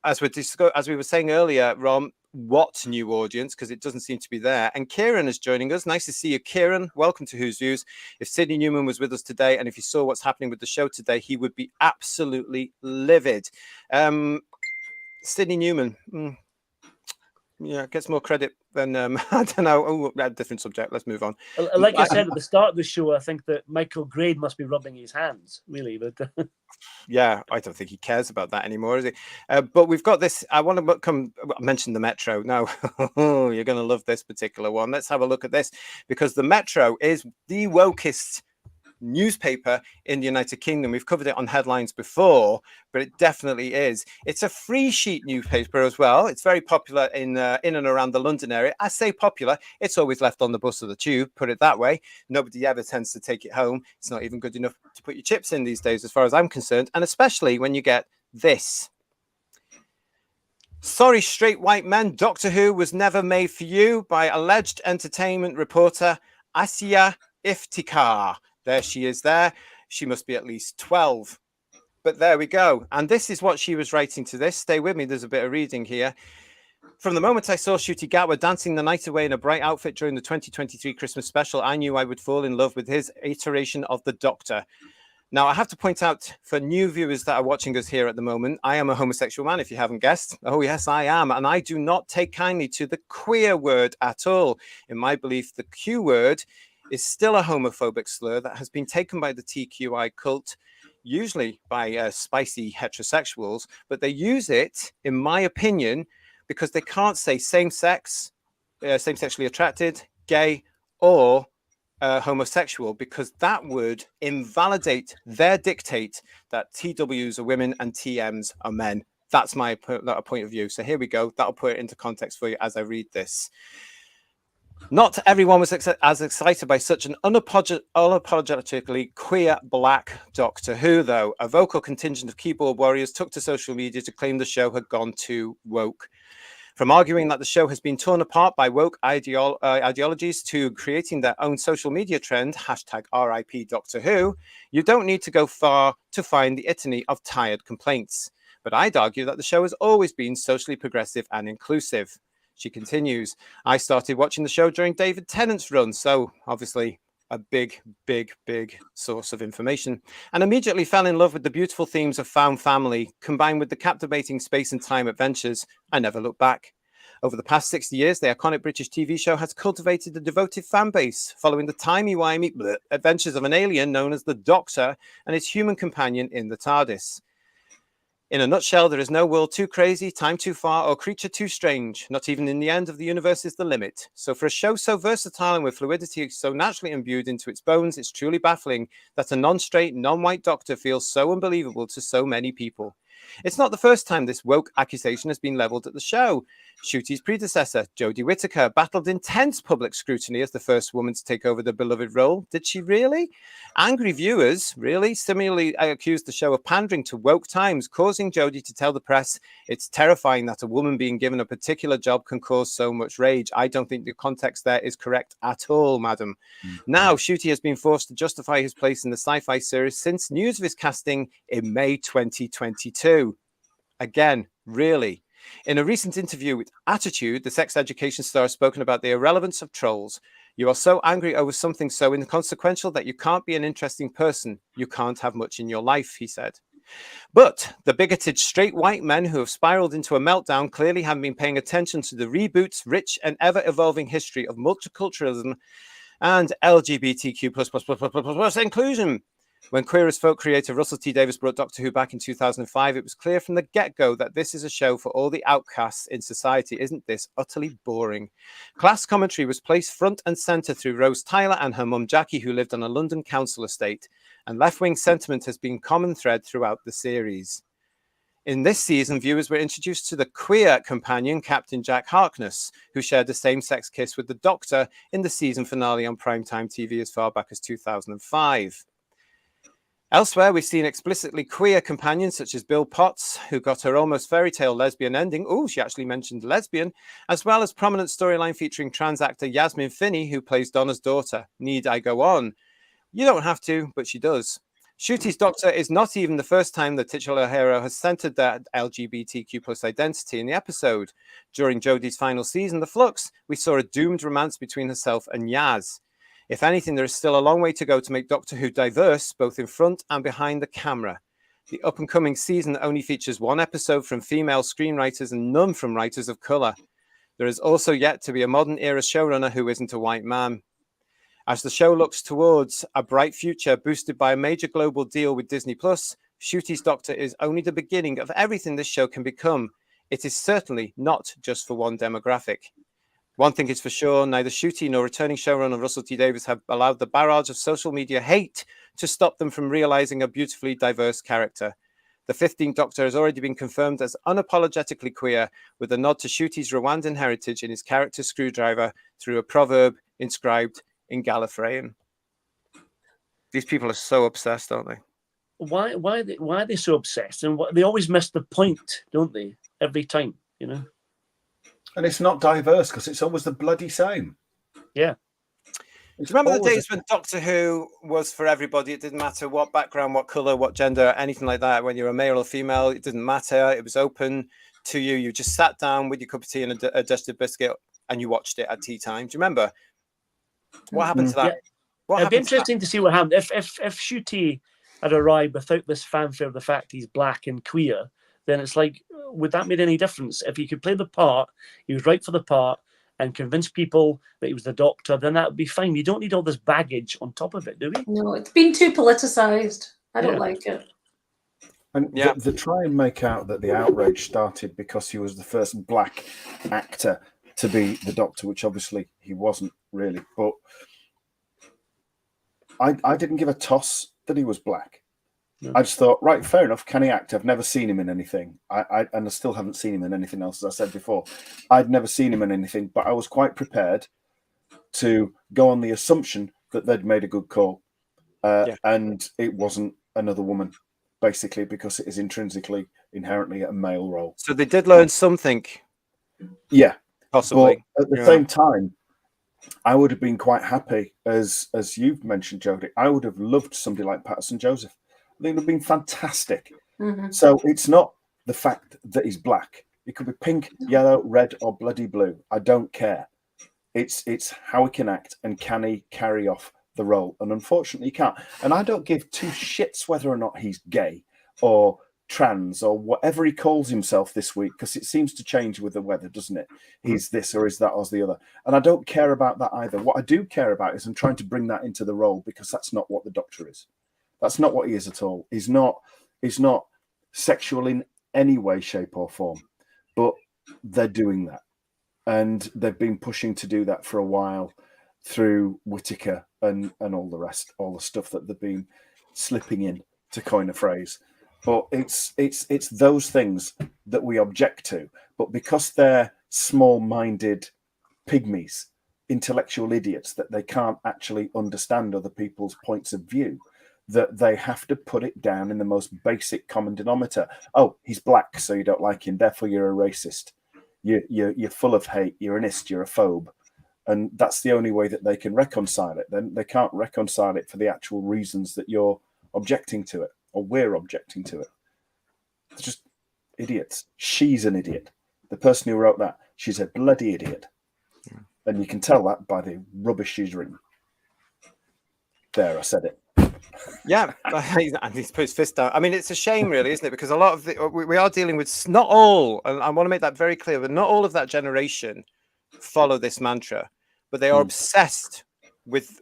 [SPEAKER 2] As we were saying earlier, Ron, what new audience? Because it doesn't seem to be there. And Kieran is joining us. Nice to see you, Kieran. Welcome to Who's Views. If Sidney Newman was with us today, and if he saw what's happening with the show today, he would be absolutely livid. Sidney Newman, gets more credit than I don't know. Oh, different subject. Let's move on.
[SPEAKER 3] Like I said at the start of the show, I think that Michael Grade must be rubbing his hands, really. But
[SPEAKER 2] yeah, I don't think he cares about that anymore, is he? But we've got this. I want to mention the Metro. Now, you're going to love this particular one. Let's have a look at this, because the Metro is the wokest newspaper in the United Kingdom. We've covered it on headlines before, but it definitely is. It's a free sheet newspaper as well. It's very popular in and around the London area. I say popular, it's always left on the bus or the tube, put it that way. Nobody ever tends to take it home. It's not even good enough to put your chips in these days, as far as I'm concerned, and especially when you get this. Sorry, straight white men, Doctor Who was never made for you, by alleged entertainment reporter Asia Iftikhar. There she is there. She must be at least 12. But there we go. And this is what she was writing to this. Stay with me. There's a bit of reading here. From the moment I saw Ncuti Gatwa dancing the night away in a bright outfit during the 2023 Christmas special, I knew I would fall in love with his iteration of the Doctor. Now, I have to point out, for new viewers that are watching us here at the moment, I am a homosexual man, if you haven't guessed. Oh, yes, I am. And I do not take kindly to the queer word at all. In my belief, the Q word is still a homophobic slur that has been taken by the TQI cult, usually by spicy heterosexuals, but they use it, in my opinion, because they can't say same-sex, same-sexually attracted, gay, or homosexual, because that would invalidate their dictate that TWs are women and TMs are men. That's my point of view. So here we go. That'll put it into context for you as I read this. Not everyone was as excited by such an unapologetically queer black Doctor Who, though. A vocal contingent of keyboard warriors took to social media to claim the show had gone too woke. From arguing that the show has been torn apart by woke ideologies to creating their own social media trend, #RIP Doctor Who, you don't need to go far to find the litany of tired complaints. But I'd argue that the show has always been socially progressive and inclusive. She continues, I started watching the show during David Tennant's run, so obviously a big source of information, and immediately fell in love with the beautiful themes of found family, combined with the captivating space and time adventures. I never looked back. Over the past 60 years, the iconic British TV show has cultivated a devoted fan base, following the timey-wimey adventures of an alien known as the Doctor and his human companion in the TARDIS. In a nutshell, there is no world too crazy, time too far, or creature too strange. Not even in the end of the universe is the limit. So for a show so versatile and with fluidity so naturally imbued into its bones, it's truly baffling that a non-straight, non-white Doctor feels so unbelievable to so many people. It's not the first time this woke accusation has been leveled at the show. Ncuti's predecessor, Jodie Whittaker, battled intense public scrutiny as the first woman to take over the beloved role. Did she really? Angry viewers, really, similarly accused the show of pandering to woke times, causing Jodie to tell the press, it's terrifying that a woman being given a particular job can cause so much rage. I don't think the context there is correct at all, madam. Now, Ncuti has been forced to justify his place in the sci-fi series since news of his casting in May 2022. Again, really? In a recent interview with Attitude, the sex education star has spoken about the irrelevance of trolls. You are so angry over something so inconsequential that you can't be an interesting person. You can't have much in your life, he said. But the bigoted straight white men who have spiraled into a meltdown clearly haven't been paying attention to the reboot's rich and ever-evolving history of multiculturalism and LGBTQ++ inclusion. When Queer as Folk creator Russell T Davies brought Doctor Who back in 2005, it was clear from the get-go that this is a show for all the outcasts in society. Isn't this utterly boring? Class commentary was placed front and centre through Rose Tyler and her mum Jackie, who lived on a London council estate, and left-wing sentiment has been common thread throughout the series. In this season, viewers were introduced to the queer companion, Captain Jack Harkness, who shared a same-sex kiss with the Doctor in the season finale on primetime TV as far back as 2005. Elsewhere, we've seen explicitly queer companions such as Bill Potts, who got her almost fairy tale lesbian ending. Oh, she actually mentioned lesbian, as well as prominent storyline featuring trans actor Yasmin Finney, who plays Donna's daughter. Need I go on? You don't have to, but she does. Ncuti's Doctor is not even the first time the titular hero has centered that LGBTQ plus identity in the episode. During Jodie's final season, The Flux, we saw a doomed romance between herself and Yaz. If anything, there is still a long way to go to make Doctor Who diverse, both in front and behind the camera. The up-and-coming season only features one episode from female screenwriters and none from writers of colour. There is also yet to be a modern-era showrunner who isn't a white man. As the show looks towards a bright future boosted by a major global deal with Disney+, Ncuti's Doctor is only the beginning of everything this show can become. It is certainly not just for one demographic. One thing is for sure, neither Ncuti nor returning showrunner Russell T Davies have allowed the barrage of social media hate to stop them from realizing a beautifully diverse character. The 15th Doctor has already been confirmed as unapologetically queer, with a nod to Ncuti's Rwandan heritage in his character Screwdriver through a proverb inscribed in Gallifreyan. These people are so obsessed, aren't they?
[SPEAKER 3] Why are they so obsessed? And they always miss the point, don't they? Every time, you know.
[SPEAKER 5] And it's not diverse because it's always the bloody same.
[SPEAKER 3] Yeah.
[SPEAKER 2] Remember the days when Doctor Who was for everybody? It didn't matter what background, what colour, what gender, anything like that. When you're a male or female, it didn't matter. It was open to you. You just sat down with your cup of tea and a dusted biscuit and you watched it at tea time. Do you remember? What happened to that?
[SPEAKER 3] Yeah. It'd be interesting to see what happened. If Ncuti had arrived without this fanfare of the fact he's black and queer, then it's like, would that make any difference? If he could play the part, he was right for the part, and convince people that he was the Doctor, then that would be fine. You don't need all this baggage on top of it, do we?
[SPEAKER 6] No, it's been too politicised. I don't like it.
[SPEAKER 5] And the try and make out that the outrage started because he was the first black actor to be the Doctor, which obviously he wasn't really. But I didn't give a toss that he was black. No. I just thought, right, fair enough. Can he act? I've never seen him in anything. And I still haven't seen him in anything else, as I said before. I'd never seen him in anything, but I was quite prepared to go on the assumption that they'd made a good call. And it wasn't another woman, basically, because it is inherently a male role.
[SPEAKER 2] So they did learn something.
[SPEAKER 5] Yeah.
[SPEAKER 2] Possibly.
[SPEAKER 5] But at the same time, I would have been quite happy, as you've mentioned, Jodie. I would have loved somebody like Patterson Joseph. I think it would have been fantastic. Mm-hmm. So it's not the fact that he's black. It could be pink, yellow, red, or bloody blue. I don't care. It's how he can act and can he carry off the role. And unfortunately, he can't. And I don't give two shits whether or not he's gay or trans or whatever he calls himself this week, because it seems to change with the weather, doesn't it? He's this or is that or is the other. And I don't care about that either. What I do care about is I'm trying to bring that into the role, because that's not what the Doctor is. That's not what he is at all. He's not sexual in any way, shape, or form. But they're doing that. And they've been pushing to do that for a while through Whittaker and all the rest, all the stuff that they've been slipping in, to coin a phrase. But it's those things that we object to. But because they're small-minded pygmies, intellectual idiots, that they can't actually understand other people's points of view, that they have to put it down in the most basic common denominator. Oh, he's black, so you don't like him, therefore you're a racist. You're full of hate, you're an ist, you're a phobe. And that's the only way that they can reconcile it. Then they can't reconcile it for the actual reasons that you're objecting to it, or we're objecting to it. It's just idiots. She's an idiot. The person who wrote that, she's a bloody idiot. And you can tell that by the rubbish she's written. There, I said it.
[SPEAKER 2] Yeah, and he's put his fist down. I mean, it's a shame, really, isn't it? Because a lot of we are dealing with, not all, and I want to make that very clear, but not all of that generation follow this mantra, but they are obsessed with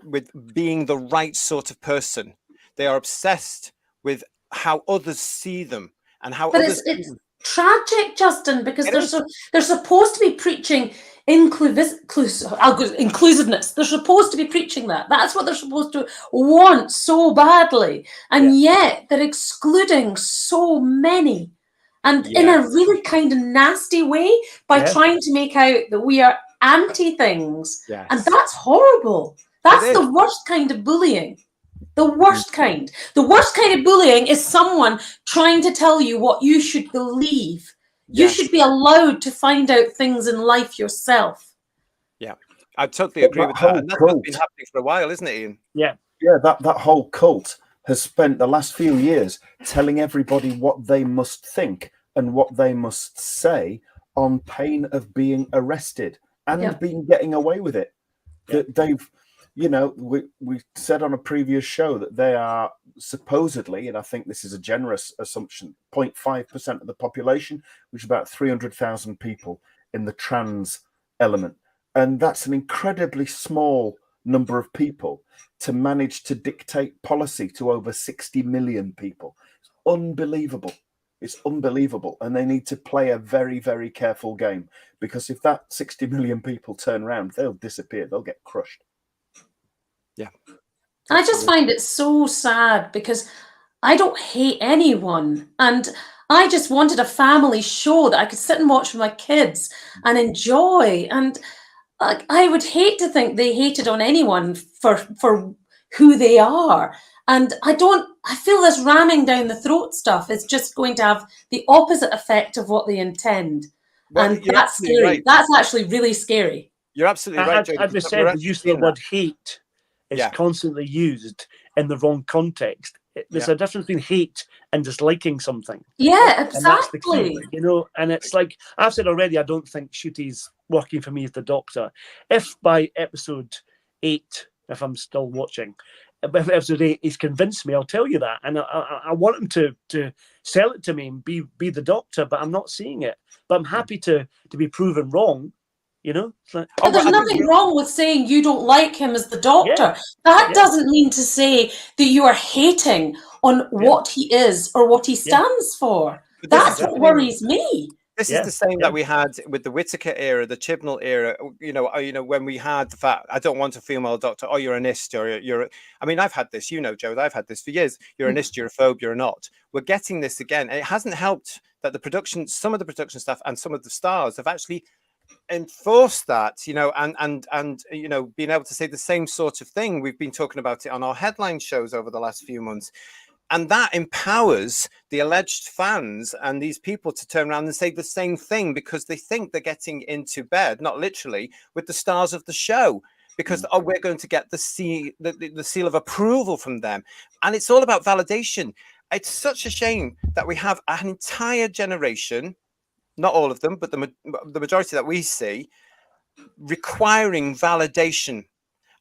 [SPEAKER 2] being the right sort of person. They are obsessed with how others see them and how others.
[SPEAKER 6] It's tragic, Justin, because they're supposed to be preaching inclusiveness. They're supposed to be preaching that. That's what they're supposed to want so badly, and yet they're excluding so many. and in a really kind of nasty way by trying to make out that we are anti things.
[SPEAKER 2] Yes.
[SPEAKER 6] And that's horrible. That's the worst kind of bullying. The worst kind. The worst kind of bullying is someone trying to tell you what you should believe. You should be allowed to find out things in life yourself.
[SPEAKER 2] Yeah, I totally agree with that. And that's what's been happening for a while, isn't it, Ian?
[SPEAKER 3] Yeah.
[SPEAKER 5] Yeah, that whole cult has spent the last few years telling everybody what they must think and what they must say on pain of being arrested and getting away with it. That they've, you know, we said on a previous show that they are supposedly, and I think this is a generous assumption, 0.5% of the population, which is about 300,000 people in the trans element. And that's an incredibly small number of people to manage to dictate policy to over 60 million people. It's unbelievable. It's unbelievable. And they need to play a very, very careful game, because if that 60 million people turn around, they'll disappear. They'll get crushed.
[SPEAKER 2] Yeah.
[SPEAKER 6] I just find it so sad because I don't hate anyone. And I just wanted a family show that I could sit and watch with my kids and enjoy. And I would hate to think they hated on anyone for who they are. And I feel this ramming down the throat stuff is just going to have the opposite effect of what they intend.
[SPEAKER 2] Well,
[SPEAKER 6] and that's scary.
[SPEAKER 2] Right.
[SPEAKER 6] That's actually really scary.
[SPEAKER 2] You're absolutely right.
[SPEAKER 3] As I said, the use of the word hate is constantly used in the wrong context. There's a difference between hate and disliking something.
[SPEAKER 6] Yeah,
[SPEAKER 3] exactly. And that's the key,
[SPEAKER 6] you
[SPEAKER 3] know, and it's like I've said already, I don't think Shooty's working for me as the Doctor. If by episode 8, if I'm still watching, by episode 8 he's convinced me, I'll tell you that. And I want him to sell it to me and be the Doctor, but I'm not seeing it. But I'm happy to be proven wrong. You know,
[SPEAKER 6] but there's nothing wrong with saying you don't like him as the Doctor. That doesn't mean to say that you are hating on what he is or what he stands for. That's what worries me.
[SPEAKER 2] This is the same that we had with the Whittaker era, the Chibnall era. You know, when we had the fact, I don't want a female doctor. Oh, you're an ist, or you're. I mean, I've had this. You know, Joe, I've had this for years. You're an ist, you're a phobe, you're not. We're getting this again, and it hasn't helped that some of the production staff and some of the stars have actually enforce that, you know, and you know, being able to say the same sort of thing. We've been talking about it on our headline shows over the last few months, and that empowers the alleged fans and these people to turn around and say the same thing because they think they're getting into bed, not literally, with the stars of the show, because we're going to get the seal of approval from them. And it's all about validation. It's such a shame that we have an entire generation, not all of them, but the majority that we see, requiring validation,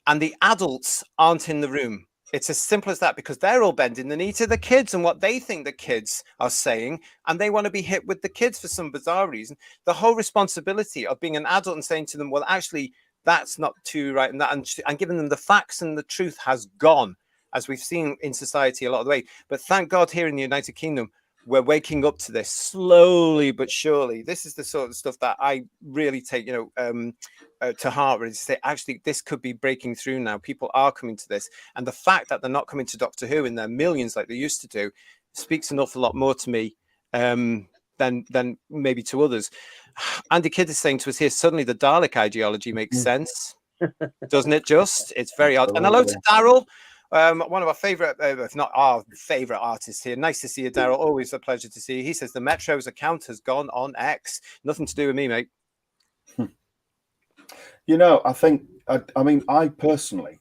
[SPEAKER 2] and the adults aren't in the room. It's as simple as that, because they're all bending the knee to the kids and what they think the kids are saying, and they want to be hit with the kids for some bizarre reason. The whole responsibility of being an adult and saying to them, well, actually, that's not too right, and giving them the facts and the truth has gone, as we've seen in society a lot of the way. But thank God here in the United Kingdom, we're waking up to this slowly but surely. This is the sort of stuff that I really take, you know, to heart, really, to say, actually, this could be breaking through now. People are coming to this. And the fact that they're not coming to Doctor Who in their millions like they used to do speaks an awful lot more to me than maybe to others. Andy Kidd is saying to us here, suddenly the Dalek ideology makes sense. Doesn't it just? It's very odd. And hello to Daryl. One of our favorite, if not our favorite artists here. Nice to see you, Daryl. Always a pleasure to see you. He says the Metro's account has gone on X. Nothing to do with me, mate.
[SPEAKER 5] You know, I think, I mean, I personally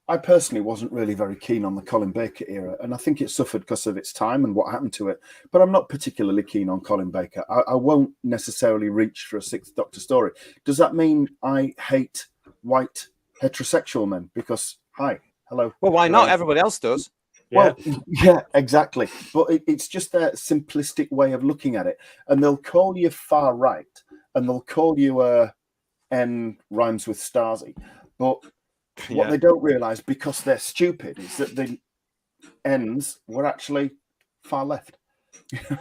[SPEAKER 5] wasn't really very keen on the Colin Baker era, and I think it suffered because of its time and what happened to it. But I'm not particularly keen on Colin Baker. I won't necessarily reach for a Sixth Doctor story. Does that mean I hate white heterosexual men? Because, hello.
[SPEAKER 2] Well, why not? Everybody else does.
[SPEAKER 5] Well, yeah, exactly. But it's just their simplistic way of looking at it. And they'll call you far right, and they'll call you N rhymes with Stasi. But what they don't realise, because they're stupid, is that the N's were actually far left.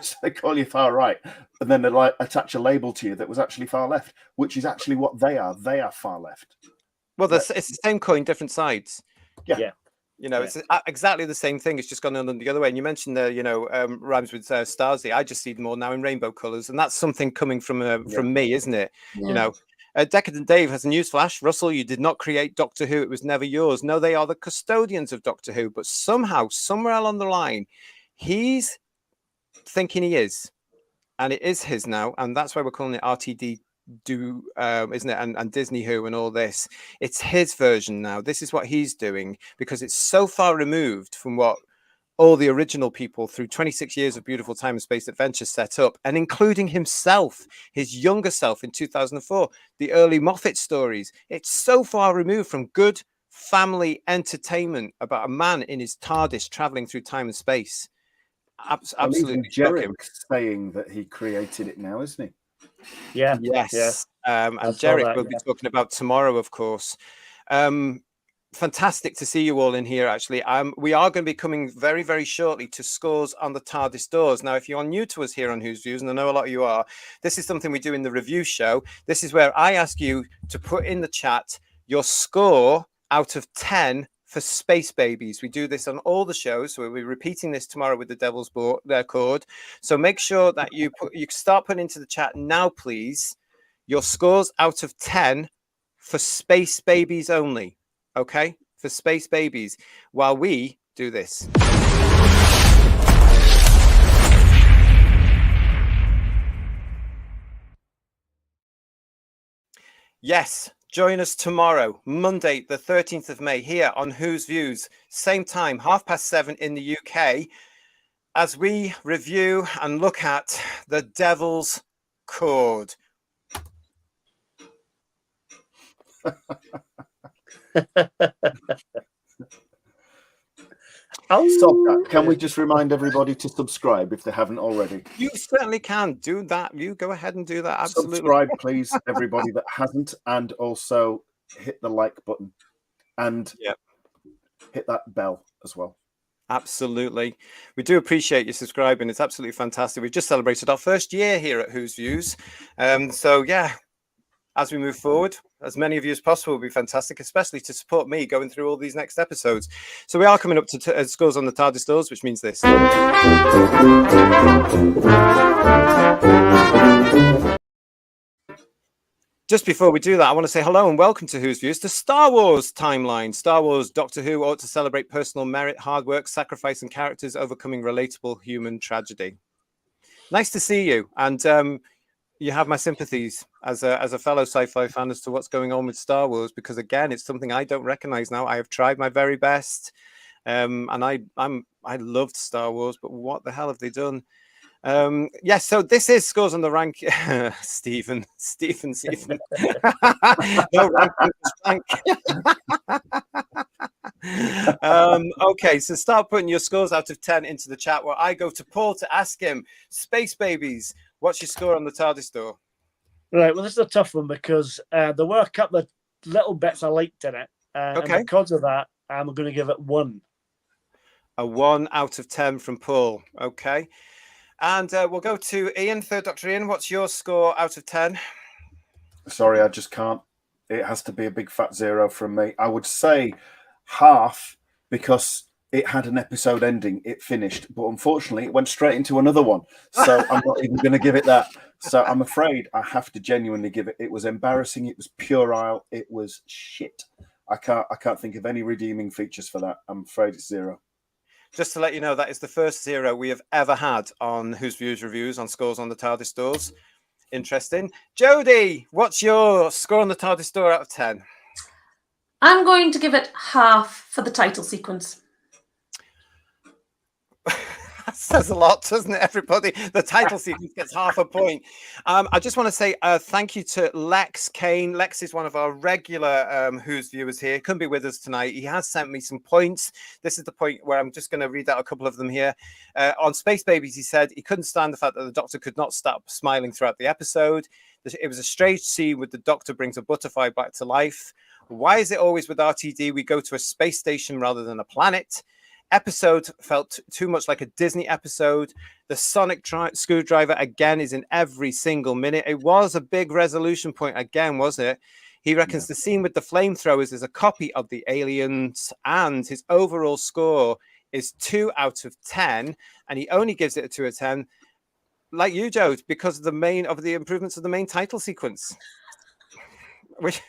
[SPEAKER 5] So they call you far right, and then they like attach a label to you that was actually far left, which is actually what they are. They are far left.
[SPEAKER 2] Well, it's the same coin, different sides.
[SPEAKER 5] Yeah.
[SPEAKER 2] You know, it's exactly the same thing. It's just gone on the other way. And you mentioned the, rhymes with Starsy. I just see them all now in rainbow colours, and that's something coming from me, isn't it?
[SPEAKER 6] Yeah.
[SPEAKER 2] You know, Decadent Dave has a newsflash. Russell, you did not create Doctor Who. It was never yours. No, they are the custodians of Doctor Who. But somehow, somewhere along the line, he's thinking he is, and it is his now, and that's why we're calling it RTD. Isn't it? And Disney Who and all this, it's his version now. This is what he's doing because it's so far removed from what all the original people through 26 years of beautiful time and space adventure set up, and including himself, his younger self in 2004, the early Moffat stories. It's so far removed from good family entertainment about a man in his TARDIS traveling through time and space. Absolutely
[SPEAKER 5] Jarek saying that he created it now, isn't he?
[SPEAKER 3] Yeah.
[SPEAKER 2] Yes. And Jarek will be talking about tomorrow, of course. Fantastic to see you all in here, actually. We are going to be coming very, very shortly to scores on the TARDIS doors. Now, if you're new to us here on Who's Views, and I know a lot of you are, this is something we do in the review show. This is where I ask you to put in the chat your score out of 10 for Space Babies. We do this on all the shows, so we'll be repeating this tomorrow with the Devil's Chord. So make sure that you start putting into the chat now, please, your scores out of 10 for Space Babies only. Okay, for Space Babies, while we do this. Yes, join us tomorrow, Monday, the 13th of May, here on Who's Views, same time, 7:30 in the UK, as we review and look at the Devil's Chord.
[SPEAKER 5] Stop that. Can we just remind everybody to subscribe if they haven't already?
[SPEAKER 2] You certainly can do that. You go ahead and do that. Absolutely.
[SPEAKER 5] Subscribe, please, everybody that hasn't, and also hit the like button and hit that bell as well.
[SPEAKER 2] Absolutely. We do appreciate you subscribing. It's absolutely fantastic. We've just celebrated our first year here at Who's Views. So, yeah, as we move forward, as many of you as possible will be fantastic, especially to support me going through all these next episodes. So we are coming up to scores on the TARDIS doors, which means this. Just before we do that, I want to say hello and welcome to Who's Views, the Star Wars timeline. Star Wars, Doctor Who ought to celebrate personal merit, hard work, sacrifice, and characters overcoming relatable human tragedy. Nice to see you. And you have my sympathies as a fellow sci-fi fan as to what's going on with Star Wars, because again, it's something I don't recognize now. I have tried my very best, and I loved Star Wars, but what the hell have they done? Yes, so this is scores on the rank. Stephen. No rank. Okay, so start putting your scores out of 10 into the chat, where I go to Paul to ask him, Space Babies, what's your score on the TARDIS door?
[SPEAKER 3] Right, well, this is a tough one because there were a couple of little bits I liked in it.
[SPEAKER 2] Okay.
[SPEAKER 3] And because of that, I'm going to give it 1.
[SPEAKER 2] A 1 out of 10 from Paul. Okay. And we'll go to Ian, Third Doctor Ian. What's your score out of 10?
[SPEAKER 5] Sorry, I just can't. It has to be a big fat 0 from me. I would say half, because it had an episode ending. It finished, but unfortunately, it went straight into another one. So I'm not even going to give it that. So I'm afraid I have to genuinely give it. It was embarrassing. It was puerile. It was shit. I can't think of any redeeming features for that. I'm afraid it's 0.
[SPEAKER 2] Just to let you know, that is the first 0 we have ever had on Who's Views Reviews on scores on the TARDIS doors. Interesting. Jodie, what's your score on the TARDIS door out of 10?
[SPEAKER 6] I'm going to give it half for the title sequence.
[SPEAKER 2] That says a lot, doesn't it, everybody? The title sequence gets half a point. I just want to say thank you to Lex Kane. Lex is one of our regular Who's viewers here. He couldn't be with us tonight. He has sent me some points. This is the point where I'm just going to read out a couple of them here. On Space Babies, he said he couldn't stand the fact that the Doctor could not stop smiling throughout the episode. It was a strange scene where the Doctor brings a butterfly back to life. Why is it always with RTD we go to a space station rather than a planet? Episode felt too much like a Disney episode. The sonic screwdriver again is in every single minute. It was a big resolution point again, was it? He reckons the scene with the flamethrowers is a copy of the Aliens, and his overall score is 2 out of 10, and he only gives it a 2 out of 10, like you, Joe, because of the improvements of the main title sequence. Which,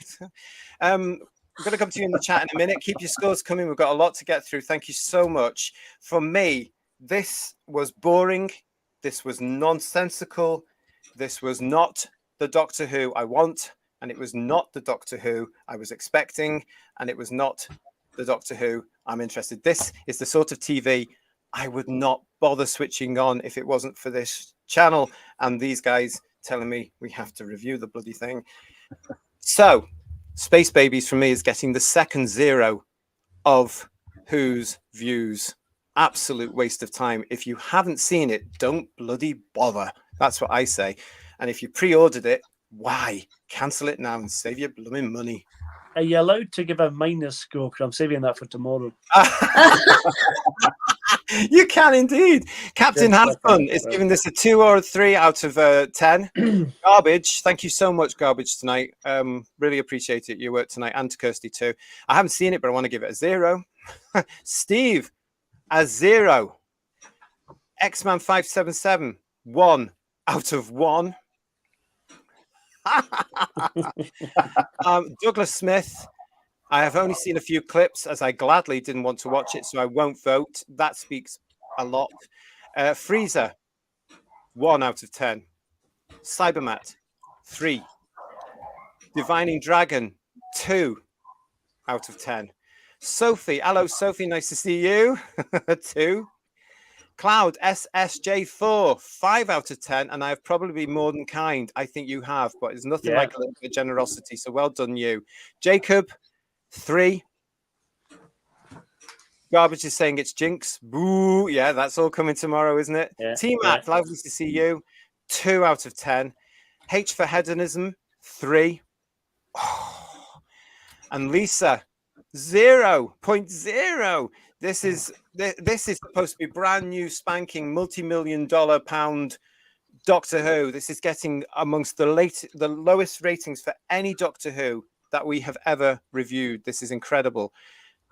[SPEAKER 2] I'm going to come to you in the chat in a minute. Keep your scores coming. We've got a lot to get through. Thank you so much. From me, this was boring. This was nonsensical. This was not the Doctor Who I want, and it was not the Doctor Who I was expecting, and it was not the Doctor Who I'm interested. This is the sort of TV I would not bother switching on if it wasn't for this channel and these guys telling me we have to review the bloody thing. So, Space Babies for me is getting the second 0 of Who's Views. Absolute waste of time. If you haven't seen it, don't bloody bother. That's what I say. And if you pre-ordered it, why? Cancel it now and save your blooming money.
[SPEAKER 3] Are you allowed to give a minus score? Because I'm saving that for tomorrow.
[SPEAKER 2] You can indeed. Captain Hasbun is giving this a 2 or a 3 out of 10. Garbage. Thank you so much, Garbage, tonight. Really appreciate it. Your work tonight, and to Kirsty too. I haven't seen it, but I want to give it a 0. Steve, a 0. X-Man 577, 1 out of 1. Douglas Smith, I have only seen a few clips as I gladly didn't want to watch it, so I won't vote. That speaks a lot. Freezer, 1 out of 10. Cybermat, 3. Divining Dragon, 2 out of 10. Sophie, hello Sophie, nice to see you. 2. Cloud SSJ4, 5 out of 10, and I have probably been more than kind. I think you have, but it's nothing like a little bit of generosity. So well done, you. Jacob, 3. Garbage is saying it's Jinx. Boo. Yeah, that's all coming tomorrow, isn't it?
[SPEAKER 3] Yeah.
[SPEAKER 2] T-Mac, lovely to see you. 2 out of 10. H for Hedonism, 3. Oh. And Lisa, 0.0. This is supposed to be brand new, spanking, multi-million-dollar pound Doctor Who. This is getting amongst the lowest ratings for any Doctor Who that we have ever reviewed. This is incredible.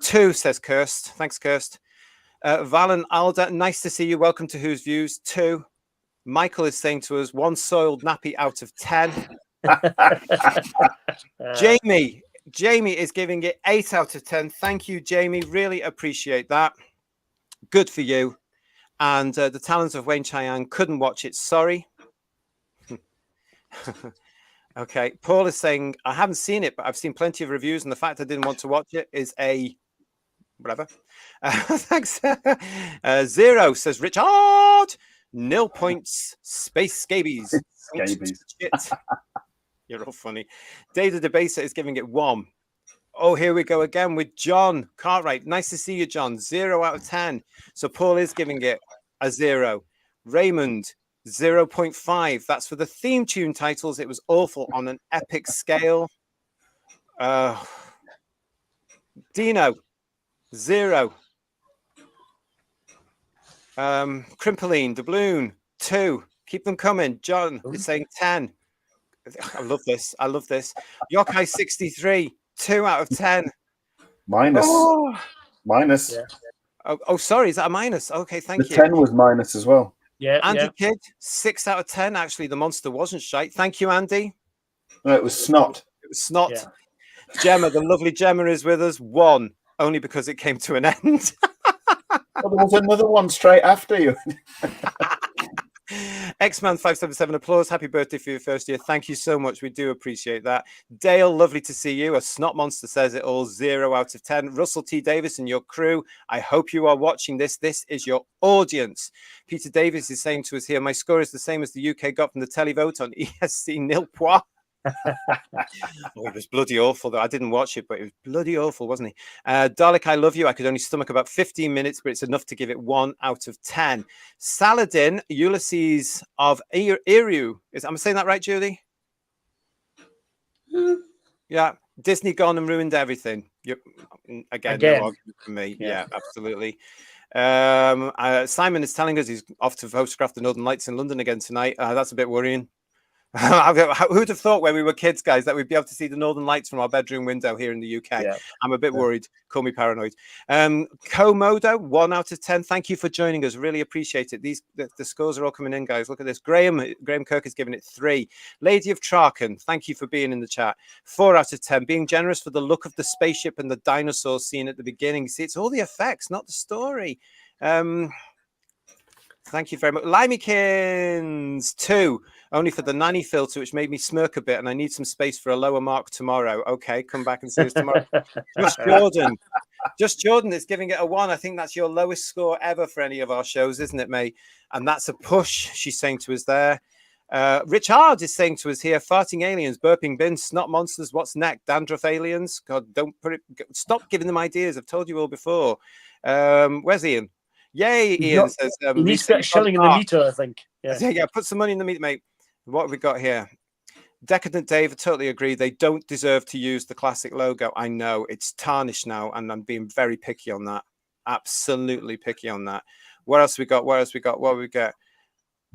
[SPEAKER 2] 2, says Kirst. Thanks, Kirst. Valen Alda, nice to see you. Welcome to Who's Views. 2. Michael is saying to us, 1 soiled nappy out of 10. Jamie is giving it 8 out of 10. Thank you, Jamie. Really appreciate that. Good for you. And the Talons of Wayne Chiang couldn't watch it. Sorry. Okay. Paul is saying, I haven't seen it, but I've seen plenty of reviews. And the fact I didn't want to watch it is a whatever. Thanks. 0, says Richard. 0 points. Space scabies. You're all funny. Dave the Debaser is giving it 1. Oh, here we go again with John Cartwright. Nice to see you, John. 0 out of 10. So Paul is giving it a 0. Raymond, 0.5. That's for the theme tune titles. It was awful on an epic scale. Dino, 0. Crimpoline, Doubloon, 2. Keep them coming. John is saying 10. I love this. I love this. Yokai 63, 2 out of 10.
[SPEAKER 5] Minus.
[SPEAKER 2] Oh.
[SPEAKER 5] Minus.
[SPEAKER 3] Yeah.
[SPEAKER 2] Oh, sorry. Is that a minus? Okay, thank you.
[SPEAKER 5] The 10 was minus as well.
[SPEAKER 3] Yeah.
[SPEAKER 2] Andy Kidd, 6 out of 10. Actually, the monster wasn't shite. Thank you, Andy.
[SPEAKER 5] No, it was snot.
[SPEAKER 2] It was snot.
[SPEAKER 3] Yeah.
[SPEAKER 2] Gemma, the lovely Gemma, is with us. 1, only because it came to an end.
[SPEAKER 5] Well, there was another one straight after you.
[SPEAKER 2] X-Man 577, applause. Happy birthday for your first year. Thank you so much. We do appreciate that. Dale, lovely to see you. A snot monster says it all. 0 out of 10. Russell T. Davis and your crew, I hope you are watching this. This is your audience. Peter Davis is saying to us here, my score is the same as the UK got from the televote on ESC nil point. Oh, it was bloody awful though. I didn't watch it, but it was bloody awful, wasn't he? Dalek, I love you. I could only stomach about 15 minutes, but it's enough to give it 1 out of 10. Saladin, Ulysses of Eru. I'm saying that right, Julie? Yeah. Disney gone and ruined everything. Again. No argument for me. Yeah, absolutely. Simon is telling us he's off to photograph the Northern Lights in London again tonight. That's a bit worrying. Who'd have thought when we were kids, guys, that we'd be able to see the Northern Lights from our bedroom window here in the UK?
[SPEAKER 3] Yeah.
[SPEAKER 2] I'm a bit worried. Call me paranoid. Komodo, 1 out of 10. Thank you for joining us. Really appreciate it. The scores are all coming in, guys. Look at this. Graham Kirk has given it 3. Lady of Traken, thank you for being in the chat. 4 out of 10. Being generous for the look of the spaceship and the dinosaurs seen at the beginning. See, it's all the effects, not the story. Thank you very much. Limykins 2, only for the nanny filter, which made me smirk a bit, and I need some space for a lower mark tomorrow. Okay, come back and see us tomorrow. Just Jordan is giving it a 1. I think that's your lowest score ever for any of our shows, isn't it, May? And that's a push, she's saying to us there. Richard is saying to us here, farting aliens, burping bins, snot monsters, what's next? Dandruff aliens? God, don't put it. Stop giving them ideas. I've told you all before. Where's Ian? Yay, Ian says.
[SPEAKER 3] He needs to get shilling in the meter, I think.
[SPEAKER 2] Yeah, put some money in the meter, mate. What have we got here? Decadent Dave, I totally agree. They don't deserve to use the classic logo. I know it's tarnished now, and I'm being very picky on that. Absolutely picky on that. What else we got? What else we got? What we got?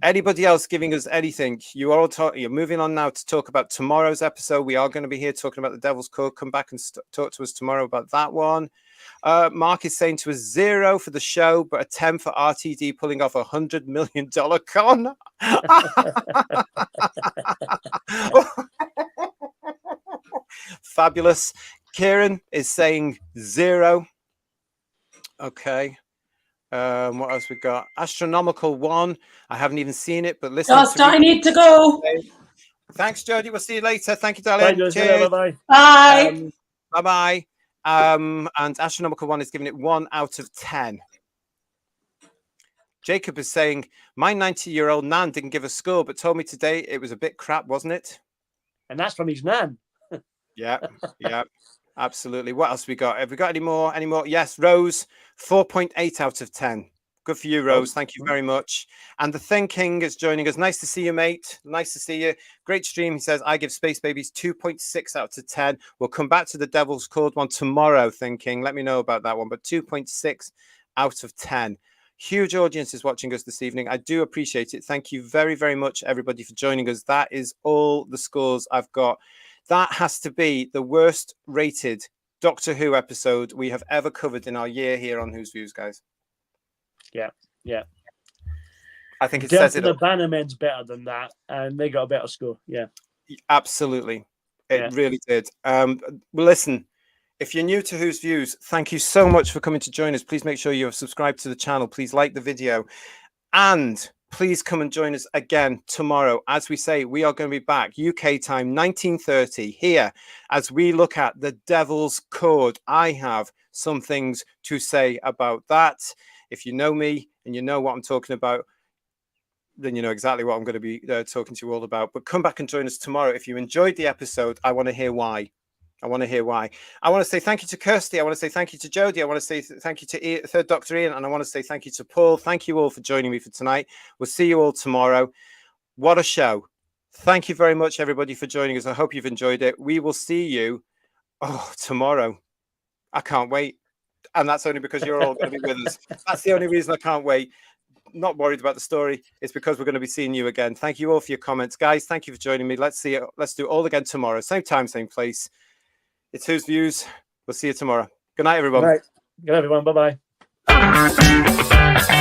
[SPEAKER 2] Anybody else giving us anything? You're moving on now to talk about tomorrow's episode. We are going to be here talking about the Devil's Code. Come back and talk to us tomorrow about that one. Mark is saying to us 0 for the show, but a 10 for RTD pulling off $100 million con. Fabulous. Kieran is saying 0. Okay. What else we got? Astronomical 1. I haven't even seen it, but listen.
[SPEAKER 6] I need to go.
[SPEAKER 2] Thanks, Jodie. We'll see you later. Thank you, darling.
[SPEAKER 3] Bye,
[SPEAKER 2] cheers.
[SPEAKER 3] Bye.
[SPEAKER 6] Bye.
[SPEAKER 2] Bye-bye. And Astronomical 1 is giving it 1 out of 10. Jacob is saying, my 90-year-old nan didn't give a score, but told me today it was a bit crap, wasn't it?
[SPEAKER 3] And that's from his nan.
[SPEAKER 2] Yeah, absolutely. What else we got? Have we got any more? Yes, Rose, 4.8 out of 10. Good for you, Rose. Thank you very much. And the Thinking is joining us. Nice to see you, mate. Nice to see you. Great stream. He says, I give Space Babies 2.6 out of 10. We'll come back to the Devil's Code one tomorrow, Thinking. Let me know about that one. But 2.6 out of 10. Huge audience is watching us this evening. I do appreciate it. Thank you very, very much, everybody, for joining us. That is all the scores I've got. That has to be the worst rated Doctor Who episode we have ever covered in our year here on Who's Views, guys.
[SPEAKER 3] Yeah.
[SPEAKER 2] I think it says it.
[SPEAKER 3] The Bannermen's better than that, and they got a better score. Yeah,
[SPEAKER 2] absolutely. It really did. Well, listen, if you're new to Who's Views, thank you so much for coming to join us. Please make sure you're subscribed to the channel. Please like the video, and please come and join us again tomorrow. As we say, we are going to be back UK time 19:30 here as we look at the Devil's Code. I have some things to say about that. If you know me and you know what I'm talking about, then you know exactly what I'm going to be talking to you all about. But come back and join us tomorrow. If you enjoyed the episode, I want to hear why. I want to say thank you to Kirsty. I want to say thank you to Jodie. I want to say thank you to Third Doctor Ian. And I want to say thank you to Paul. Thank you all for joining me for tonight. We'll see you all tomorrow. What a show. Thank you very much, everybody, for joining us. I hope you've enjoyed it. We will see you tomorrow. I can't wait. And that's only because you're all going to be with us. That's the only reason I can't wait. Not worried about the story. It's because we're going to be seeing you again. Thank you all for your comments. Guys, thank you for joining me. Let's do it all again tomorrow. Same time, same place. It's Who's Views. We'll see you tomorrow. Good night, everyone.
[SPEAKER 3] Good night, everyone. Bye-bye.